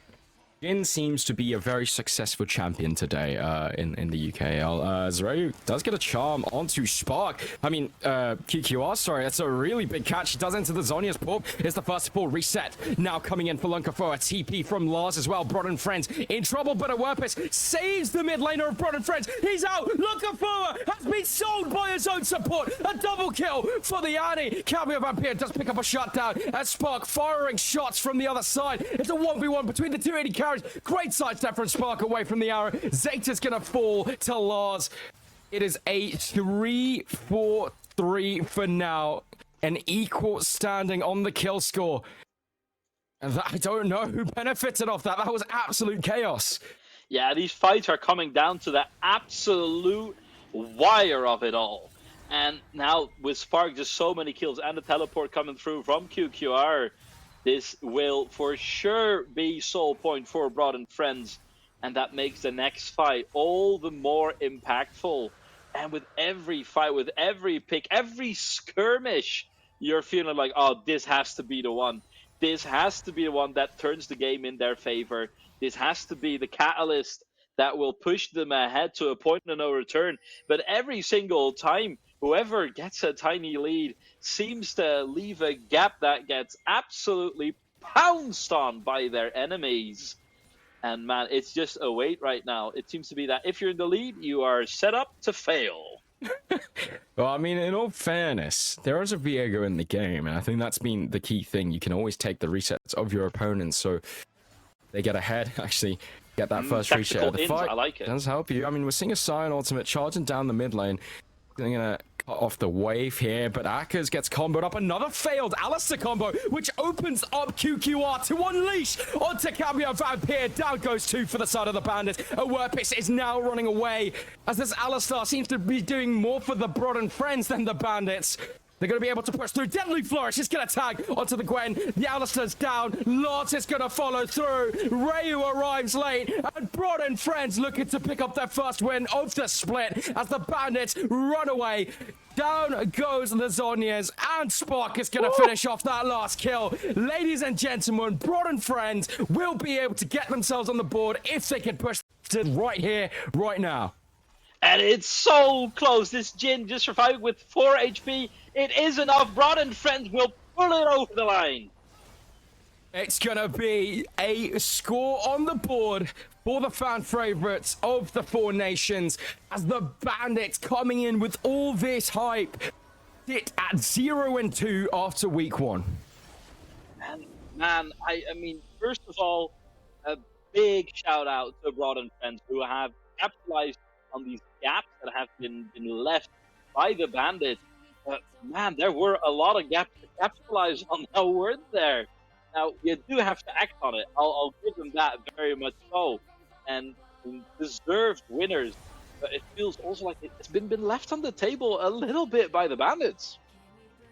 Jin seems to be a very successful champion today in the UKL. Zerayu does get a charm onto Spark. I mean, QQR, sorry, that's a really big catch. He does enter the Zhonya's port. It's the first full reset. Now coming in for Lunkafora. A TP from Lars as well. Brod and Friends in trouble, but Owerpis saves the mid laner of Brod and Friends. He's out. Lunkafora has been sold by his own support. A double kill for the Annie. Calvio Vampire does pick up a shutdown as Spark firing shots from the other side. It's a 1v1 between the 280 carries. Great sidestep from Spark away from the arrow. Zeta's gonna fall to Lars. It is a 3-4-3 for now. An equal standing on the kill score. And I don't know who benefited off that. That was absolute chaos. Yeah, these fights are coming down to the absolute wire of it all. And now with Spark, just so many kills and the teleport coming through from QQR, this will for sure be soul point for Broad and Friends. And that makes the next fight all the more impactful. And with every fight, with every pick, every skirmish, you're feeling like, oh, this has to be the one. This has to be the one that turns the game in their favor. This has to be the catalyst that will push them ahead to a point of no return. But every single time, whoever gets a tiny lead seems to leave a gap that gets absolutely pounced on by their enemies. And man, it's just a wait right now. It seems to be that if you're in the lead, you are set up to fail. Well, I mean, in all fairness, there is a Viego in the game, and I think that's been the key thing. You can always take the resets of your opponents, so they get ahead, actually get that first reset of the fight. I like it. Does help you. I mean, we're seeing a Sion ultimate charging down the mid lane. They're gonna cut off the wave here, but Akers gets comboed up. Another failed Alistair combo, which opens up QQR to unleash onto Cameo Vampire. Down goes 2 for the side of the Bandits. Awerpis is now running away, as this Alistair seems to be doing more for the Broad and Friends than the Bandits. They're going to be able to push through. Deadly Flourish is going to tag onto the Gwen. The Alistair's down. Lance is going to follow through. Rayu arrives late. And Broad and Friends looking to pick up their first win of the split as the Bandits run away. Down goes the Zonyas, and Spark is going to finish off that last kill. Ladies and gentlemen, Broad and Friends will be able to get themselves on the board if they can push to right here, right now. And it's so close. This Jin just surviving with 4 HP. It is enough. Broad and Friends will pull it over the line. It's going to be a score on the board for the fan favorites of the Four Nations as the Bandits coming in with all this hype sit at 0-2 after week 1. And man, I mean, first of all, a big shout out to Broad and Friends who have capitalized on these gaps that have been left by the Bandits. But man, there were a lot of gaps to capitalize on. Now we're there. Now you do have to act on it. I'll give them that very much so, and deserved winners. But it feels also like it's been left on the table a little bit by the Bandits.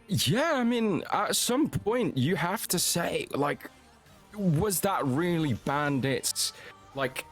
Yeah, I mean, at some point you have to say, like, was that really Bandits, like,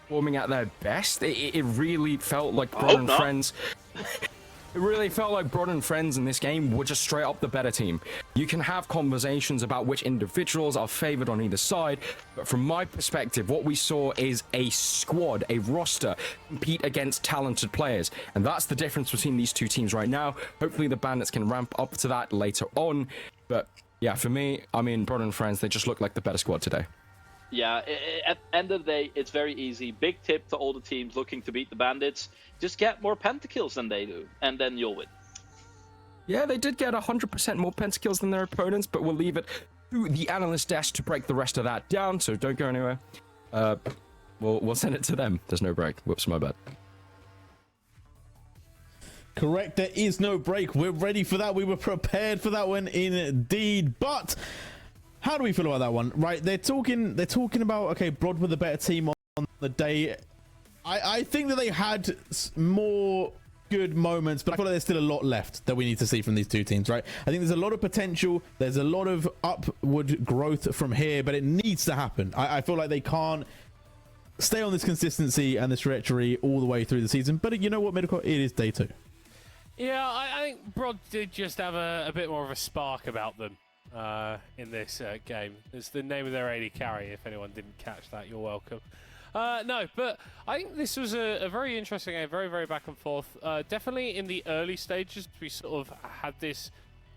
performing at their best? It really felt like Broad and Friends. It really felt like Broad and Friends in this game were just straight up the better team. You can have conversations about which individuals are favored on either side, but from my perspective, what we saw is a squad, a roster, compete against talented players. And that's the difference between these two teams right now. Hopefully the Bandits can ramp up to that later on. But yeah, for me, I mean, Broad and Friends, they just look like the better squad today. Yeah, at the end of the day, it's very easy. Big tip to all the teams looking to beat the Bandits. Just get more pentakills than they do, and then you'll win. Yeah, they did get 100% more pentakills than their opponents, but we'll leave it to the analyst desk to break the rest of that down, so don't go anywhere. We'll send it to them. There's no break. Whoops, my bad. Correct, there is no break. We're ready for that. We were prepared for that one indeed, but how do we feel about that one? Right, they're talking about, okay, Broad were the better team on the day. I think that they had more good moments, but I feel like there's still a lot left that we need to see from these two teams, right? I think there's a lot of potential. There's a lot of upward growth from here, but it needs to happen. I feel like they can't stay on this consistency and this trajectory all the way through the season. But you know what, Medical? It is day 2. Yeah, I think Broad did just have a bit more of a spark about them in this game. It's the name of their AD carry. If anyone didn't catch that, you're welcome. No, but I think this was a very interesting game, very, very back and forth. Definitely in the early stages, we sort of had this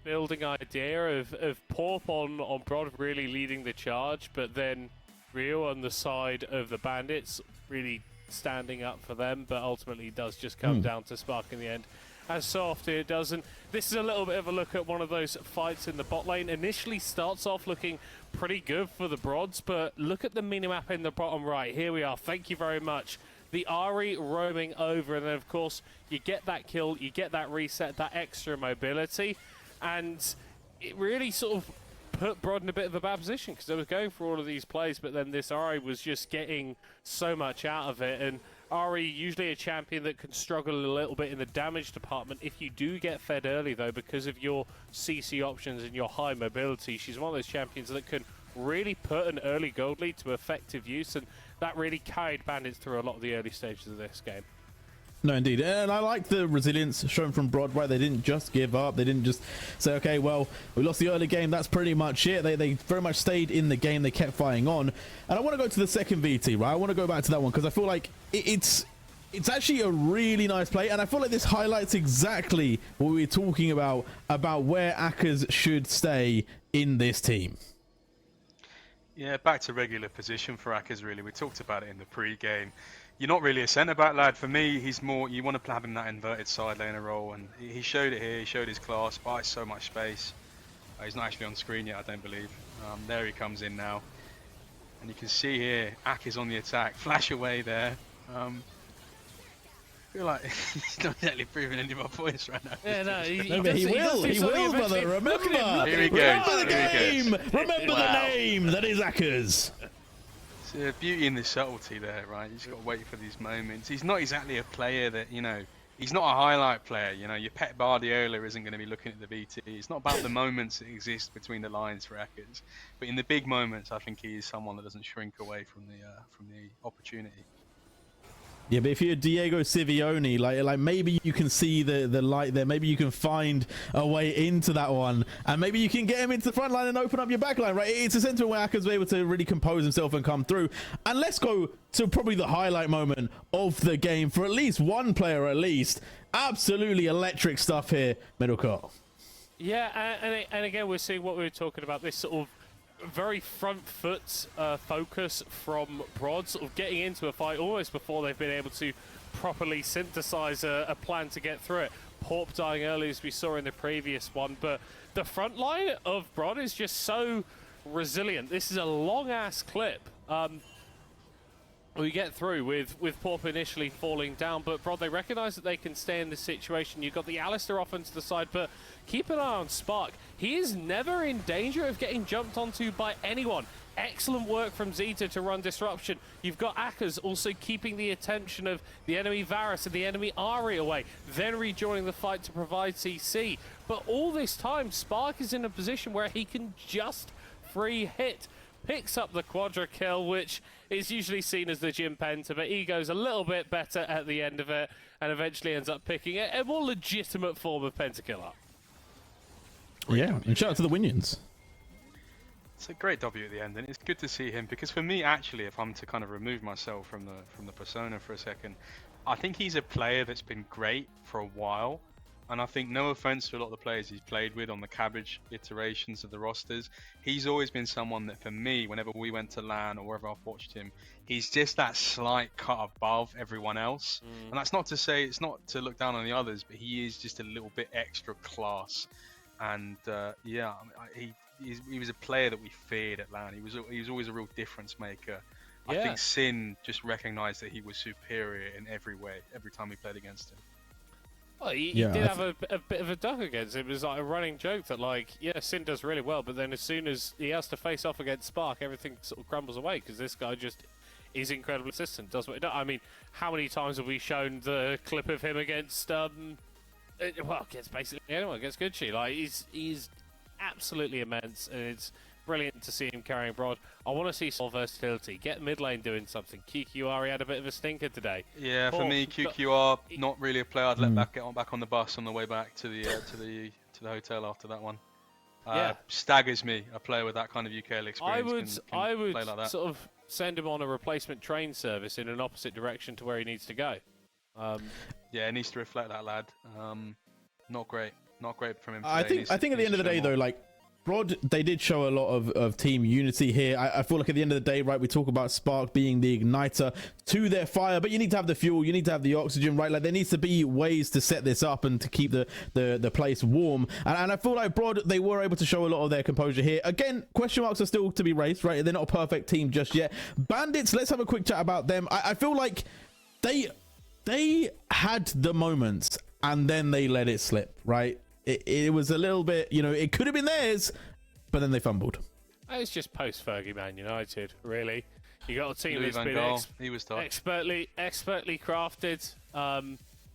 building idea of Porp on Broad really leading the charge, but then Rio on the side of the Bandits really standing up for them, but ultimately it does just come down to Spark in the end. As so often it does, and this is a little bit of a look at one of those fights in the bot lane. Initially starts off looking pretty good for the Broads, but look at the minimap in the bottom right. Here we are, thank you very much. The Ahri roaming over, and then of course you get that kill, you get that reset, that extra mobility, and it really sort of put Brod in a bit of a bad position because they were going for all of these plays, but then this Ari was just getting so much out of it. And Ari, usually a champion that can struggle a little bit in the damage department. If you do get fed early, though, because of your CC options and your high mobility, she's one of those champions that can really put an early gold lead to effective use, and that really carried Bandits through a lot of the early stages of this game. No, indeed. And I like the resilience shown from Brod, right? They didn't just give up. They didn't just say, okay, well, we lost the early game. That's pretty much it. They very much stayed in the game. They kept fighting on. And I want to go to the second VT, right? I want to go back to that one because I feel like it's actually a really nice play. And I feel like this highlights exactly what we were talking about where Akkers should stay in this team. Yeah, back to regular position for Akkers, really. We talked about it in the pre-game. You're not really a centre-back lad. For me, he's more, you want to have him in that inverted side laner role, and he showed it here. He showed his class, buys so much space. He's not actually on screen yet, I don't believe. There he comes in now. And you can see here, Akkers on the attack. Flash away there. I feel like he's not exactly proving any of my points right now. Yeah, no, he will, brother. Remember, here he goes. Remember the game. Remember the name. That is Akkers. It's the beauty in the subtlety there, right? You just got to wait for these moments. He's not exactly a player that, you know, he's not a highlight player. You know, your Pep Guardiola isn't going to be looking at the VT. It's not about the moments that exist between the lines for Akkers, but in the big moments, I think he is someone that doesn't shrink away from the opportunity. Yeah, but if you're Diego Sivione, like maybe you can see the light there. Maybe you can find a way into that one, and maybe you can get him into the front line and open up your back line, right? It's a centre where Akkers was able to really compose himself and come through. And let's go to probably the highlight moment of the game for at least one player, at least. Absolutely electric stuff here, Middlecourt. Yeah, and again, we're seeing what we were talking about, this sort of very front foot focus from Brod, sort of getting into a fight almost before they've been able to properly synthesize a plan to get through it. Porp dying early, as we saw in the previous one, but the front line of Brod is just so resilient. This is a long ass clip. We get through with Porp initially falling down, but Brod, they recognize that they can stay in this situation. You've got the Alistair off onto the side, but keep an eye on Spark. He is never in danger of getting jumped onto by anyone. Excellent work from Zeta to run disruption. You've got Akkers also keeping the attention of the enemy Varus and the enemy Ari away, then rejoining the fight to provide CC. But all this time, Spark is in a position where he can just free hit. Picks up the quadra kill, which is usually seen as the Jim Penta, but he goes a little bit better at the end of it and eventually ends up picking a more legitimate form of pentakiller. Yeah, and shout out to the Winions. It's a great W at the end, and it's good to see him, because for me, actually, if I'm to kind of remove myself from the persona for a second, I think he's a player that's been great for a while. And I think, no offense to a lot of the players he's played with on the Cabbage iterations of the rosters, he's always been someone that, for me, whenever we went to LAN or wherever I've watched him, he's just that slight cut above everyone else. And that's not to say, it's not to look down on the others, but he is just a little bit extra class. And yeah, he was a player that we feared at LAN. He was always a real difference maker. Yeah. I think Sin just recognised that he was superior in every way, every time we played against him. Well, he did have a bit of a duck against him. It was like a running joke that, like, yeah, Sin does really well, but then as soon as he has to face off against Spark, everything sort of crumbles away, because this guy just is incredibly consistent, does what he does. I mean, how many times have we shown the clip of him against, well, against basically anyone, against Gucci? Like, he's absolutely immense, and it's brilliant to see him carrying Brod. I want to see some versatility. Get mid lane doing something. QQR, he had a bit of a stinker today. Yeah, for me, QQR not really a player I'd let get back on the bus on the way back to the to the hotel after that one. Staggers me, a player with that kind of UKL experience. I would play like that. Sort of send him on a replacement train service in an opposite direction to where he needs to go. Yeah, it needs to reflect that lad. Not great from him. I think at the end of the day, though, like, Brod, they did show a lot of team unity here. I feel like at the end of the day, right, we talk about Spark being the igniter to their fire, but you need to have the fuel, you need to have the oxygen, right? Like, there needs to be ways to set this up and to keep the place warm. And I feel like Brod, they were able to show a lot of their composure here. Again, question marks are still to be raised, right? They're not a perfect team just yet. Bandits, let's have a quick chat about them. I feel like they had the moments and then they let it slip, right? It was a little bit, you know, it could have been theirs, but then they fumbled. It's just post-Fergie Man United, really. You got a team Louis that's van been Gaal, he was tough. expertly crafted,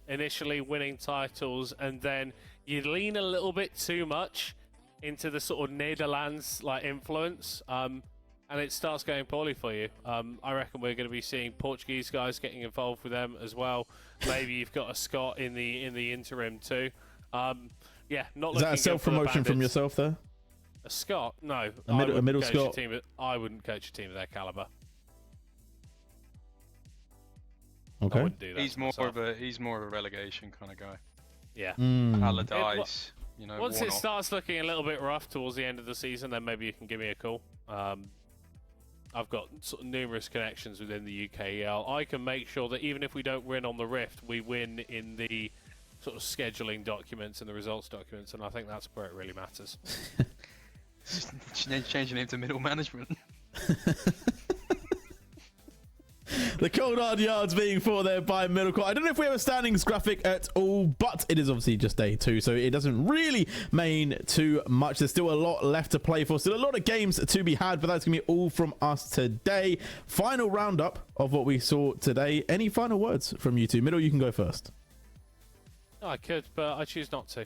initially winning titles, and then you lean a little bit too much into the sort of Netherlands like influence, and it starts going poorly for you. I reckon we're going to be seeing Portuguese guys getting involved with them as well. Maybe you've got a Scot in the interim too. Yeah, not. Is that a self-promotion from yourself there? A Scot? No. A middle Scot? I wouldn't coach a team of their caliber. Okay. I wouldn't do that. He's more of a relegation kind of guy. Yeah. Allardyce, you know. Once it Warnock. starts looking a little bit rough towards the end of the season, then maybe you can give me a call. I've got sort of numerous connections within the UKEL. I can make sure that even if we don't win on the Rift, we win in the sort of scheduling documents and the results documents, and I think that's where it really matters. Change your name to Middle Management. The cold hard yards being fought there by Middlecourt. I don't know if we have a standings graphic at all, but it is obviously just day 2, so it doesn't really mean too much. There's still a lot left to play for, still a lot of games to be had, but that's going to be all from us today. Final roundup of what we saw today. Any final words from you two? Middle, you can go first. Oh, I could, but I choose not to.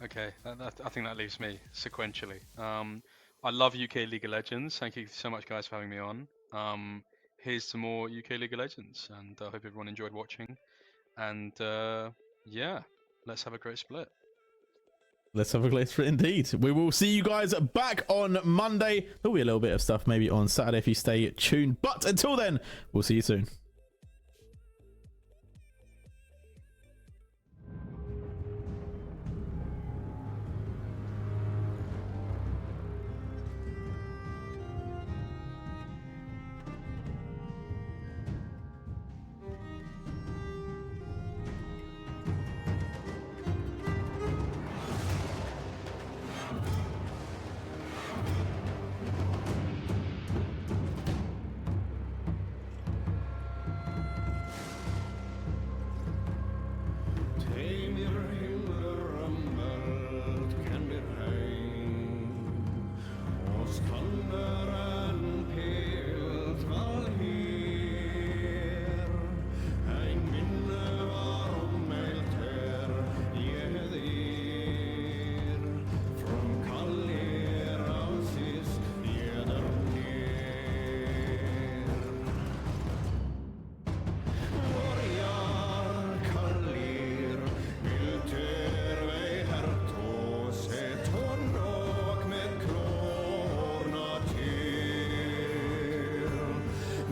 Okay, I think that leaves me sequentially. I love UK League of Legends. Thank you so much, guys, for having me on. Here's some more UK League of Legends, and I hope everyone enjoyed watching. And yeah, let's have a great split. Let's have a great split indeed. We will see you guys back on Monday. There'll be a little bit of stuff maybe on Saturday if you stay tuned. But until then, we'll see you soon.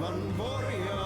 Man börjar